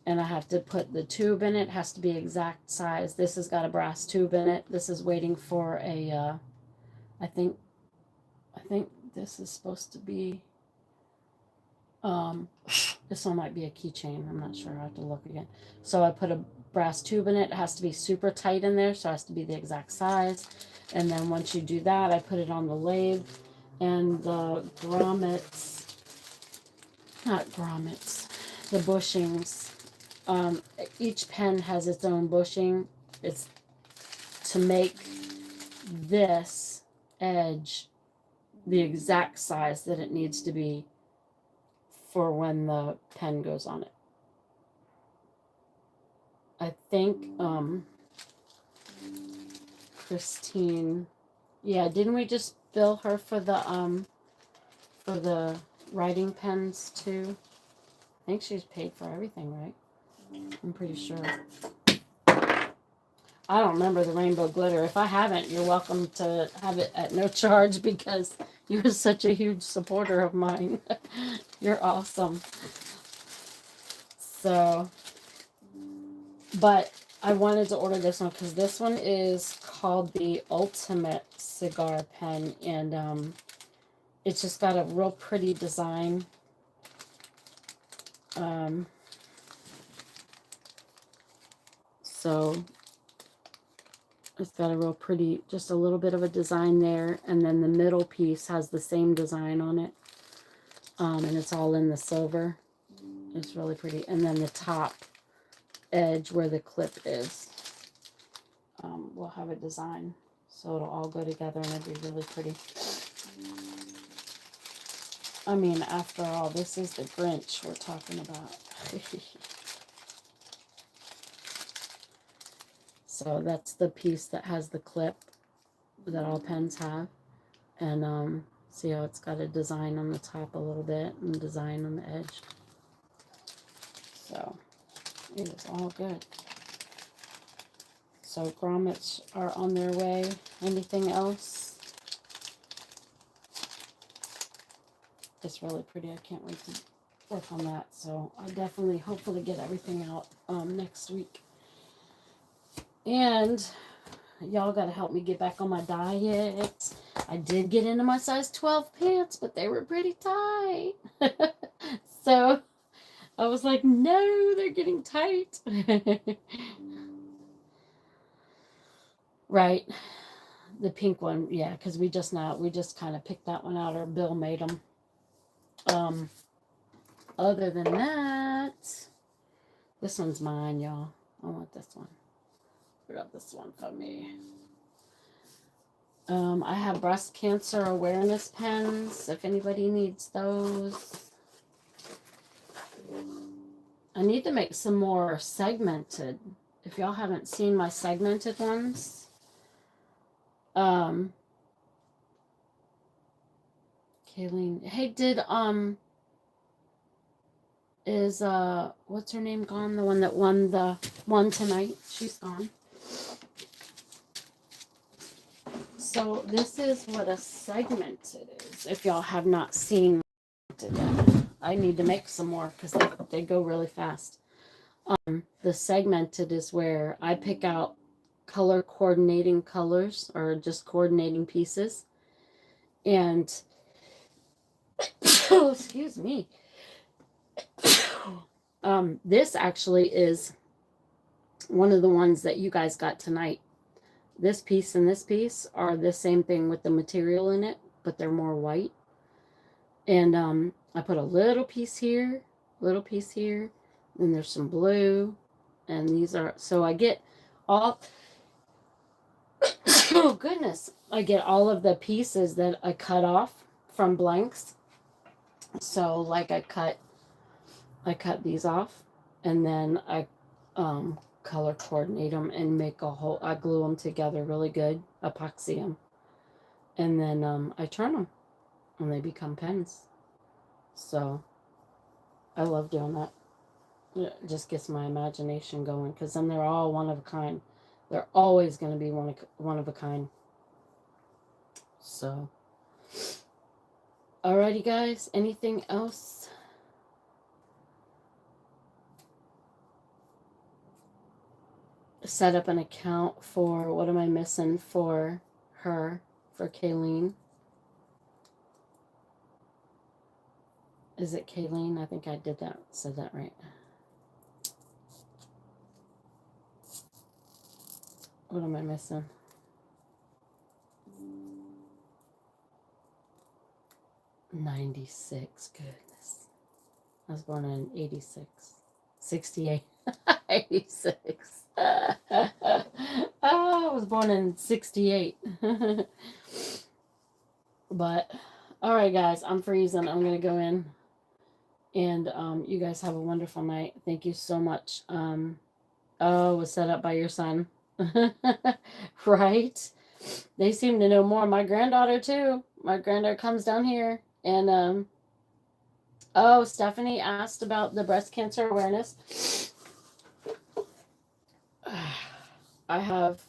and I have to put the tube in it. It has to be exact size. This has got a brass tube in it. This is waiting for a, I think this is supposed to be, this one might be a keychain. I'm not sure. I have to look again. So I put a brass tube in it. It has to be super tight in there, so it has to be the exact size. And then once you do that, I put it on the lathe. And the the bushings. Each pen has its own bushing. It's to make this edge the exact size that it needs to be for when the pen goes on it. I think Christine, yeah, didn't we just bill her for the for the writing pens too. I think she's paid for everything, right? I'm pretty sure. I don't remember the rainbow glitter. If I haven't, you're welcome to have it at no charge because you're such a huge supporter of mine. You're awesome. So, but I wanted to order this one because this one is called the Ultimate Cigar Pen, and it's just got a real pretty design. So it's got a real pretty, just a little bit of a design there, and then the middle piece has the same design on it, and it's all in the silver. It's really pretty, and then the top edge where the clip is will have a design, so it'll all go together and it'll be really pretty. I mean, after all, this is the Grinch we're talking about. So that's the piece that has the clip that all pens have. And see how it's got a design on the top a little bit and design on the edge. So it is all good. So grommets are on their way. Anything else? It's really pretty. I can't wait to work on that. So I definitely, hopefully get everything out next week. And y'all got to help me get back on my diet. I did get into my size 12 pants, but they were pretty tight. So I was like, no, they're getting tight. Right. The pink one, yeah, because we just kind of picked that one out, or Bill made them. Other than that, this one's mine, y'all. I want this one. Grab this one for me. I have breast cancer awareness pens, if anybody needs those. I need to make some more segmented. If y'all haven't seen my segmented ones, Kayleen, hey, is what's her name gone? The one that won the one tonight? She's gone. So this is what a segmented is. If y'all have not seen it yet, I need to make some more because they go really fast. The segmented is where I pick out color coordinating colors or just coordinating pieces, and oh, excuse me. This actually is one of the ones that you guys got tonight. This piece and this piece are the same thing with the material in it, but they're more white. And I put a little piece here, then there's some blue, and these are, so I get all, oh goodness, I get all of the pieces that I cut off from blanks. So like I cut these off, and then I color coordinate them and make a whole, I glue them together really good, epoxy them, and then I turn them and they become pens. So I love doing that. It just gets my imagination going, because then they're all one of a kind. They're always going to be one of a kind. So alrighty guys, anything else? Set up an account for, what am I missing for her, for Kayleen? Is it Kayleen? I think I said that right. What am I missing? '96. Goodness. I was born in 86. 68. 86. I was born in 68. But, alright guys, I'm freezing. I'm going to go in. And you guys have a wonderful night. Thank you so much. Oh, it was set up by your son. Right? They seem to know more. My granddaughter, too. My granddaughter comes down here And oh, Stephanie asked about the breast cancer awareness. I have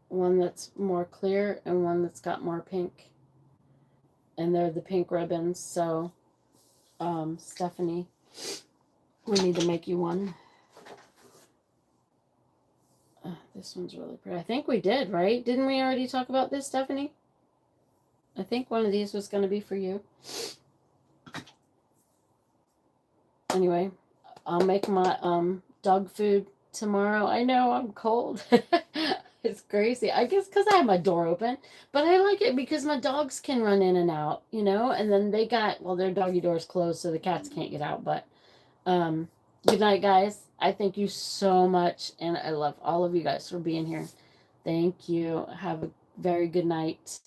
one that's more clear and one that's got more pink, and they're the pink ribbons. So Stephanie, we need to make you one. This one's really pretty. I think we did, right? Didn't we already talk about this, Stephanie? I think one of these was going to be for you. Anyway, I'll make my dog food tomorrow. I know I'm cold. It's crazy. I guess because I have my door open, but I like it because my dogs can run in and out, you know. And then they got, well, their doggy door is closed, so the cats can't get out. But good night, guys. I thank you so much, and I love all of you guys for being here. Thank you. Have a very good night.